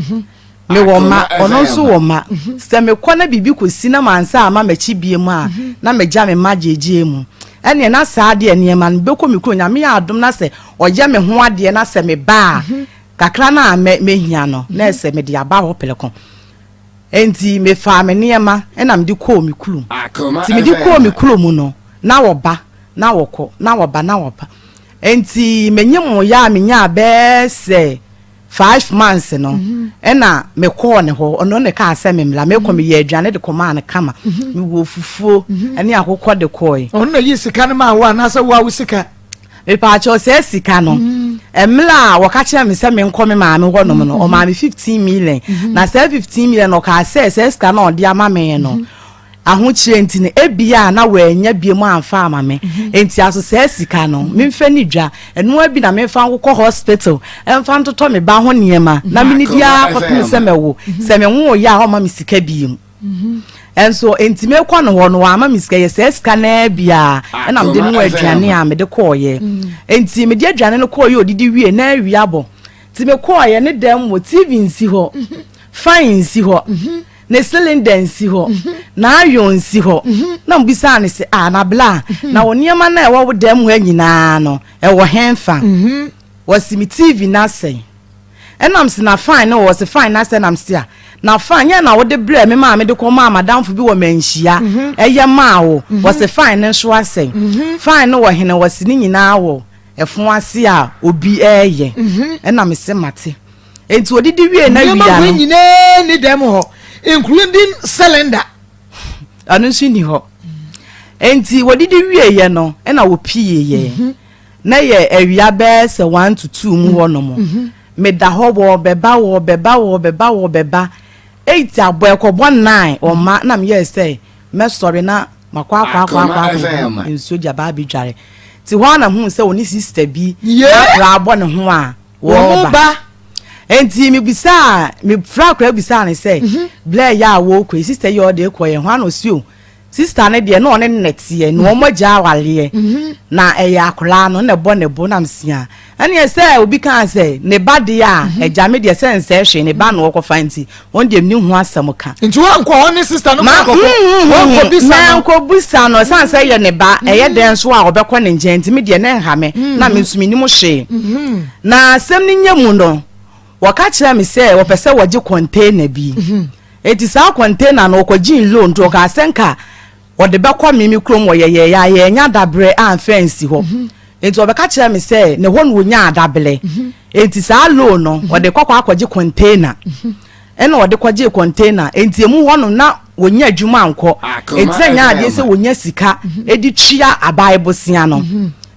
me wo ma ono so wo ma se me kọ na bibi kosi na mansa ama machi bie mu a na megya me majeje mu ene na sa ade ene ma no beko me kro nya me adom na se oye me ho ade na se me ba kakra na me hia no na se me de aba ho pelekon enti me fa me niema ena me de ko me kulum ti me de ko me kulum no na wo ba na wo ko na wo ba na wo pa enti menyem ya me nya be se 5 months no ena me ko ne ho ono ne ka ase me mla me ko me ye aduane de koma ne kama me wo fufuo ene akokọ de koi ono na yi sika ne ma wa na se wa sika me pa cho se sika no emla wo ka kire me se me nko me ma me ho no no o ma me 15 million na se 15 million no ka se sika no de ama me no aho kire ntine ebia na wa nya bie mu amfa ama me enti aso se sika no me mfa ni dwa eno abi na me fa nkọ hospital emfa ntoto me ba ho niema na me ni dia koto se me wo se me wo ya ho ma me sika biem enso enti me kwa no ho no ama me sika ye se sika na bia na me de no aduane a me de koye enti me de aduane no koye odidi wie na awie abo ti me koye ne dem wo TV nsi ho fine nsi ho ne cylinder nsi ho na ayo nsi ho na mbisa ne se na bla na woniema na ewo dem ho anyina no ewo henfa wasi mi TV na sei enam se na fine no was fine na sei nam se na fine ya na wo de bre me ma me de ko ma madam fo bi wo manhia eye ma wo was fine ne so asei fine no wo hene wasi ni nyina wo efo ase a obi eye enam se mate enti odidi wie na wia no nyina ni dem ho including cylinder anu sini ho enti wodidi wie ye no na wo pie ye na ye awia be se 1 to 2 mu ho no mo me da ho wo beba 8 aboy ko bon 9 o ma na me ye say me sorry na makwa enso dia ba bi dware ti ho na hu se oni sister bi na abo ne ho a wo ba enti mi bisa mi fra kra bisa ne say bla ya wo kwe sister yo de kwo ye ho ano si o sister ne de no ne netie no mo ja wale na eya akra no ne bo na msia ane say obi kan say ne ba de a eja me de sense hwe ne ba no ko fanti on de ni hu asem ka nti wo anko on sister no ko bisa no san say ye ne ba eye den so a obekọ ne nje me de ne ha me na me nsumi ni mo hwe na asem ni nyemu no waka kira me say wo pese waje container bi eti sa container no ko gin loan to ka senka wo de bekọ mimi krom wo ye ya nya dabre an fence ho eti obeka kira me say ne ho no nya adable eti sa loan no wo de kokọ akọje container ena wo de kwaje container enti emu ho no na wonya adwuma anko eti nya ade se wonya sika edi twia abai sia no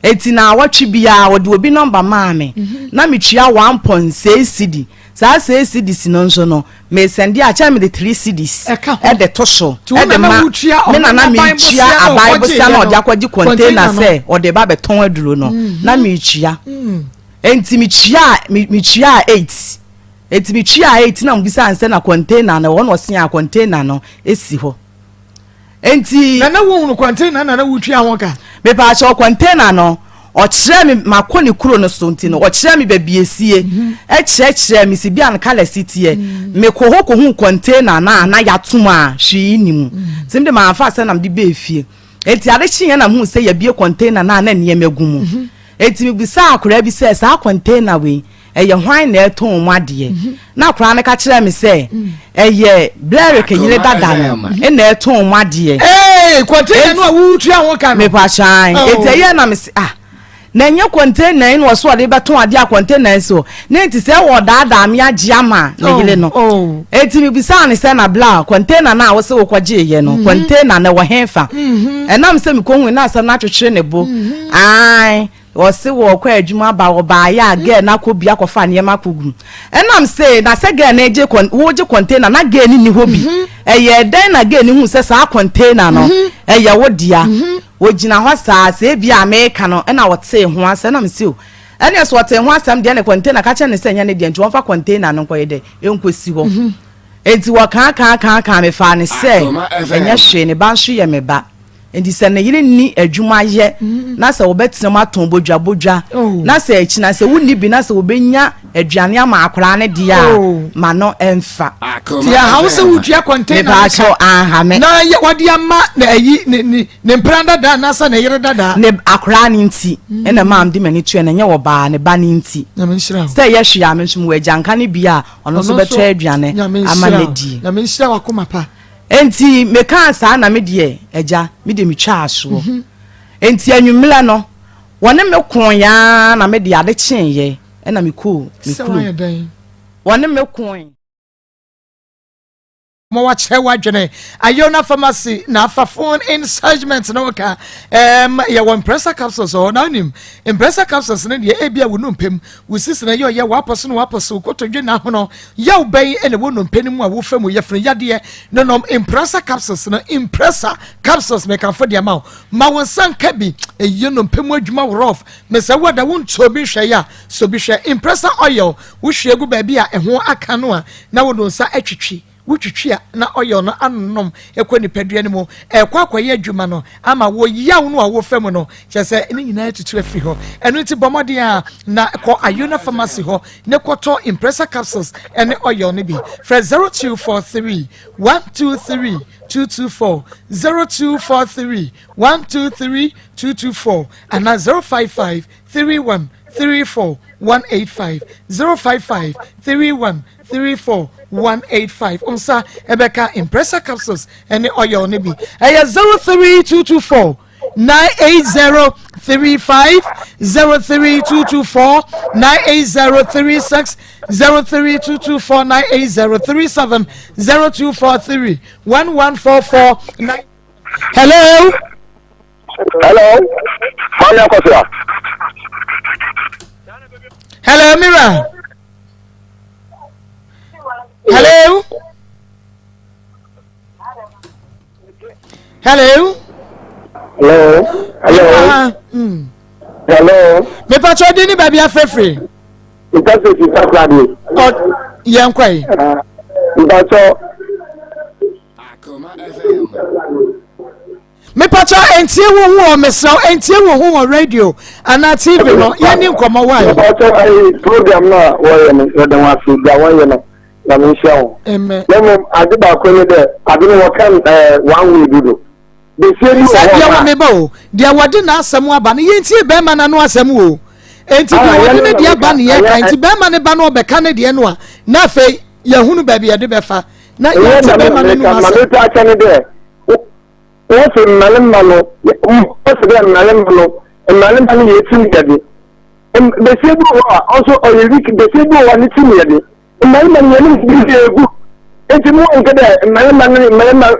eti na watchi bia wo de obi number maame na me twia 1.6 cd sa 6 cds no nso no me send a cha me the 3 cds e de tosho e de ma me na me twia abai bo sia na o de akwaji container se o de ba beton aduro no na me twia enti me twia 8 enti me twia 8 na mbisa anse na container na won osia container no esi ho enti na wo no container na wutwi awon ka me pa cho container no o kire me makoni kuro no so nti no o kire me babiesie e kire me si bia na kala city me ko ho ko hu container na yatom a hwi nimu timde ma afa se na me de be fie enti ade chi na hu se ya bie container na ne megumu enti me bisa akora bi se sa container we eye hwan na eton mu ade na akora ne ka kire me se eye blare kenyile dada no e na eton mu ade container no wutwi awon ka me pa chan enti ye na me se na nye container no so ade beton ade a container so na enti se wo dada me agiama na yele no enti me bisa ne se na bla container na wo se wo kwaje ye no container na wo henfa enam se me ko hu na asam na twetwere ne bo ai wo se wo kwa adwuma ba wo ba ya ge na ko bia ko fa ne makogu enam se na se ge na eje wo je container na ge ni hobi eye den na ge ni hu se sa container no eye wo dia wo gina ho sa se bia America no na wo te ho asa na mse o ene so wo te ho asam de na container ka che ne se nya ne de nti won fa container no ko ye de enkosi ho enti wo kan me fa ne se enya hwe ne ba nso ye me ba enti se ne yire ni adwuma ye na se wo betem aton bodwa na se echi na se wonni bi na se wo benya aduane ama akora ne dia ma no emfa ti ya hausa wudua container me ba cho aha me na ye wode ama na ayi ne mpranda da na sa na yire dada ne akora ne nti ena mam di mani tue na nye wo ba ne ba ne nti na me nhira se ye hwe ya me nso mu agyanka ne bia ono so beto aduane ama ne di na me nhira wakoma pa enti me kan sa na me de agya me de me twa aso enti anwumla no wone me kon ya na me de ade chen ye ena me ku wone me kon mo wa che wa dwene ayona pharmacy na afa phone insurgement na waka ya one pressure capsules or na nim impressor capsules na de ebia wonu mpem wusisi na ye waposo na waposo kotodwe na ho no ya ubai ene wonu mpem mu a wo fam ye fene yade no no impressor capsules na impressor capsules me kan for de ma won san ka bi ye no mpem adwuma rough me se wada won to bi hwe ya so bi hwe impressor oil wo hwe gu ba bi a eho aka no a na wonu sa atwitwi wutwitwia na oyo no annom ekoni padua ne mu ekwa akwaye adwuma no ama wo yaw no a wo fam no kyese ne nyina tutu afiri ho eno ti bomode a na ko ayona pharmacy ho ne koto impressor capsules ene oyo ne bi for 0243 123 224 0243 123 224 and 055 31 34 185 055 31 34 185 onsa ebeka impressor capsules and oil ne bi 03224 98035 03224 98036 03224 98037 0243 1144 Hello Maa Akos. Hello Mira. Hello. Hello. Me patro di ni baby afefre. Because it is Saturday. Oh, yankwai. Patro. Akoma FM. Me patro entie wo meso entie wo radio ana TV no ye ni nkomo wa. Patro ai program na wo me so dan wa fi da wo no. Na me show. Amen. Lemo ade ba ko ni de ade no kan 1 week do. The same wo me bo. Dia wode na asem aba no ye entie be ma na no asem wo. Enti dia wode ne dia ba ne ye kan enti be ma ne ba no obeka ne de no a na fe ye hunu ba bi ye de be fa. Na ye te be ma ne no asem. What's a melon malo? What's a melon malo? A melon malo, you see me. And the same also a week, the same one, it's me. A melon is good. It's more than a melon,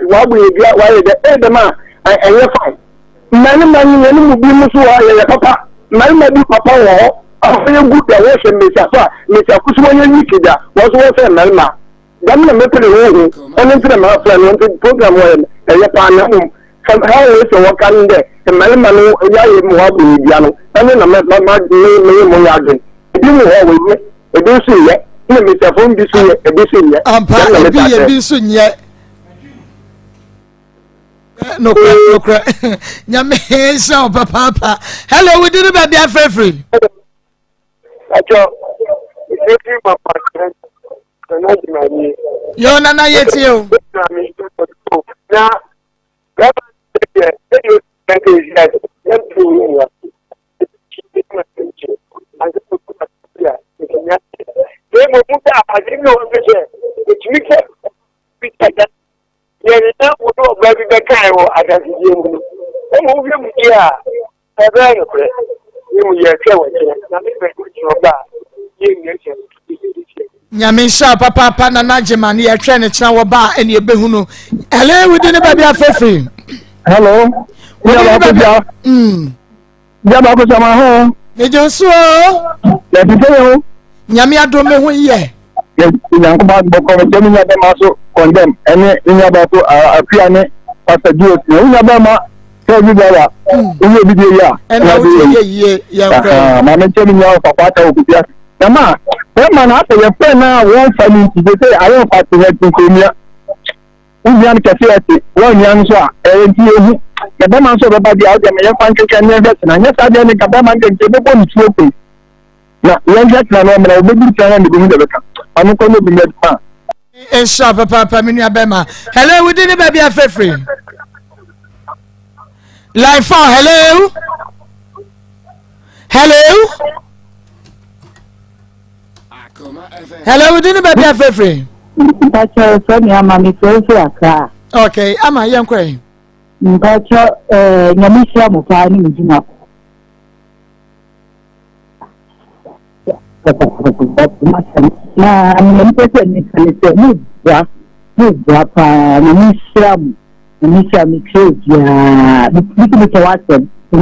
what we get while the man, and you're fine. Melon will be Musu, papa. Melon be papa, I feel good that was a Mr. Kuswan Nikida was also a melon. Then the method of and into the mouth and went to program when a Japan. How is the work on there? The Malamano, Yay Moabu, Piano, and then I'm not my name. If you know with me, a do see yet, Mr. Phone, this year, a busy yet. I'm part of the busy yet. No crack. Yame, so, papa. Hello, we did about the free. You're not yet you. Now, Nyamisha papa na najema ni yetwe ne kira wo ba ene ebehunu ele we de ne ba bia free. Hello. Yeah, ba ko sama ho. Ejoso. Ya ti se Nyame adome ho ye. Yes, nyanko ba boko me temi nya ba maso condemn. Ene nya ba to afia ne pastor Dios. Nya ba ma se bi ba ya. Uye bi de ya. Ene wo ye yanko. Ma me temi nya papa ta o bia. Na ma man after your friend now won't find me to say I don't fight to head to Korea. Indian Cafe, 1 young so, and you, the Baman so about the out there, my young can never, and yes, I didn't make a Baman can take the one smoking. Now, young Jackson, I'm going to be trying to do the I'm not going to be that. And shop, Papa, Minia Bema. Hello, we didn't baby a free. Line 4, hello. Hello. Akoma FM. Hello, we didn't baby a free. That's your friend, your mammy, so car. Okay, I'm a young queen. That's your Yamisha Mufani in up. I'm interested in it. Yeah, drop Yamisha Mikhail. Yeah, the Watson. Bye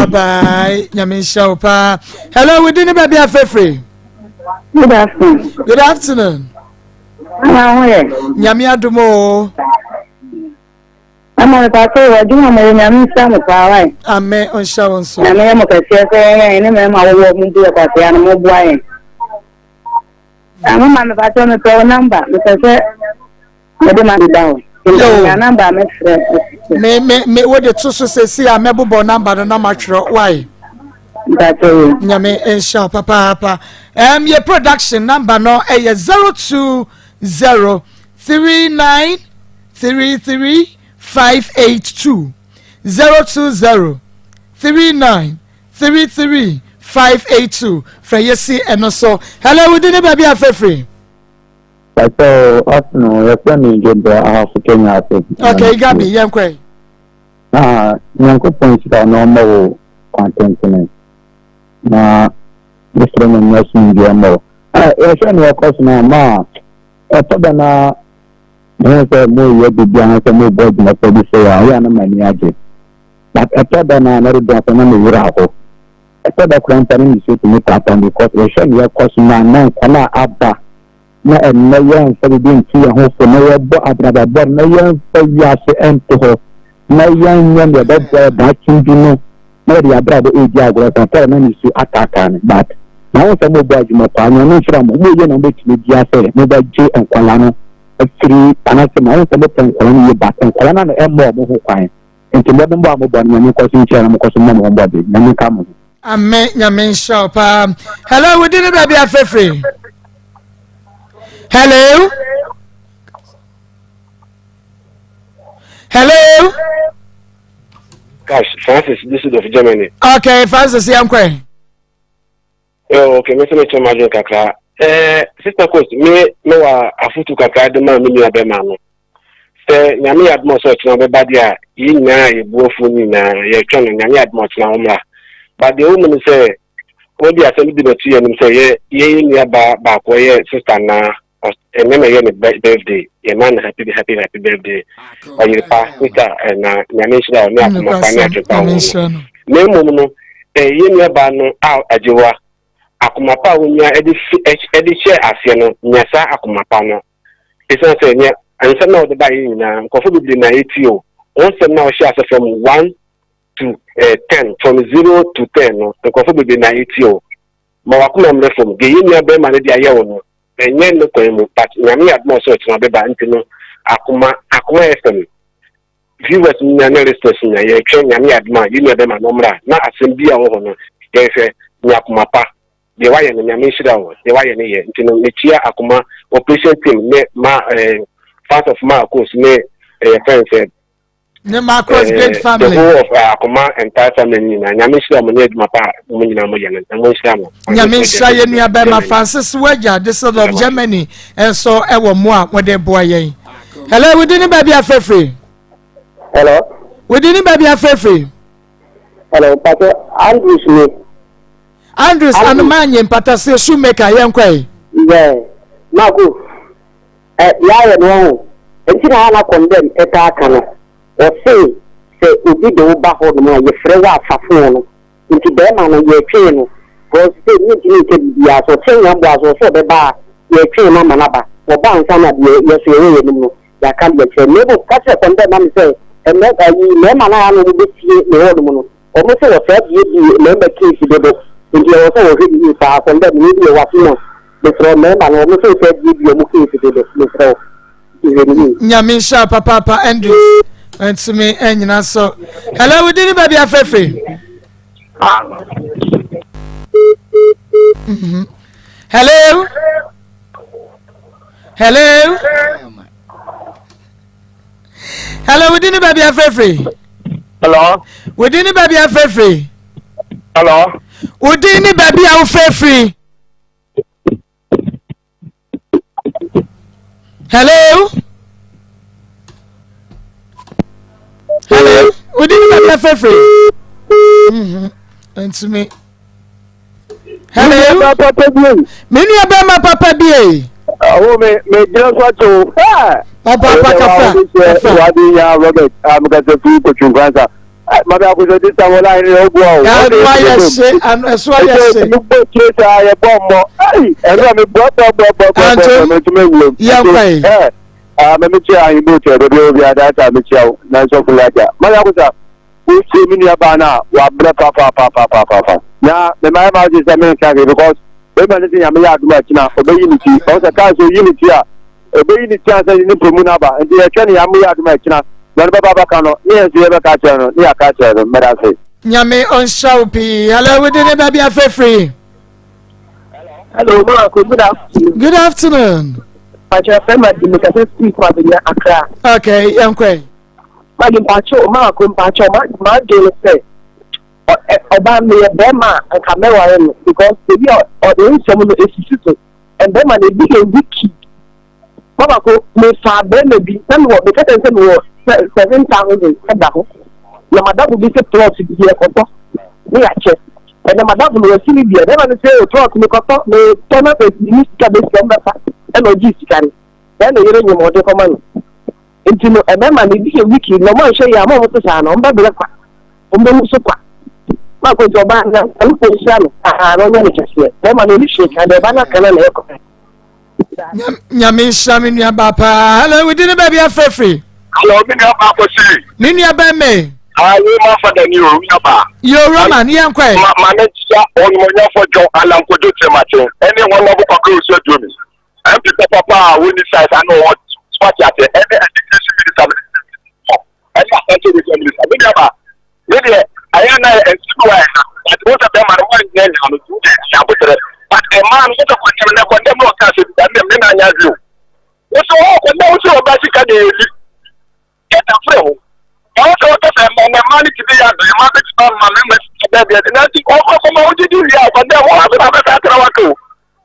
bye. Yamisha Pa. Hello, we didn't baby a free. Good afternoon. Good afternoon. Nyamia Dumo. I'm on a pathway. I do not know some of our way. I may on show so. I am a cashier and a man I will do about the animal boy. I'm a man about on a phone number because I demand down. Number, me what the two say a mobile number the number why? That's Nyame and shop papa. Your production number no a 02039335582 02039335582 from Yesi and also hello we didn't baby a free. So afternoon, your friend is good. I have to Kenya. Okay, got me. Yeah, okay. You could point to normal content. This room and nursing the more. I send your question now. I thought that there's a more behind the more board in the police. I am a maniac. But I thought that another document is Raho. I thought that Cranton is to make up on because I send your question now. Cannot up na yan sa din tiya ho so na yabo adraba na yan sa yase ento ho na yan da ba kindino na ya brado e dia agora ta na ni su ataka ne but na wo sa mo ba juma pa no no shira mo ye na be ti dia se mo ba je enkwala no akiri anase ma wo sa be enkwala ni ba enkwala na e mo ho kwan enti mo ba mo ba ni ko sin chira mo ko so mo ba be na ni ka mo amen nyamen shop hello we didn't baby afefre. Hello? Hello? Gosh, Francis, this is of Germany. Okay, Francis, I'm quite. Oh, okay, Mr. Major Kaka. Sister Coast, me, no, a foot to Kaka, the man, me, a bemano. Say, Yami had more such number, but yeah, you know, you both in your channel, Yami had much now. But the woman say, what do you say, liberty, and say, ye, nearby, back where sister now. And then I had a birthday. A man happy birthday. Or you pass with and Yamisha, no financial power. No, a year ban out at Joa. Akumapa, when you are Eddie share as you know, Nyasa Akumapano. It's not saying, and some of the buying comfortably na ATO. Also now shares from 1 to 10, from 0 to 10, the comfortably na ATO. Mawakuma reform, the year Beman, the Ayaono. And then look at but Yami had more search on the Bantino Akoma FM. Viewers in an illustration, I train Yami Adma, you know them a number, not a Simbia or yes, Yakumapa, the Wayan and Yamishida, the Wayan here, into Nichia Akuma, operation team, part of Maa Akos, friend said. The Maa Akos great family. The whole of Akoma and family, and Yamishida, Mapa, Moyan, and Moshamo. Yamisha Yenia Bema Francis Wedger, this sort of Germany, and so ever more when they boy. Hello, we didn't baby a free. Hello, we didn't baby a free. Hello, Papa Andrews and the man in Patassi shoemaker, young quay. Yeah, Magu. Yeah, no, and you know, I condemn a takana. Or say, Ubi the Uba, you frewa Fafon, into them and your chain. Because they need to be as a chain of was also the bar, your chain of Manaba, or bound some of your serious. Ya can't get a never catch up and then say, and let a man will be the old moon, almost a fair member case. In the also already far from them, maybe a waffle. The from member almost said, give you a case to the Nyamisha Papa Andrew. And to me, and you know, so hello, we didn't baby a free. Hello, hello, hello, we didn't baby a free. Hello, we didn't baby a free. Hello, we didn't baby a free. Hello. Hello, we didn't have a free. And to me. Hello, many of them are Papa B. Oh, me just want to. Papa, Robert, I'm going to do what you want. Mother, was a distant line. Why I say, and as well as I bomb. And I'm a brother, yeah, Mami chia ibu che do bia data mi chia na so kulaja mala kuza we see mini abana wa bra papa na me my mouth is me can because we man tin ya me ya duma kina obe unity o se ka so unity a obe unity a se ni promuna ba ndi e twa ni ya me ya duma kina na baba ka no ni e se be ka che no ni aka che no me da se nyame on shaupi hello we didn't baby a free. Hello ma ko good afternoon. Pacha fema di me ka speak kwa bi Accra. Okay, yankwe. Magi pacho ma ko pacho ma de say. Oba me e be ma anka me wa no because the or the nsem no esisiso and be ma na bi ke wiki. Baba ko me fa be na bi na me ka tell say me 7,000 da ho. Na madabu bi se plot bi e ko to. Me ya che. And the madabu no sini bi e be ma say o plot me ko to me tona pe ni sika be se mba energy sikari then the yere nyimo de command intino e be ma ni bi wiki no ma hwe ya ma mo to sa no mba bele kwa mba mu so kwa ma ko jo ba na an ko sha no no nya ni kese be ma ni hwe ka de ba na kana na e ko nyame shami ni abapa hello we didn't baby a free. Hello me na ba ko si ni ni aba me ayi ma fa da ni o nya ba yo roma ni yankwe ma na tia on mo nya fo jo alan ko do temate ene won no ko ko so do mi I'm the papa when this size I know what at the education minister. I can't with the minister. Maybe I am a why but both of them are one then how to do that. But a man with a question that condemn no cash and them in a view. What's all also basically get a friend. Also, the money to be at the market my members and nothing all did you but then what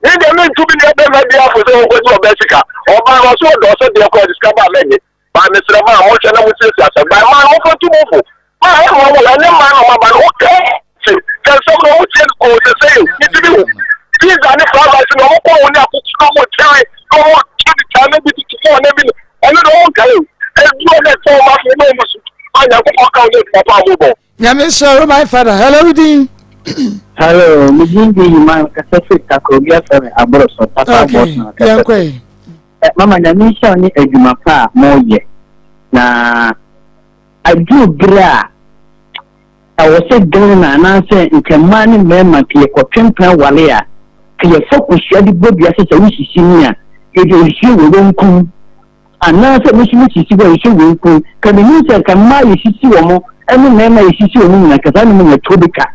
in the mean to be the media for the Bessica, or by also the call discover many by Mr. Man, which I would say, by my own to move. I am one man, okay. Can someone tell the same? These are the flowers, no one have to come time, go on, maybe to go on every, and you don't go. And you are not so much enormous. I have to walk out of Papa. Yamisha, my father, hello, Dean. Hello, Mijingi man kasese takobia fere abroso papa boss na. Yankwe. Mama nyamisha ni edwuma pa moye. Na adu bra. Awose Ghana na se nkemani mema pie kwempem wale a. Ke focus adi bobi asese wusisi ni a. Edo hie wo nkum. Ana se wusisi bo hie wo nkum. Ka me ni se ka ma yisisi wo mo. Enu mema yisisi wo ni na kasa ni mo tobika.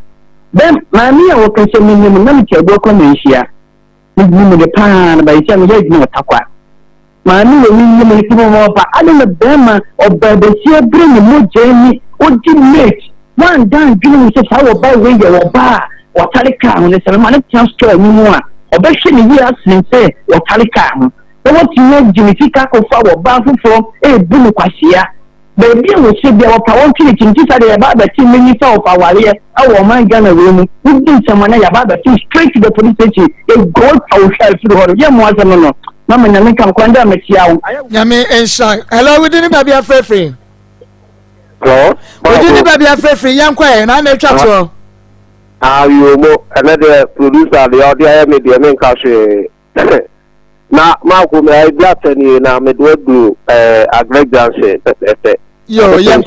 Then, my mere workers in the Ministry of Commercia. With the pan by some years no takwa. My new women more, but I don't know Bema or by the sheer bring more journey or mate. One done doing such how by way or bar or Talika on the ceremony chance to anymore. Or bashing years and say or Talika. But what you know, Jimmy Chicago for bathroom from a Buluquasia. Baby, we should be our power to about the 2 minutes of our year. Our man Ghana room. We did someone about the 2 straight to the police station. A gold ourselves through her. Yeah, more than no. Mamma, I can condemn it. Yami and Shank. Hello, we didn't baby a free. Hello, we didn't baby a free. Young Quay, and I'm a chat. You know, another producer, the audio media main country. Now, Malcolm, I got any now, Midwood do a great dance. Yo, young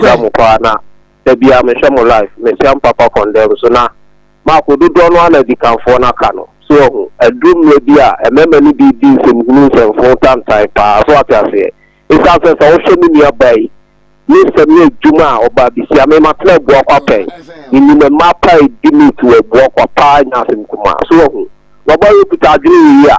the be a meshamo life, Messiam Papa condemn. So now, Marco do don't want to become for Nakano. So a dream will be a memory be decent news and phone time type. So what I say, it's after social media bay. Mr. Juma or Babisi, I may not walk up. In the map, I didn't to a walk or pine as in Kuma. So, what you put a dream here?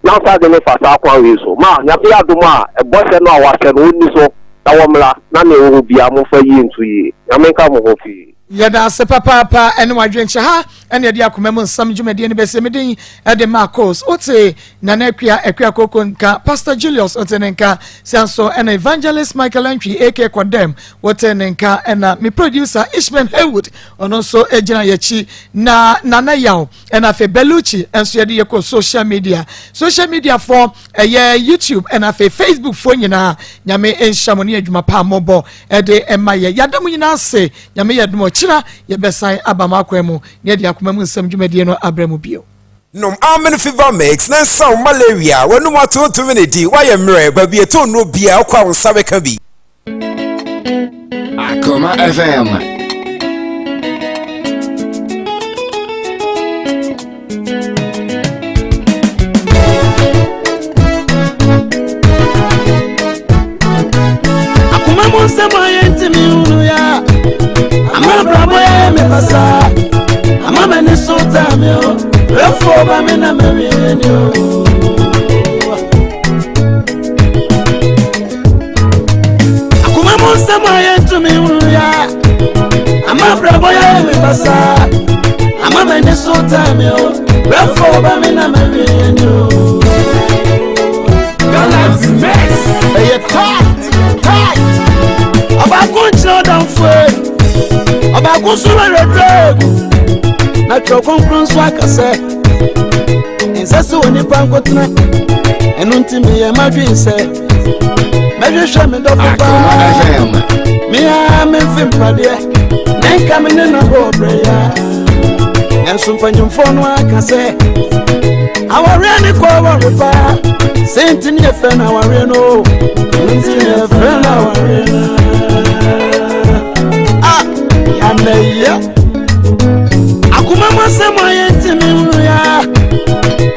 Now, suddenly for Sakwa, so, Ma, Yapia Duma, a boy and I was an only so. Tawamla na me wo bia mo fa yi ntu yi America mo ho fi yada se papa ene wadwenche ha ene de akoma mu nsam dwumade ne bese medin e de Maa Akos ote na na akua koko nka Pastor Julius ote nka senso ene evangelist Michael Antwi AK Condemn ote nka ena me producer Ishman Haywood ono so ejina yachi na nana yaw ena fe Beluchi enso ye de yeko social media for YouTube ena fe Facebook for nyina nyame enhyamo ne adwuma pa mobo e de emaye yadam nyina se nyame yadum ye besan abamakwa ne de akoma mu nsam dwumadie no abremu bio nom amen fever mix na sound malaria wonu mato to minute why mre ba bi eto no bia akwa wonsa beka bi Akoma FM. Akoma mo nsama yentimi unu ya Ama brabo ya me pasa Ama meni sota me o Refo ba me na me ni o Akuma mo nsama yentimi unu ya Ama brabo ya me pasa Ama meni sota me o Refo ba me na me ni o Balance mix Hey tight Aba kuncho down for Aba kusura red na chokon so akase insase woni pankotna enunti me ye madwin se mehwehwe me do Akoma FM. me a me fim pade nenka me ne no go prayer enso panjumfo no akase aware ne ko aware pa sentini e fe na aware no sentini e fe na aware ya Akuma masema yentimi ya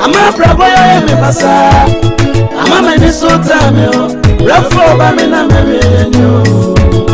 Ama brabo ya me pasa Ama me ni sota me o Refo ba me na me